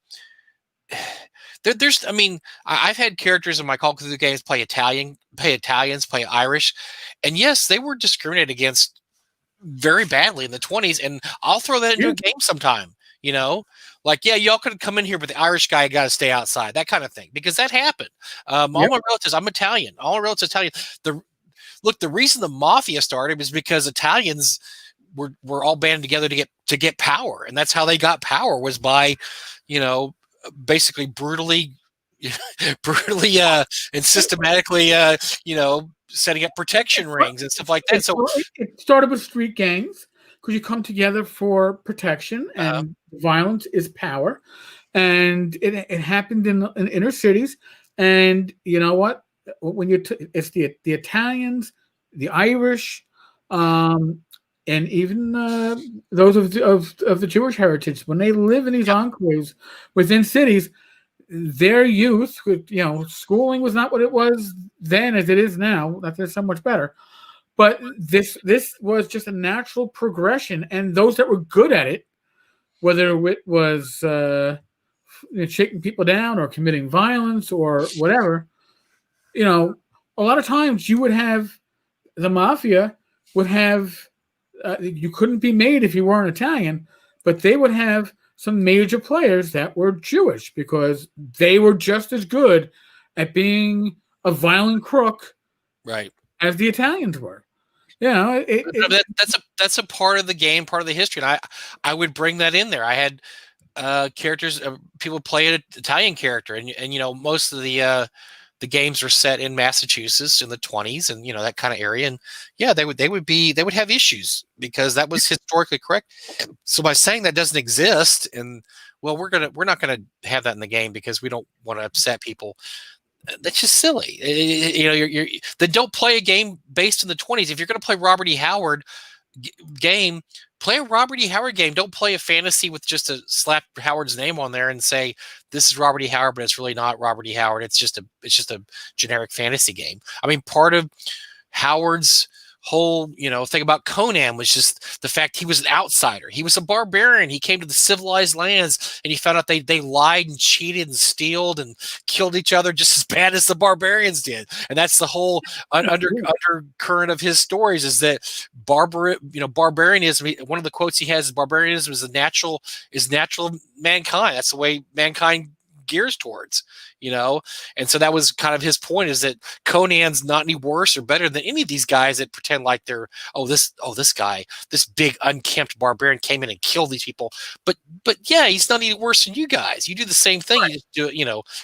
I mean, I've had characters in my Call of Duty games play Italians, play Irish, and yes, they were discriminated against very badly in the 20s, and I'll throw that into a game sometime. Like, yeah, y'all could come in here, but the Irish guy got to stay outside, that kind of thing, because that happened. All my relatives, I'm Italian. All my relatives Italian. The reason the mafia started was because Italians were all banded together to get power, and that's how they got power, was by, basically brutally and systematically, setting up protection rings and stuff like that. So it started with street gangs, because you come together for protection, and violence is power, and it happened in inner cities. And you know what? When it's the Italians, the Irish, and even those of the Jewish heritage, when they live in these enclaves within cities, their youth, schooling was not what it was then as it is now. That's so much better. But this was just a natural progression, and those that were good at it, whether it was shaking people down or committing violence or whatever, a lot of times you would have the mafia would have you couldn't be made if you weren't Italian, but they would have some major players that were Jewish, because they were just as good at being a violent crook, right, as the Italians were. That's a part of the game, part of the history, and I would bring that in there. I had characters, people play an Italian character, and most of the games are set in Massachusetts in the 20s, and that kind of area, and yeah, they would have issues because that was historically correct. So by saying that doesn't exist, and well, we're not gonna have that in the game because we don't want to upset people. That's just silly. Then don't play a game based in the 20s. If you're going to play Robert E. Howard game, play a Robert E. Howard game. Don't play a fantasy with just a slap Howard's name on there and say this is Robert E. Howard, but it's really not Robert E. Howard. It's just a generic fantasy game. I mean, part of Howard's whole thing about Conan was just the fact he was an outsider. He was a barbarian. He came to the civilized lands, and he found out they lied and cheated and stealed and killed each other just as bad as the barbarians did. And that's the whole undercurrent of his stories, is that barbarianism. One of the quotes he has is barbarianism is natural mankind. That's the way mankind gears towards, and so that was kind of his point, is that Conan's not any worse or better than any of these guys that pretend like they're this guy, this big unkempt barbarian came in and killed these people, but yeah, he's not any worse than you guys. You do the same thing, right. You just do it,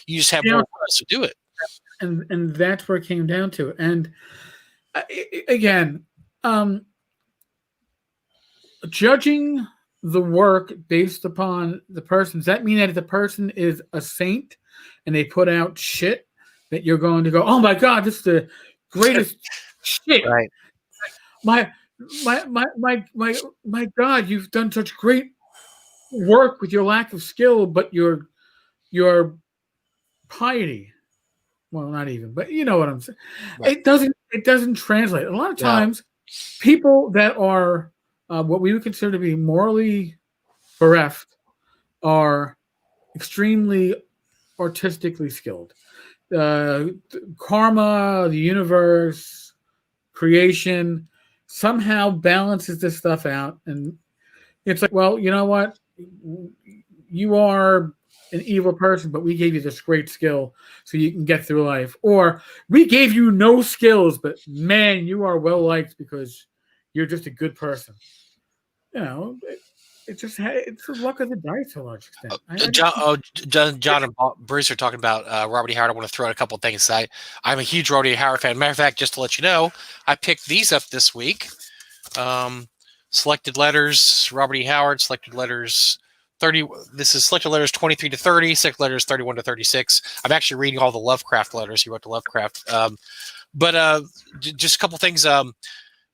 you just have more words to do it, and that's where it came down to. And again, judging the work based upon the person, does that mean that if the person is a saint and they put out shit that you're going to go, oh my God, this is the greatest shit. Right. My God, you've done such great work with your lack of skill, but your piety. Well, not even, but you know what I'm saying. Right. It doesn't translate. A lot of times, people that are what we would consider to be morally bereft are extremely artistically skilled. Karma, the universe, creation somehow balances this stuff out, and it's like, well, you know what? You are an evil person, but we gave you this great skill so you can get through life. Or we gave you no skills, but man, you are well liked because you're just a good person. it's the luck of the dice to a large extent. John and Bruce are talking about Robert E. Howard. I want to throw in a couple of things. I'm a huge Robert E. Howard fan. Matter of fact, just to let you know, I picked these up this week. Selected letters, Robert E. Howard. Selected letters 30. This is selected letters 23 to 30. Selected letters 31 to 36. I'm actually reading all the Lovecraft letters. He wrote to Lovecraft. But just a couple things.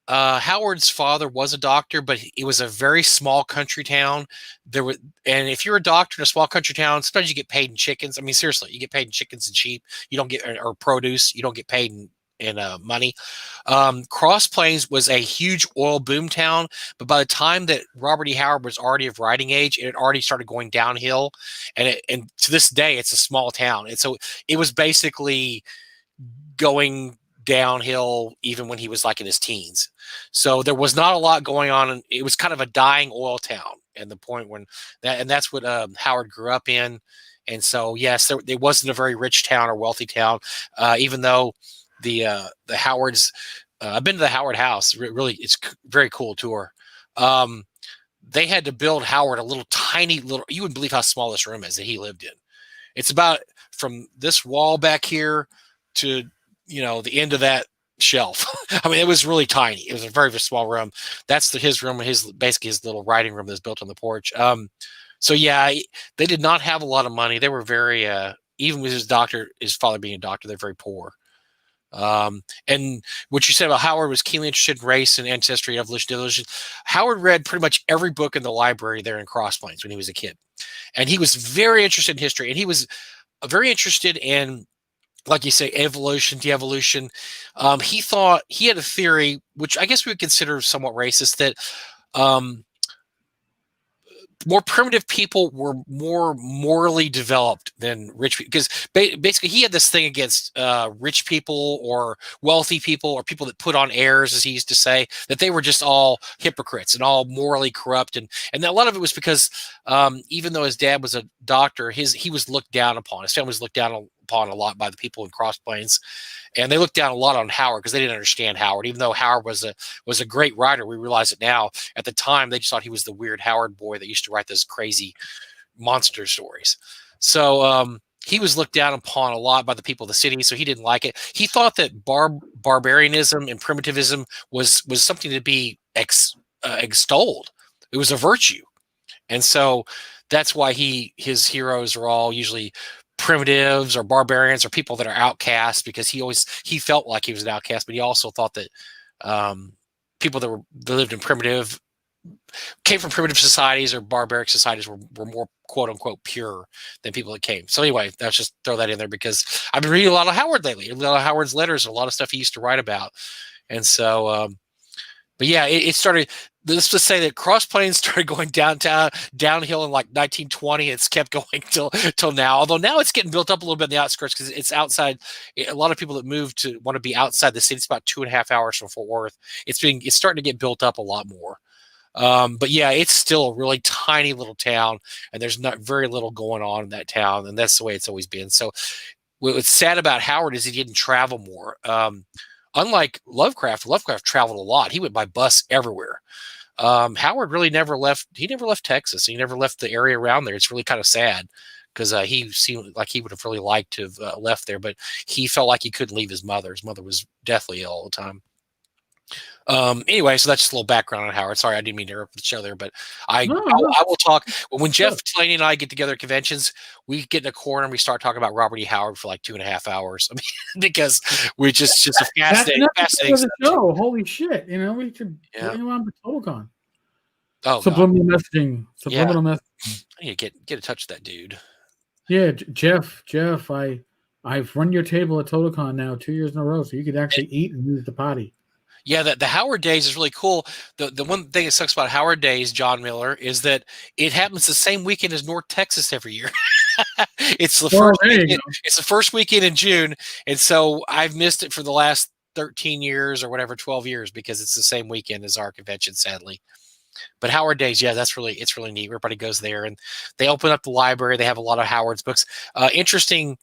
Howard's father was a doctor, but it was a very small country town. And if you're a doctor in a small country town, sometimes you get paid in chickens. I mean, seriously, you get paid in chickens and sheep. You don't get or produce. You don't get paid in money. Cross Plains was a huge oil boom town, but by the time that Robert E. Howard was already of writing age, it had already started going downhill. And to this day, it's a small town, and so it was basically going downhill even when he was like in his teens. So there was not a lot going on, and it was kind of a dying oil town. And the point when that's what Howard grew up in. And so yes, it wasn't a very rich town or wealthy town, even though the Howards. I've been to the Howard house. Really, it's very cool tour. They had to build Howard a little tiny little. You wouldn't believe how small this room is that he lived in. It's about from this wall back here to the end of that shelf. I mean, it was really tiny. It was a very, very small room. That's his room, basically his little writing room that's built on the porch. So yeah, they did not have a lot of money. They were very, even with his father being a doctor, they're very poor. And what you said about Howard was keenly interested in race and ancestry, evolution. Howard read pretty much every book in the library there in Cross Plains when he was a kid. And he was very interested in history, and he was very interested in, like you say, evolution, de-evolution. He thought he had a theory, which I guess we would consider somewhat racist, that more primitive people were more morally developed than rich people. Because basically he had this thing against rich people or wealthy people or people that put on airs, as he used to say, that they were just all hypocrites and all morally corrupt. And a lot of it was because even though his dad was a doctor, he was looked down upon. His family was looked down upon a lot by the people in Cross Plains. And they looked down a lot on Howard because they didn't understand Howard. Even though Howard was a great writer, we realize it now. At the time, they just thought he was the weird Howard boy that used to write those crazy monster stories. So he was looked down upon a lot by the people of the city, so he didn't like it. He thought that barbarianism and primitivism was something to be extolled. It was a virtue. And so that's why his heroes are all usually primitives or barbarians or people that are outcasts, because he felt like he was an outcast, but he also thought that people that lived in came from primitive societies or barbaric societies were more quote unquote pure than people that came. So anyway, let's just throw that in there because I've been reading a lot of Howard lately, a lot of Howard's letters, a lot of stuff he used to write about. And so but yeah, it started. Let's just say that Cross Plains started going downhill in like 1920. It's kept going till now. Although now it's getting built up a little bit in the outskirts because it's outside. A lot of people that move to want to be outside the city. It's about 2.5 hours from Fort Worth. It's starting to get built up a lot more. But yeah, it's still a really tiny little town, and there's not very little going on in that town, and that's the way it's always been. So what's sad about Howard is he didn't travel more. Unlike Lovecraft traveled a lot. He went by bus everywhere. Howard really never left. He never left Texas. He never left the area around there. It's really kind of sad because he seemed like he would have really liked to have left there, but he felt like he couldn't leave his mother. His mother was deathly ill all the time. Anyway, so that's just a little background on Howard. Sorry, I didn't mean to interrupt the show there, but I will talk when Jeff Delaney and I get together at conventions. We get in a corner and we start talking about Robert E. Howard for like 2.5 hours. I mean, because we're just a fascinating show. Holy shit! We should bring him on the TotalCon. Oh, subliminal messaging. Subliminal messaging. I need to get in touch with that dude. Yeah, Jeff. I've run your table at TotalCon now 2 years in a row, so you could actually eat and use the potty. Yeah, the Howard Days is really cool. The one thing that sucks about Howard Days, John Miller, is that it happens the same weekend as North Texas every year. It's the first weekend in June, and so I've missed it for the last 13 years or whatever, 12 years, because it's the same weekend as our convention, sadly. But Howard Days, yeah, it's really neat. Everybody goes there, and they open up the library. They have a lot of Howard's books. Interesting.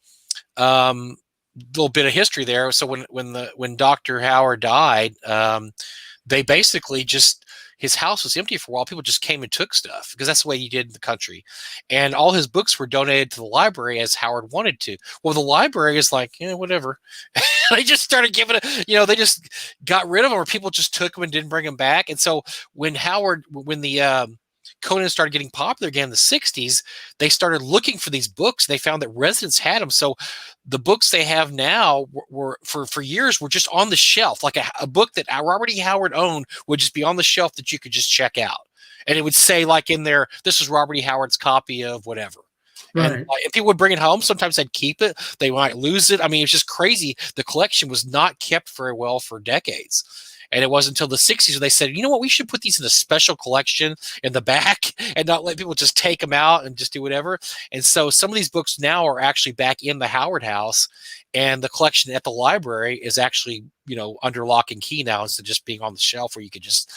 Little bit of history there. So when Dr. Howard died, they basically just his house was empty for a while. People just came and took stuff because that's the way you did in the country. And all his books were donated to the library as Howard wanted to. Well, the library is like, whatever. They just started giving it, they just got rid of them, or people just took them and didn't bring them back. And so when the Conan started getting popular again in the 60s, they started looking for these books. They found that residents had them. So the books they have now were for years were just on the shelf. Like a book that Robert E. Howard owned would just be on the shelf that you could just check out. And it would say like in there, this is Robert E. Howard's copy of whatever. Right. And if people would bring it home, sometimes they'd keep it. They might lose it. I mean, it's just crazy. The collection was not kept very well for decades. And it wasn't until the 60s when they said, you know what, we should put these in a special collection in the back and not let people just take them out and just do whatever. And so some of these books now are actually back in the Howard House, and the collection at the library is actually, under lock and key now instead of just being on the shelf where you could just,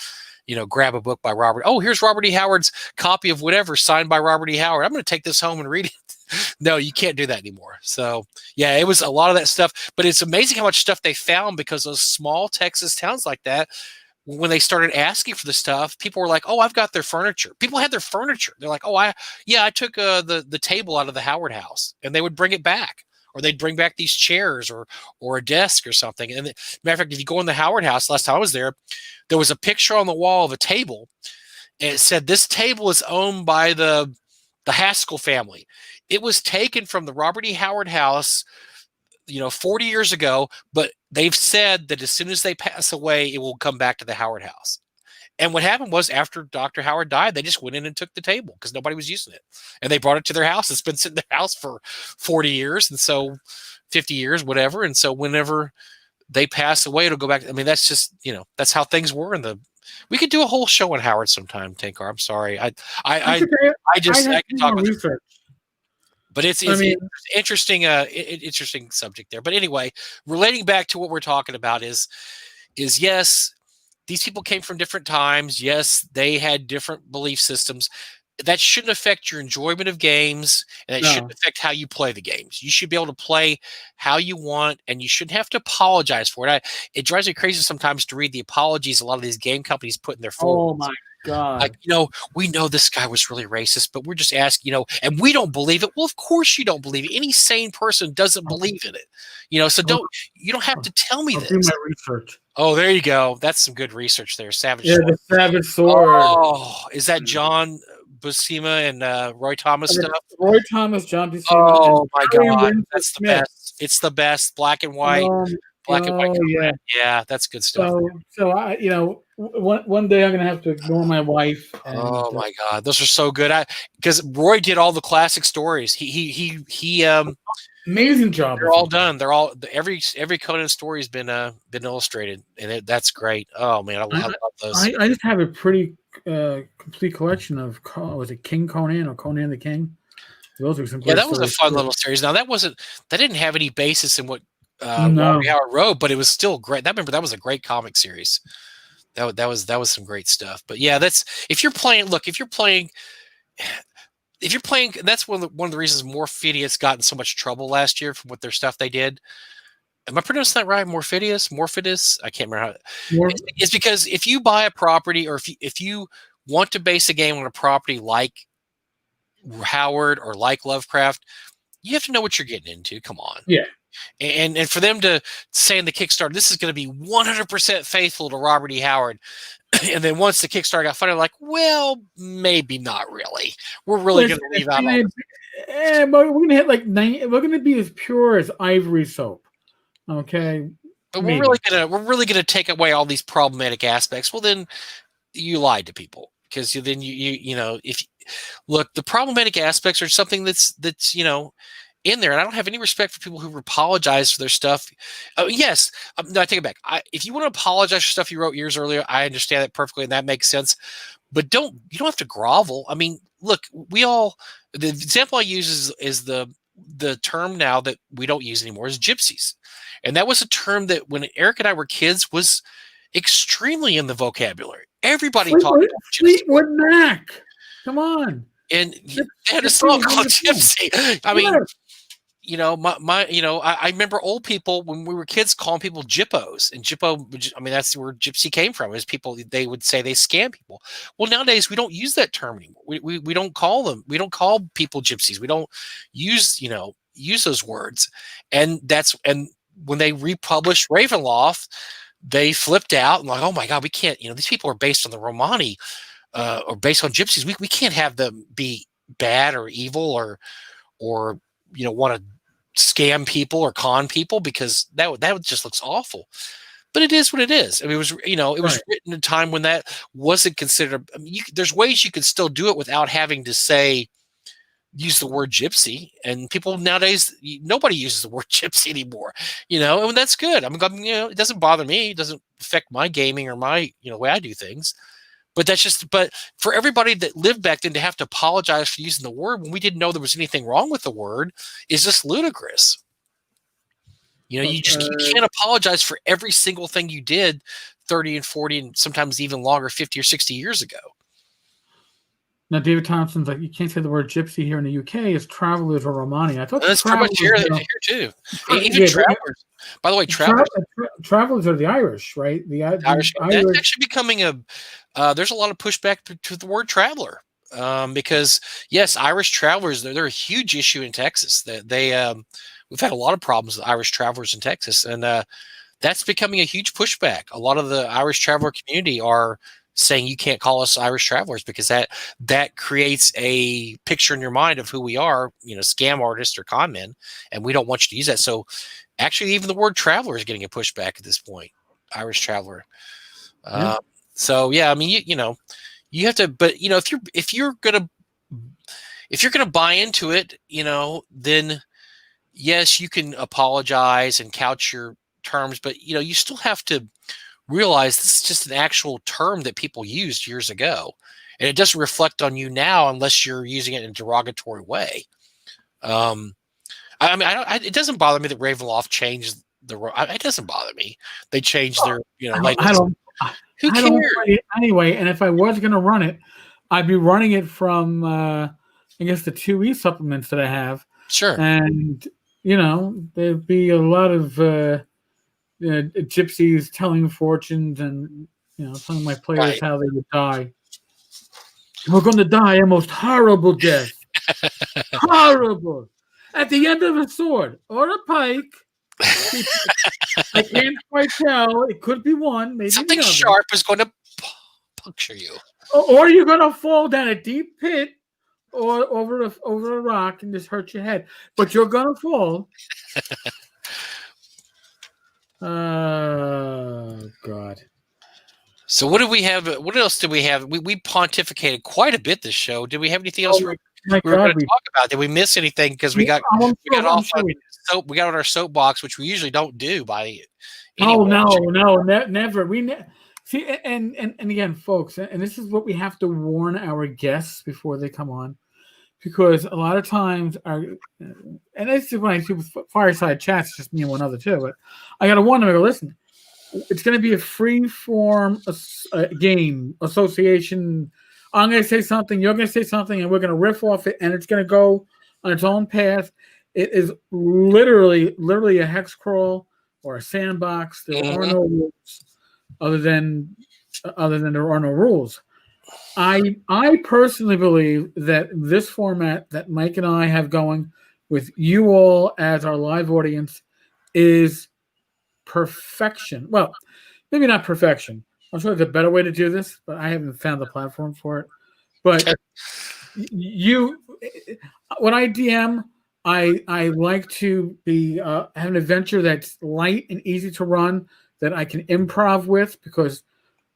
grab a book by Robert. Oh, here's Robert E. Howard's copy of whatever signed by Robert E. Howard. I'm going to take this home and read it. No, you can't do that anymore. So yeah, it was a lot of that stuff, but it's amazing how much stuff they found because those small Texas towns like that, when they started asking for the stuff, people were like, oh, I've got their furniture. People had their furniture. They're like, oh, I took the table out of the Howard House, and they would bring it back. Or they'd bring back these chairs or a desk or something. And matter of fact, if you go in the Howard House, last time I was there was a picture on the wall of a table, and it said, this table is owned by the Haskell family. It was taken from the Robert E. Howard House, 40 years ago, but they've said that as soon as they pass away, it will come back to the Howard House. And what happened was after Dr. Howard died, they just went in and took the table because nobody was using it. And they brought it to their house. It's been sitting in their house for 40 years. And so 50 years, whatever. And so whenever they pass away, it'll go back. I mean, that's just, that's how things were we could do a whole show on Howard sometime, Tenkar. I'm sorry. I can talk with research. But it's interesting, interesting subject there. But anyway, relating back to what we're talking about is yes, these people came from different times. Yes, they had different belief systems. That shouldn't affect your enjoyment of games, and it shouldn't affect how you play the games. You should be able to play how you want, and you shouldn't have to apologize for it. It drives me crazy sometimes to read the apologies a lot of these game companies put in their forums. Oh my God. Like, we know this guy was really racist, but we're just asking, and we don't believe it. Well, of course you don't believe it. Any sane person doesn't believe in it. So you don't have to tell me this. Do my research. Oh, there you go. That's some good research there. Savage Sword. The Savage Sword. Oh, is that John Buscema and Roy Thomas stuff? Roy Thomas, John Buscema. Oh my God, that's the best. It's the best. Black and white. Black and white. Yeah, that's good stuff. So I, one day I'm gonna have to ignore my wife. Oh my God, those are so good. Because Roy did all the classic stories. He amazing job. They're all done. They're all every Conan story has been illustrated, and that's great. Oh man, I love those. I just have a pretty complete collection of was it King Conan or Conan the King? Those are some great that was a fun too. little series. Now that didn't have any basis in what Robert Howard wrote, but it was still great. That was a great comic series. That was some great stuff. But yeah, if you're playing, that's one of the reasons Morphidius got in so much trouble last year from what their stuff they did. Am I pronouncing that right? Morphidius? I can't remember how. It's because if you buy a property, or if you want to base a game on a property like Howard or like Lovecraft, you have to know what you're getting into. Come on. Yeah. And for them to say in the Kickstarter, this is going to be 100% faithful to Robert E. Howard. And then once the Kickstarter got funded, like, well, maybe not really. We're really going to leave out all but we're going to hit like 9. We're going to be as pure as ivory soap. Okay. But we're really gonna take away all these problematic aspects. Well, then you lied to people, because then if the problematic aspects are something that's in there, and I don't have any respect for people who apologize for their stuff. Yes, no, I take it back. If you want to apologize for stuff you wrote years earlier, I understand that perfectly, and that makes sense. But you don't have to grovel. I mean, look, the example I use is the term now that we don't use anymore is gypsies, and that was a term that when Eric and I were kids was extremely in the vocabulary. Everybody talked about gypsy. Fleetwood Mac, come on. And they had a song called Gypsy. I mean, I remember old people when we were kids calling people jippos, and jippo, I mean, that's where gypsy came from. Is people they would say they scam people. Well, nowadays we don't use that term anymore. We don't call them. We don't call people gypsies. We don't use those words, and when they republished Ravenloft, they flipped out and like, oh my god, we can't. These people are based on the Romani, or based on gypsies. We can't have them be bad or evil or want to scam people or con people, because that just looks awful. But it is what it is. I mean, it was written in a time when that wasn't considered. I mean, there's ways you can still do it without having to use the word gypsy. And people nowadays, nobody uses the word gypsy anymore. And that's good. I mean, it doesn't bother me. It doesn't affect my gaming or my way I do things. But for everybody that lived back then to have to apologize for using the word when we didn't know there was anything wrong with the word is just ludicrous. You can't apologize for every single thing you did 30 and 40 and sometimes even longer, 50 or 60 years ago. Now, David Thompson's like, you can't say the word gypsy here in the UK. It's travelers or Romani. I thought that's pretty much here too. Even travelers. By the way, travelers are the Irish, right? The Irish. That's actually becoming there's a lot of pushback to the word traveler, because yes, Irish travelers, they're a huge issue in Texas. We've had a lot of problems with Irish travelers in Texas, and that's becoming a huge pushback. A lot of the Irish traveler community are saying you can't call us Irish travelers because that creates a picture in your mind of who we are, scam artists or con men, and we don't want you to use that. So actually, even the word traveler is getting a pushback at this point. Irish traveler. Yeah. So yeah, I mean, you have to, but if you're gonna buy into it, then yes, you can apologize and couch your terms, but you still have to realize this is just an actual term that people used years ago, and it doesn't reflect on you now unless you're using it in a derogatory way. I mean, it doesn't bother me that Ravenloft changed it doesn't bother me. They changed their, who cares? I don't play it anyway, and if I was going to run it, I'd be running it from, I guess, the 2E supplements that I have. Sure. And, there'd be a lot of gypsies telling fortunes and, telling my players how they would die. We're going to die a most horrible death. Horrible. At the end of a sword or a pike. I can't quite tell. It could be one, maybe something sharp is going to puncture you, or you're going to fall down a deep pit or over a rock and just hurt your head. But you're going to fall. Oh God. So what do we have? What else do we have? We pontificated quite a bit this show. Did we have anything else we were going to talk about? Did we miss anything? Because we got on our soapbox, which we usually don't do by. No, never. See, and again, folks, and this is what we have to warn our guests before they come on, because a lot of times and this is when I do fireside chats, just me and one other too. But I got to warn them. I go, listen, it's going to be a free form game association. I'm going to say something, you're going to say something, and we're going to riff off it, and it's going to go on its own path. It is literally a hex crawl or a sandbox. There are no rules other than there are no rules. I personally believe that this format that Mike and I have going with you all as our live audience is perfection. Well, maybe not perfection. I'm sure there's a better way to do this, but I haven't found the platform for it. But when I DM, I like to be have an adventure that's light and easy to run that I can improv with, because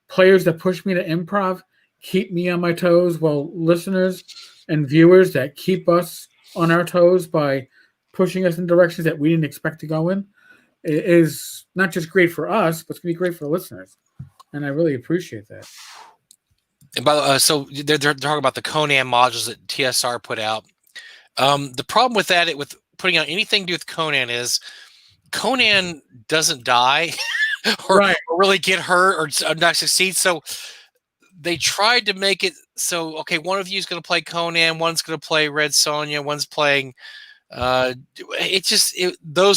players that push me to improv keep me on my toes, while listeners and viewers that keep us on our toes by pushing us in directions that we didn't expect to go in is not just great for us, but it's going to be great for the listeners. And I really appreciate that. And by the way, so they're talking about the Conan modules that TSR put out. The problem with that, with putting out anything to do with Conan, is Conan doesn't die or really get hurt or not succeed. So they tried to make it so, okay, one of you is going to play Conan, one's going to play Red Sonja, one's playing Those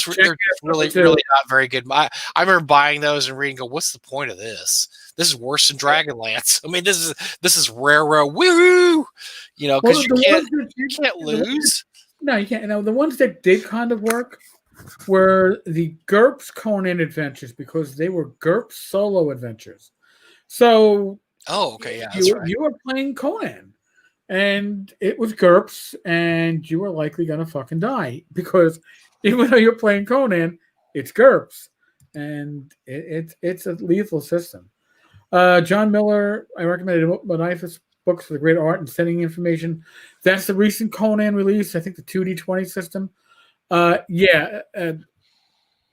were they're really not very good. I remember buying those and reading, go, what's the point of this? This is worse than Dragonlance. I mean, this is railroad woo, because you can't lose. No, you can't. Now the ones that did kind of work were the GURPS Conan adventures because they were GURPS solo adventures. So, okay, yeah, that's right. You were playing Conan, and it was GURPS, and you were likely gonna fucking die because even though you're playing Conan, it's GURPS, and it's a lethal system. John Miller, I recommended Boniface books for the great art and sending information. That's the recent Conan release. I think the 2D20 system. The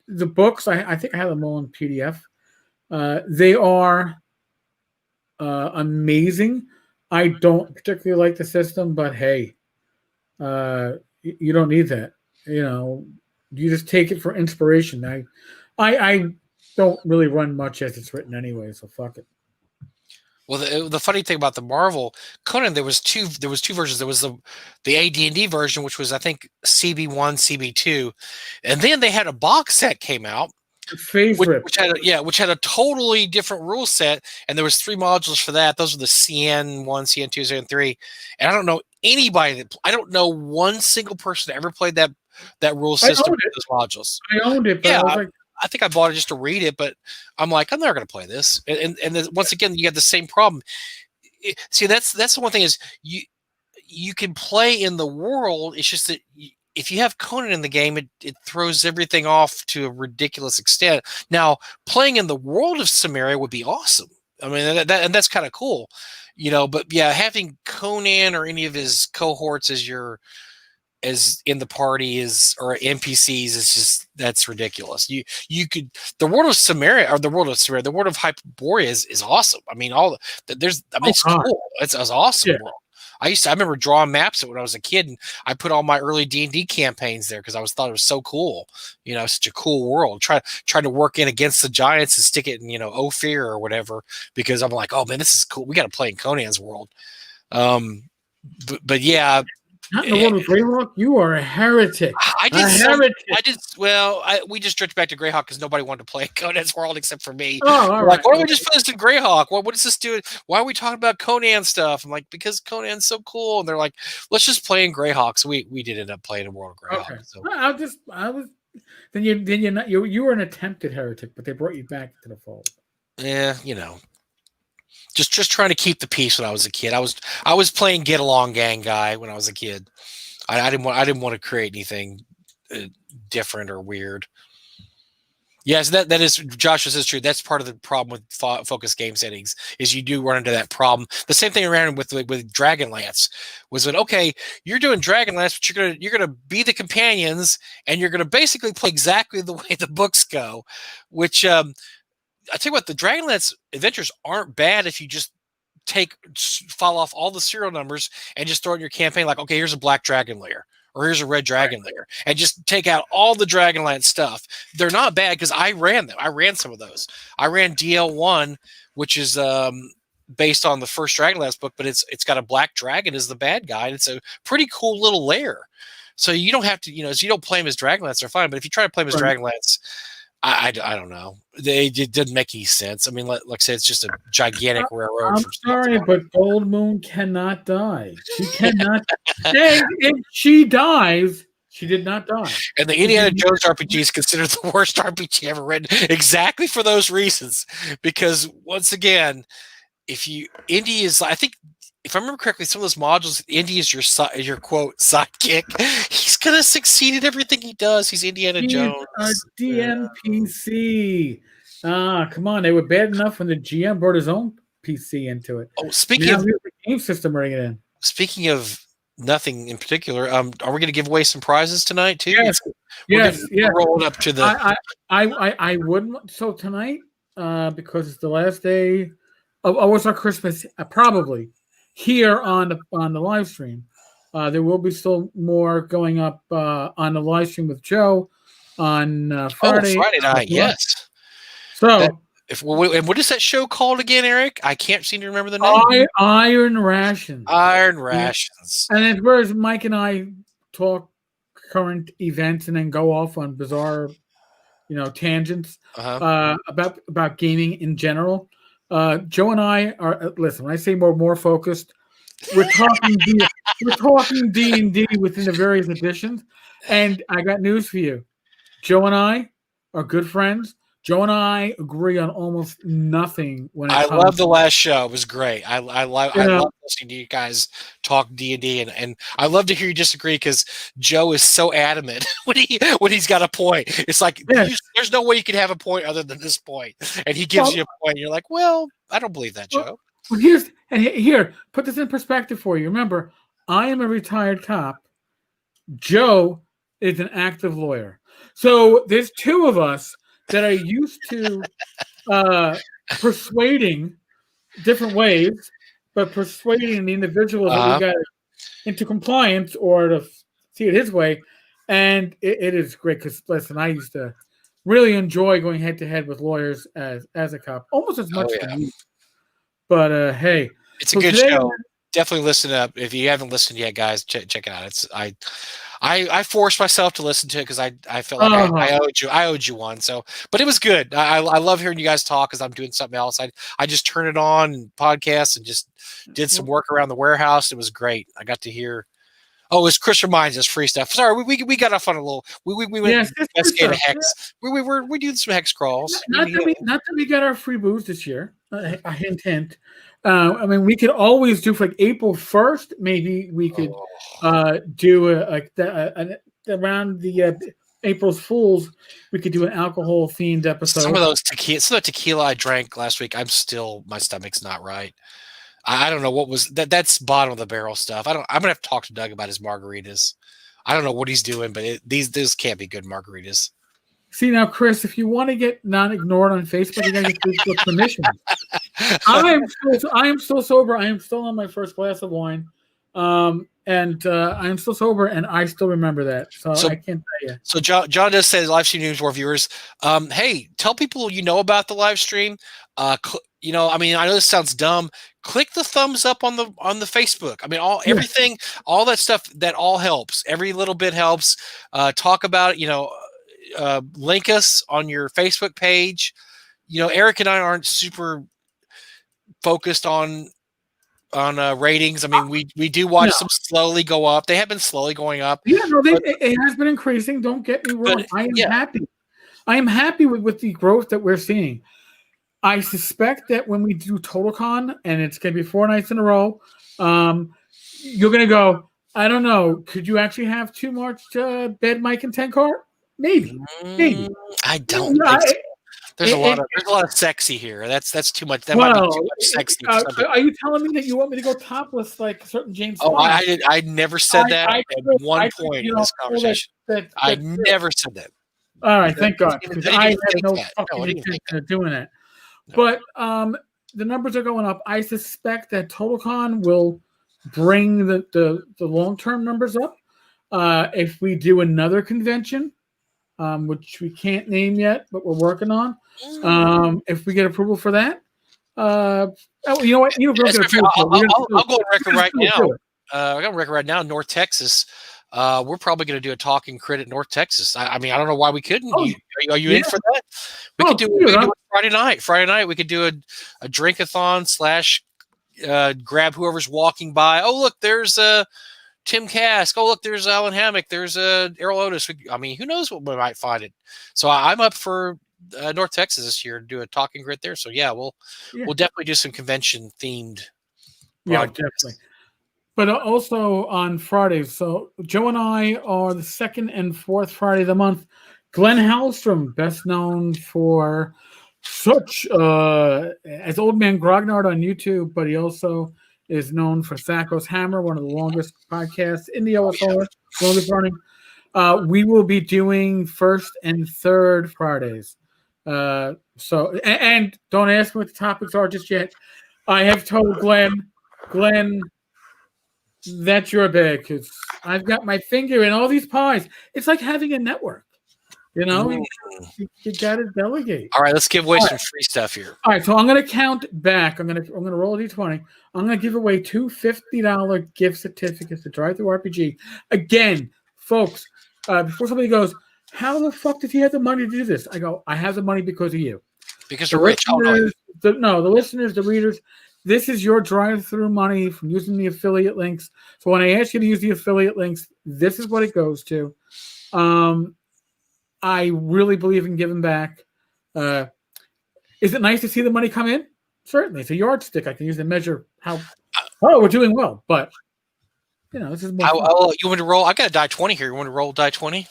books, I think I have them all in PDF. They are amazing. I don't particularly like the system, but hey, you don't need that. You just take it for inspiration. I don't really run much as it's written anyway, so fuck it. Well, the funny thing about the Marvel Conan, there was two versions. There was the AD&D version, which was I think CB1, CB2, and then they had a box set came out, which had a totally different rule set, and there was 3 modules for that. Those were the CN1, CN2, CN3, and I don't know anybody I don't know one single person that ever played that rule system with those modules. I owned it, but I was like, I think I bought it just to read it, but I'm like, I'm never going to play this. And once again, you got the same problem. See, that's the one thing is you can play in the world. It's just that if you have Conan in the game, it throws everything off to a ridiculous extent. Now, playing in the world of Samaria would be awesome. I mean, and that's kind of cool, But yeah, having Conan or any of his cohorts as in the party or NPCs is just that's ridiculous. You could the world of Samaria or the world of Hyperborea is awesome. I mean it's cool. It's an awesome world. I remember drawing maps when I was a kid, and I put all my early D&D campaigns there because I thought it was so cool. Such a cool world. Try to work in against the giants and stick it in Ophir or whatever because I'm like, oh man, this is cool. We got to play in Conan's world. But yeah. Not in the world of Greyhawk. You are a heretic. We just drifted back to Greyhawk because nobody wanted to play Conan's world except for me. Oh, all right. Like, why don't we just put this in Greyhawk? What does this do? Why are we talking about Conan stuff? I'm like, because Conan's so cool. And they're like, let's just play in Greyhawk. So we did end up playing in World of Greyhawk. Okay. So. I was. Then you were an attempted heretic, but they brought you back to the fold. Yeah, Just trying to keep the peace when I was a kid. I was playing Get Along Gang guy when I was a kid. I didn't want to create anything different or weird. Yes, that is Josh. This is true. That's part of the problem with focus game settings is you do run into that problem. The same thing around with Dragonlance was when you're doing Dragonlance, but you're gonna be the companions and you're gonna basically play exactly the way the books go, which. I tell you what, the Dragonlance adventures aren't bad if you just file off all the serial numbers and just throw in your campaign like, okay, here's a black dragon layer or here's a red dragon layer, and just take out all the Dragonlance stuff. They're not bad because I ran them. I ran some of those. I ran DL1, which is based on the first Dragonlance book, but it's got a black dragon as the bad guy, and it's a pretty cool little layer. So you don't have to, so you don't play him as Dragonlance, they're fine. But if you try to play him as Dragonlance, I don't know. It didn't make any sense. I mean, like I said, it's just a gigantic railroad. I'm sorry, but Gold Moon cannot die. She cannot. If she dies, she did not die. And the Indiana Jones RPG is considered the worst RPG ever written exactly for those reasons. Because once again, Indy is, I think, if I remember correctly, some of those modules, Indy is your quote sidekick. He's gonna succeed at everything he does. He's Indiana Jones. A DMPC. Come on, they were bad enough when the GM brought his own PC into it. Oh, speaking of the game system, bring it in. Speaking of nothing in particular, are we going to give away some prizes tonight too? Yes. Rolling up to the. I wouldn't. So tonight, because it's the last day of OSR Christmas, probably. Here on the live stream, there will be still more going up on the live stream with Joe on Friday. Friday night, yes. So, and what is that show called again, Eric? I can't seem to remember the name. Iron Rations. Iron Rations. And it's where Mike and I talk current events and then go off on bizarre, tangents about gaming in general. Joe and I are listen. When I say we're more focused, we're talking D&D within the various editions. And I got news for you. Joe and I are good friends. Joe and I agree on almost nothing when it I comes. love the last show. It was great. I love listening to you guys talk D&D, and I love to hear you disagree because Joe is so adamant when he's got a point. It's like there's no way you could have a point other than this point, and he gives you a point. And you're like, well, I don't believe that, Joe. Well, here, put this in perspective for you. Remember, I am a retired cop. Joe is an active lawyer. So there's two of us that are used to persuading different ways, but persuading the individual that we got into compliance or to see it his way. And it is great because, listen, I used to really enjoy going head to head with lawyers as a cop, almost as much as you. But hey, it's a good show. Definitely listen up. If you haven't listened yet, guys, check it out. It's I forced myself to listen to it because I felt like I owed you one. So, but it was good. I love hearing you guys talk because I'm doing something else. I just turned it on and podcast and just did some work around the warehouse. It was great. I got to hear. Oh, it's Chris reminds us free stuff. Sorry, we got off on a little. We went investigating hex. We doing some hex crawls. Not that we got our free booze this year. A hint. I mean, we could always do for like April 1st. Maybe we could do around the April's Fools. We could do an alcohol themed episode. Some of that tequila I drank last week. My stomach's not right. I don't know what was that. That's bottom of the barrel stuff. I'm gonna have to talk to Doug about his margaritas. I don't know what he's doing, but these can't be good margaritas. See now, Chris, if you want to get not ignored on Facebook, you gotta get Facebook permission. I am still sober. I am still on my first glass of wine, and I am still sober, and I still remember that. So I can't tell you. So John does say LiveStream news for viewers. Hey, tell people about the live stream. I know this sounds dumb. Click the thumbs up on the Facebook. I mean, everything, all that stuff, that all helps. Every little bit helps. Talk about it. Link us on your Facebook page. Eric and I aren't super focused on ratings. I mean, we do watch them slowly go up. They have been slowly going up. Yeah, no, it has been increasing. Don't get me wrong. I am happy. I am happy with the growth that we're seeing. I suspect that when we do TotalCon, and it's going to be 4 nights in a row, you're going to go, I don't know, could you actually have too much bed Mike and Tenkar? Maybe. I don't think so. There's a lot of sexy here. That's too much. That might be too much sexy. Are you telling me that you want me to go topless like certain James Bond? I never said that at one point in this conversation. I never said that. All right, thank God. Because I had no fucking intention of doing it. But the numbers are going up. I suspect that TotalCon will bring the long-term numbers up. If we do another convention, which we can't name yet, but we're working on, if we get approval for that, you know what? I'll go on record right now. I got a record right now in North Texas. We're probably going to do a talking crit at North Texas. I mean, I don't know why we couldn't. Are you in for that? We could do it Friday night. Friday night, we could do a drink-a-thon / grab whoever's walking by. Oh, look, there's Tim Kask. Oh, look, there's Alan Hammock. There's Errol Otis. I mean, who knows what we might find it. So I'm up for North Texas this year to do a talking grit there. So we'll definitely do some convention themed. Yeah, definitely. But also on Fridays. So Joe and I are the second and fourth Friday of the month. Glenn Hallstrom, best known for such as Old Man Grognard on YouTube, but he also is known for Sacco's Hammer, one of the longest podcasts in the OSR, longest running. We will be doing first and third Fridays. And don't ask me what the topics are just yet. I have told Glenn, that's your bag because I've got my finger in all these pies. It's like having a network. You got to delegate. All right, let's give away some free stuff here. All right, so I'm going to count back. I'm going to roll a d20. I'm going to give away 2 $50 gift certificates to Drive Through RPG. Again, folks, before somebody goes, how the fuck did he have the money to do this? I go, I have the money because of you. Because you're rich. Oh, no. The listeners, the readers, this is your drive-through money from using the affiliate links. So when I ask you to use the affiliate links, this is what it goes to. I really believe in giving back. Is it nice to see the money come in? Certainly. It's a yardstick I can use to measure how we're doing well. But, this is more fun. You want to roll? I got a die 20 here. You want to roll die 20?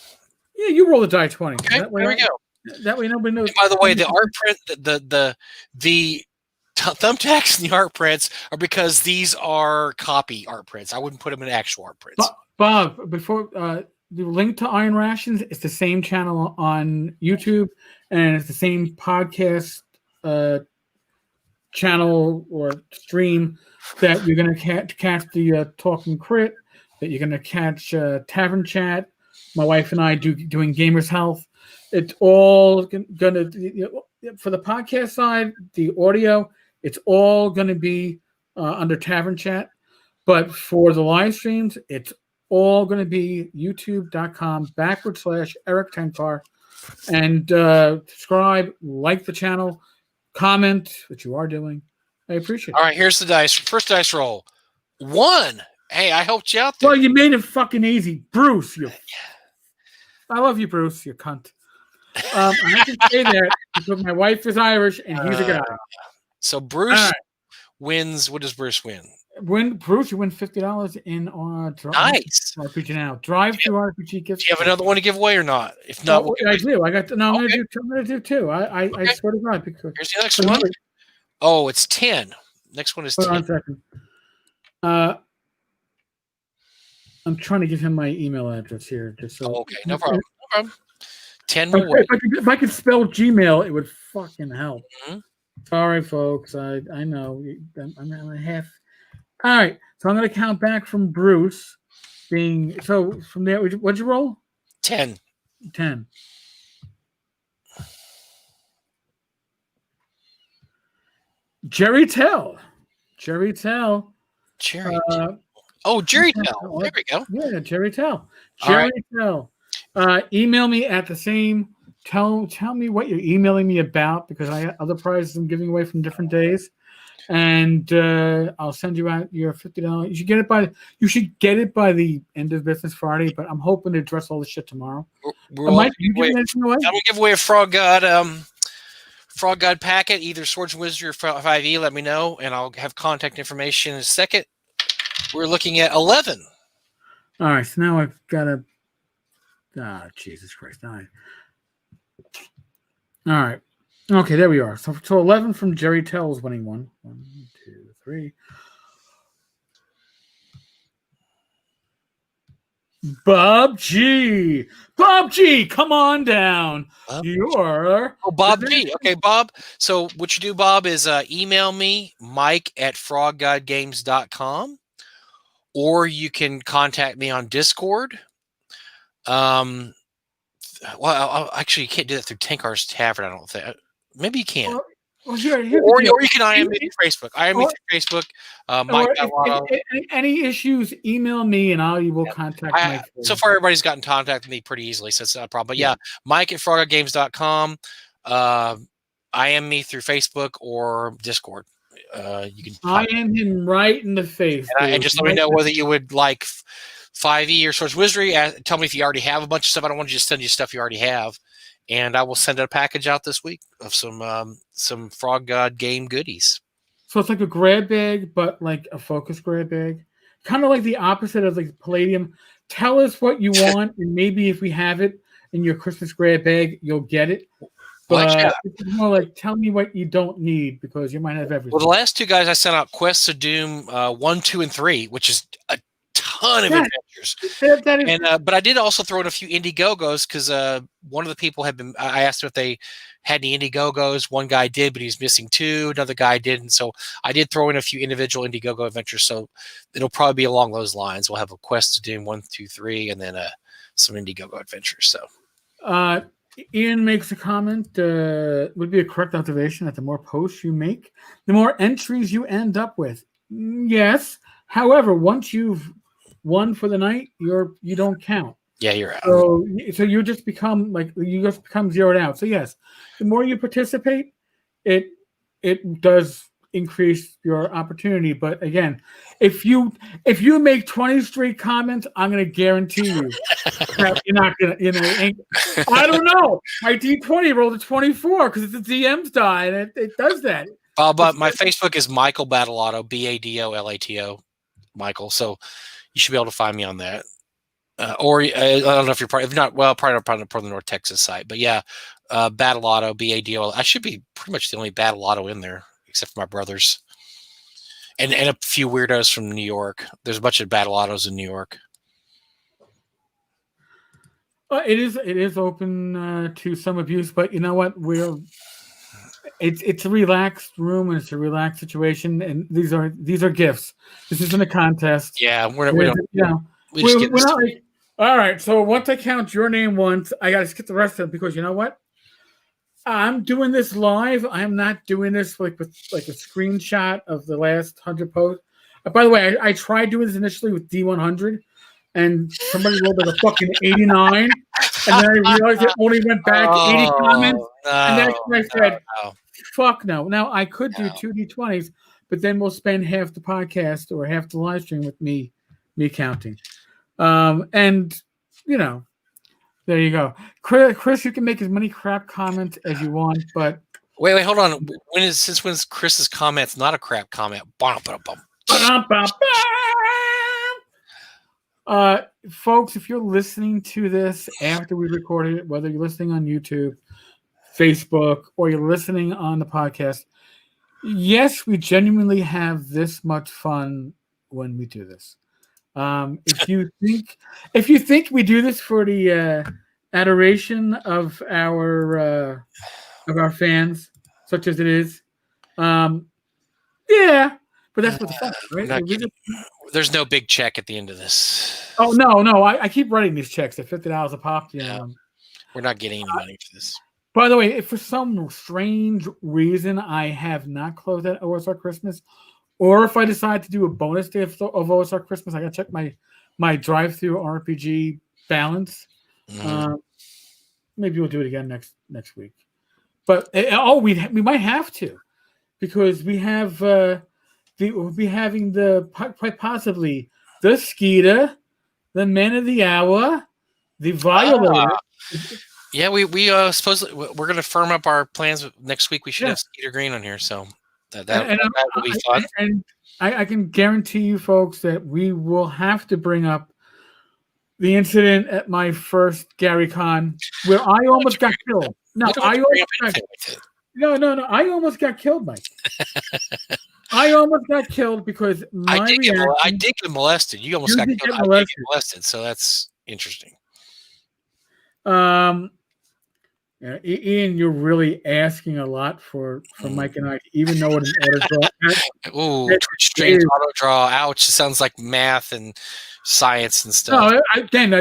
Yeah, you roll a die 20. Okay, there we go. That way nobody knows. And by the way, the art print, the thumbtacks and the art prints are because these are copy art prints. I wouldn't put them in actual art prints. Bob, before the link to Iron Rations is the same channel on YouTube, and it's the same podcast channel or stream that you're going to catch the Talking Crit, that you're going to catch Tavern Chat. My wife and I doing Gamers Health. It's all going to, for the podcast side, the audio, it's all going to be under Tavern Chat. But for the live streams, it's all going to be youtube.com/Eric Tenkar. And subscribe, like the channel, comment, which you are doing. I appreciate it. All right, here's the dice. First dice roll. 1. Hey, I helped you out there. Well, you made it fucking easy. Bruce, I love you, Bruce, you cunt. I have to say that because my wife is Irish and he's a guy. So Bruce wins. What does Bruce win? Bruce, you win $50 in nice RPG Now. Drive through RPG gifts. Do you have another one to give away or not? If not, I do. I'm going to do two. I swear to God. Because here's the next one. Oh, it's 10. Next one is 10. Hold on a second. I'm trying to give him my email address here. Just so. Okay, no problem. 10 will wait. If I could spell Gmail, it would fucking help. Mm-hmm. Sorry, folks. I know. I'm a half. All right. So I'm going to count back from Bruce being. So from there, what'd you roll? 10. 10. Jerry Tell. Jerry Tell. There we go. Yeah, Jerry Tell. Jerry Tell. Email me at the same. Tell me what you're emailing me about because I have other prizes I'm giving away from different days, and I'll send you out your $50. You should get it by the end of business Friday, but I'm hoping to address all this shit tomorrow. Mike, you giving anything away? I'm gonna give away a Frog God packet, either Swords and Wizardry or 5e. Let me know, and I'll have contact information in a second. We're looking at 11. All right, so now I've got to. Jesus Christ! All right. Okay, there we are. So 11 from Jerry Tell's winning one. 1, 2, 3. Bob G, come on down. You're Bob G. Okay, Bob. So what you do, Bob, is email me, mike@froggodgames.com, or you can contact me on Discord. Well, actually, you can't do that through Tenkar's Tavern. I don't think. Maybe you can. Or you can IM me through Facebook. IM me through Facebook. Mike. Any issues, email me and I will contact Mike. So far, everybody's gotten in contact with me pretty easily, so it's not a problem. But yeah, Mike@froggodgames.com. IM me through Facebook or Discord. You can. IM him right in the face. And just let me know whether you would like 5e or Swords Wizardry. Tell me if you already have a bunch of stuff. I don't want to just send you stuff you already have. And I will send a package out this week of some Frog God game goodies. So it's like a grab bag, but like a focus grab bag. Kind of like the opposite of like Palladium. Tell us what you want, and maybe if we have it in your Christmas grab bag, you'll get it. But it's more like tell me what you don't need because you might have everything. Well, the last two guys I sent out Quests of Doom 1, 2, and 3, which is a ton of adventures. But I did also throw in a few Indiegogos because one of the people had been. I asked them if they had any Indiegogos. One guy did, but he's missing 2. Another guy didn't. So I did throw in a few individual Indiegogo adventures. So it'll probably be along those lines. We'll have a Quest to Doom 1, 2, 3, and then some Indiegogo adventers. So. Ian makes a comment. Would be a correct observation that the more posts you make, the more entries you end up with. Yes. However, once you've won for the night, you don't count. Yeah, you're out. So you just become zeroed out. So yes, the more you participate, it does increase your opportunity. But again, if you make 20 straight comments, I'm going to guarantee you that you're not going to. I don't know. My D20 rolled a 24 because it's a DM's die, and it does that. But my Facebook is Michael Badolato, Badolato, Michael. So you should be able to find me on that. Or I don't know if you're if not, well, probably not part of the North Texas site, but yeah, Badolato, Badol. I should be pretty much the only Badolato in there, except for my brothers and a few weirdos from New York. There's a bunch of Badolatos in New York. It is open to some abuse, but you know what? It's a relaxed room and it's a relaxed situation, and these are gifts. This isn't a contest. Yeah, we don't. We're not like, all right. So once I count your name once, I got to skip the rest of them because you know what? I'm doing this live. I am not doing this with a screenshot of the last 100 posts. By the way, I tried doing this initially with D100, and somebody rolled like a fucking 89, and then I realized it only went back 80 comments, and that's when I said, "Fuck no!" Now I could do 2 D20s, but then we'll spend half the podcast or half the live stream with me counting. And you know, there you go, Chris. You can make as many crap comments as you want, but wait, hold on. When's Chris's comments not a crap comment? Folks, if you're listening to this after we recorded it, whether you're listening on YouTube, Facebook, or you're listening on the podcast, yes, we genuinely have this much fun when we do this. If you think we do this for the adoration of our fans, such as it is, yeah, but that's what the fun is, right? There's no big check at the end of this. Oh no! I keep writing these checks at $50 a pop. Yeah. We're not getting any money for this. By the way, if for some strange reason I have not closed that OSR Christmas, or if I decide to do a bonus day of OSR Christmas, I gotta check my drive-through RPG balance. Mm-hmm. Maybe we'll do it again next week. But we might have to, because we have we'll be having quite possibly the Skeeter, the Man of the Hour, the Violator. Yeah, we supposedly we're going to firm up our plans next week. We should have Skeeter Green on here, so that will be fun. And I can guarantee you, folks, that we will have to bring up the incident at my first Gary Con where I almost got killed. No, I almost got killed, Mike. I almost got killed because I did get molested. You almost got killed. I did get molested, so that's interesting. Ian, you're really asking a lot for Mike and I to even know what an auto draw. Ooh, strange auto draw. Ouch! It sounds like math and science and stuff. No, again,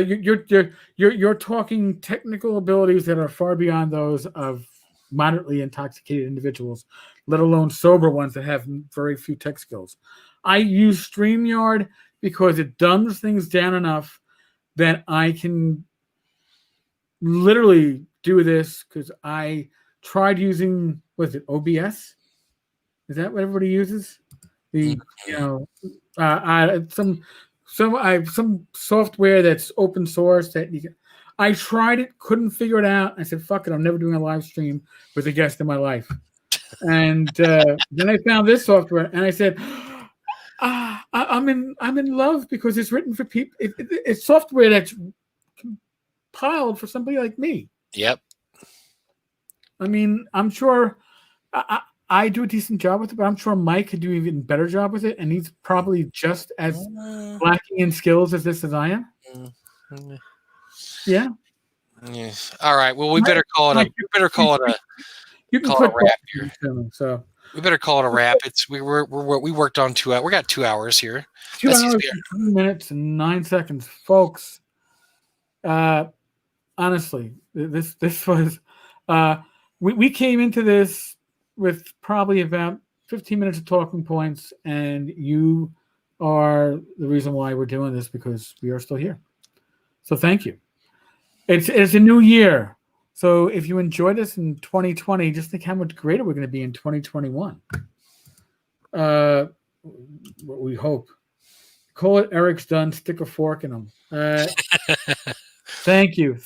you're talking technical abilities that are far beyond those of moderately intoxicated individuals, let alone sober ones that have very few tech skills. I use StreamYard because it dumbs things down enough that I can literally do this, because I tried using, was it OBS? Is that what everybody uses? Some software that's open source that you can. I tried it, couldn't figure it out. I said, "Fuck it, I'm never doing a live stream with a guest in my life." And then I found this software, and I said, "I'm in love, because it's written for people. It's software that's compiled for somebody like me." Yep. I mean, I'm sure I do a decent job with it, but I'm sure Mike could do an even better job with it, and he's probably just as lacking in skills as I am. Mm-hmm. Yeah. All right. Well, we better call it a. We better call it a. You can call it a wrap here. So we better call it a wrap. We worked on 2 hours. We got 2 hours here. 2 hours, 3 minutes and 9 seconds, folks. Honestly, this was. We came into this with probably about 15 minutes of talking points, and you are the reason why we're doing this, because we are still here. So thank you. It's a new year. So if you enjoyed us in 2020, just think how much greater we're going to be in 2021. What we hope. Call it Eric's done. Stick a fork in him. Thank you.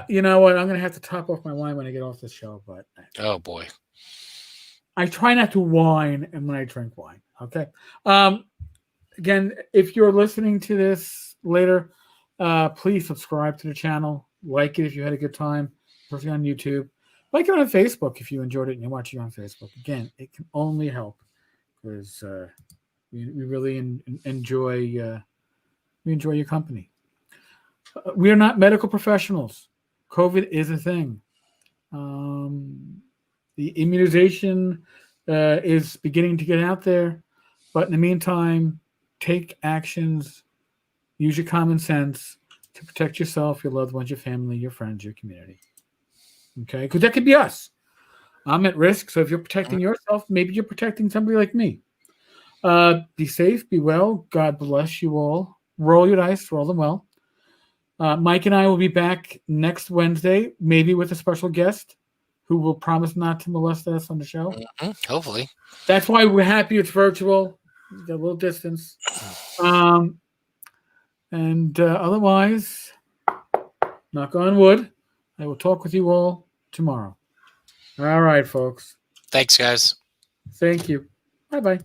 You know what? I'm going to have to top off my wine when I get off this show. But Oh boy. I try not to whine and when I drink wine. Okay. Again, if you're listening to this later, please subscribe to the channel. Like it if you had a good time, especially on YouTube. Like it on Facebook if you enjoyed it and you're watching on Facebook. Again, it can only help because we really enjoy your company. We are not medical professionals. COVID is a thing. The immunization is beginning to get out there, but in the meantime, take actions, use your common sense to protect yourself, your loved ones, your family, your friends, your community. Okay? Because that could be us. I'm at risk, so if you're protecting yourself, maybe you're protecting somebody like me. Be safe, be well. God bless you all. Roll your dice, roll them well. Mike and I will be back next Wednesday, maybe with a special guest who will promise not to molest us on the show. Hopefully. That's why we're happy it's virtual. We've got a little distance. Otherwise, knock on wood, I will talk with you all tomorrow. All right, folks. Thanks, guys. Thank you. Bye-bye.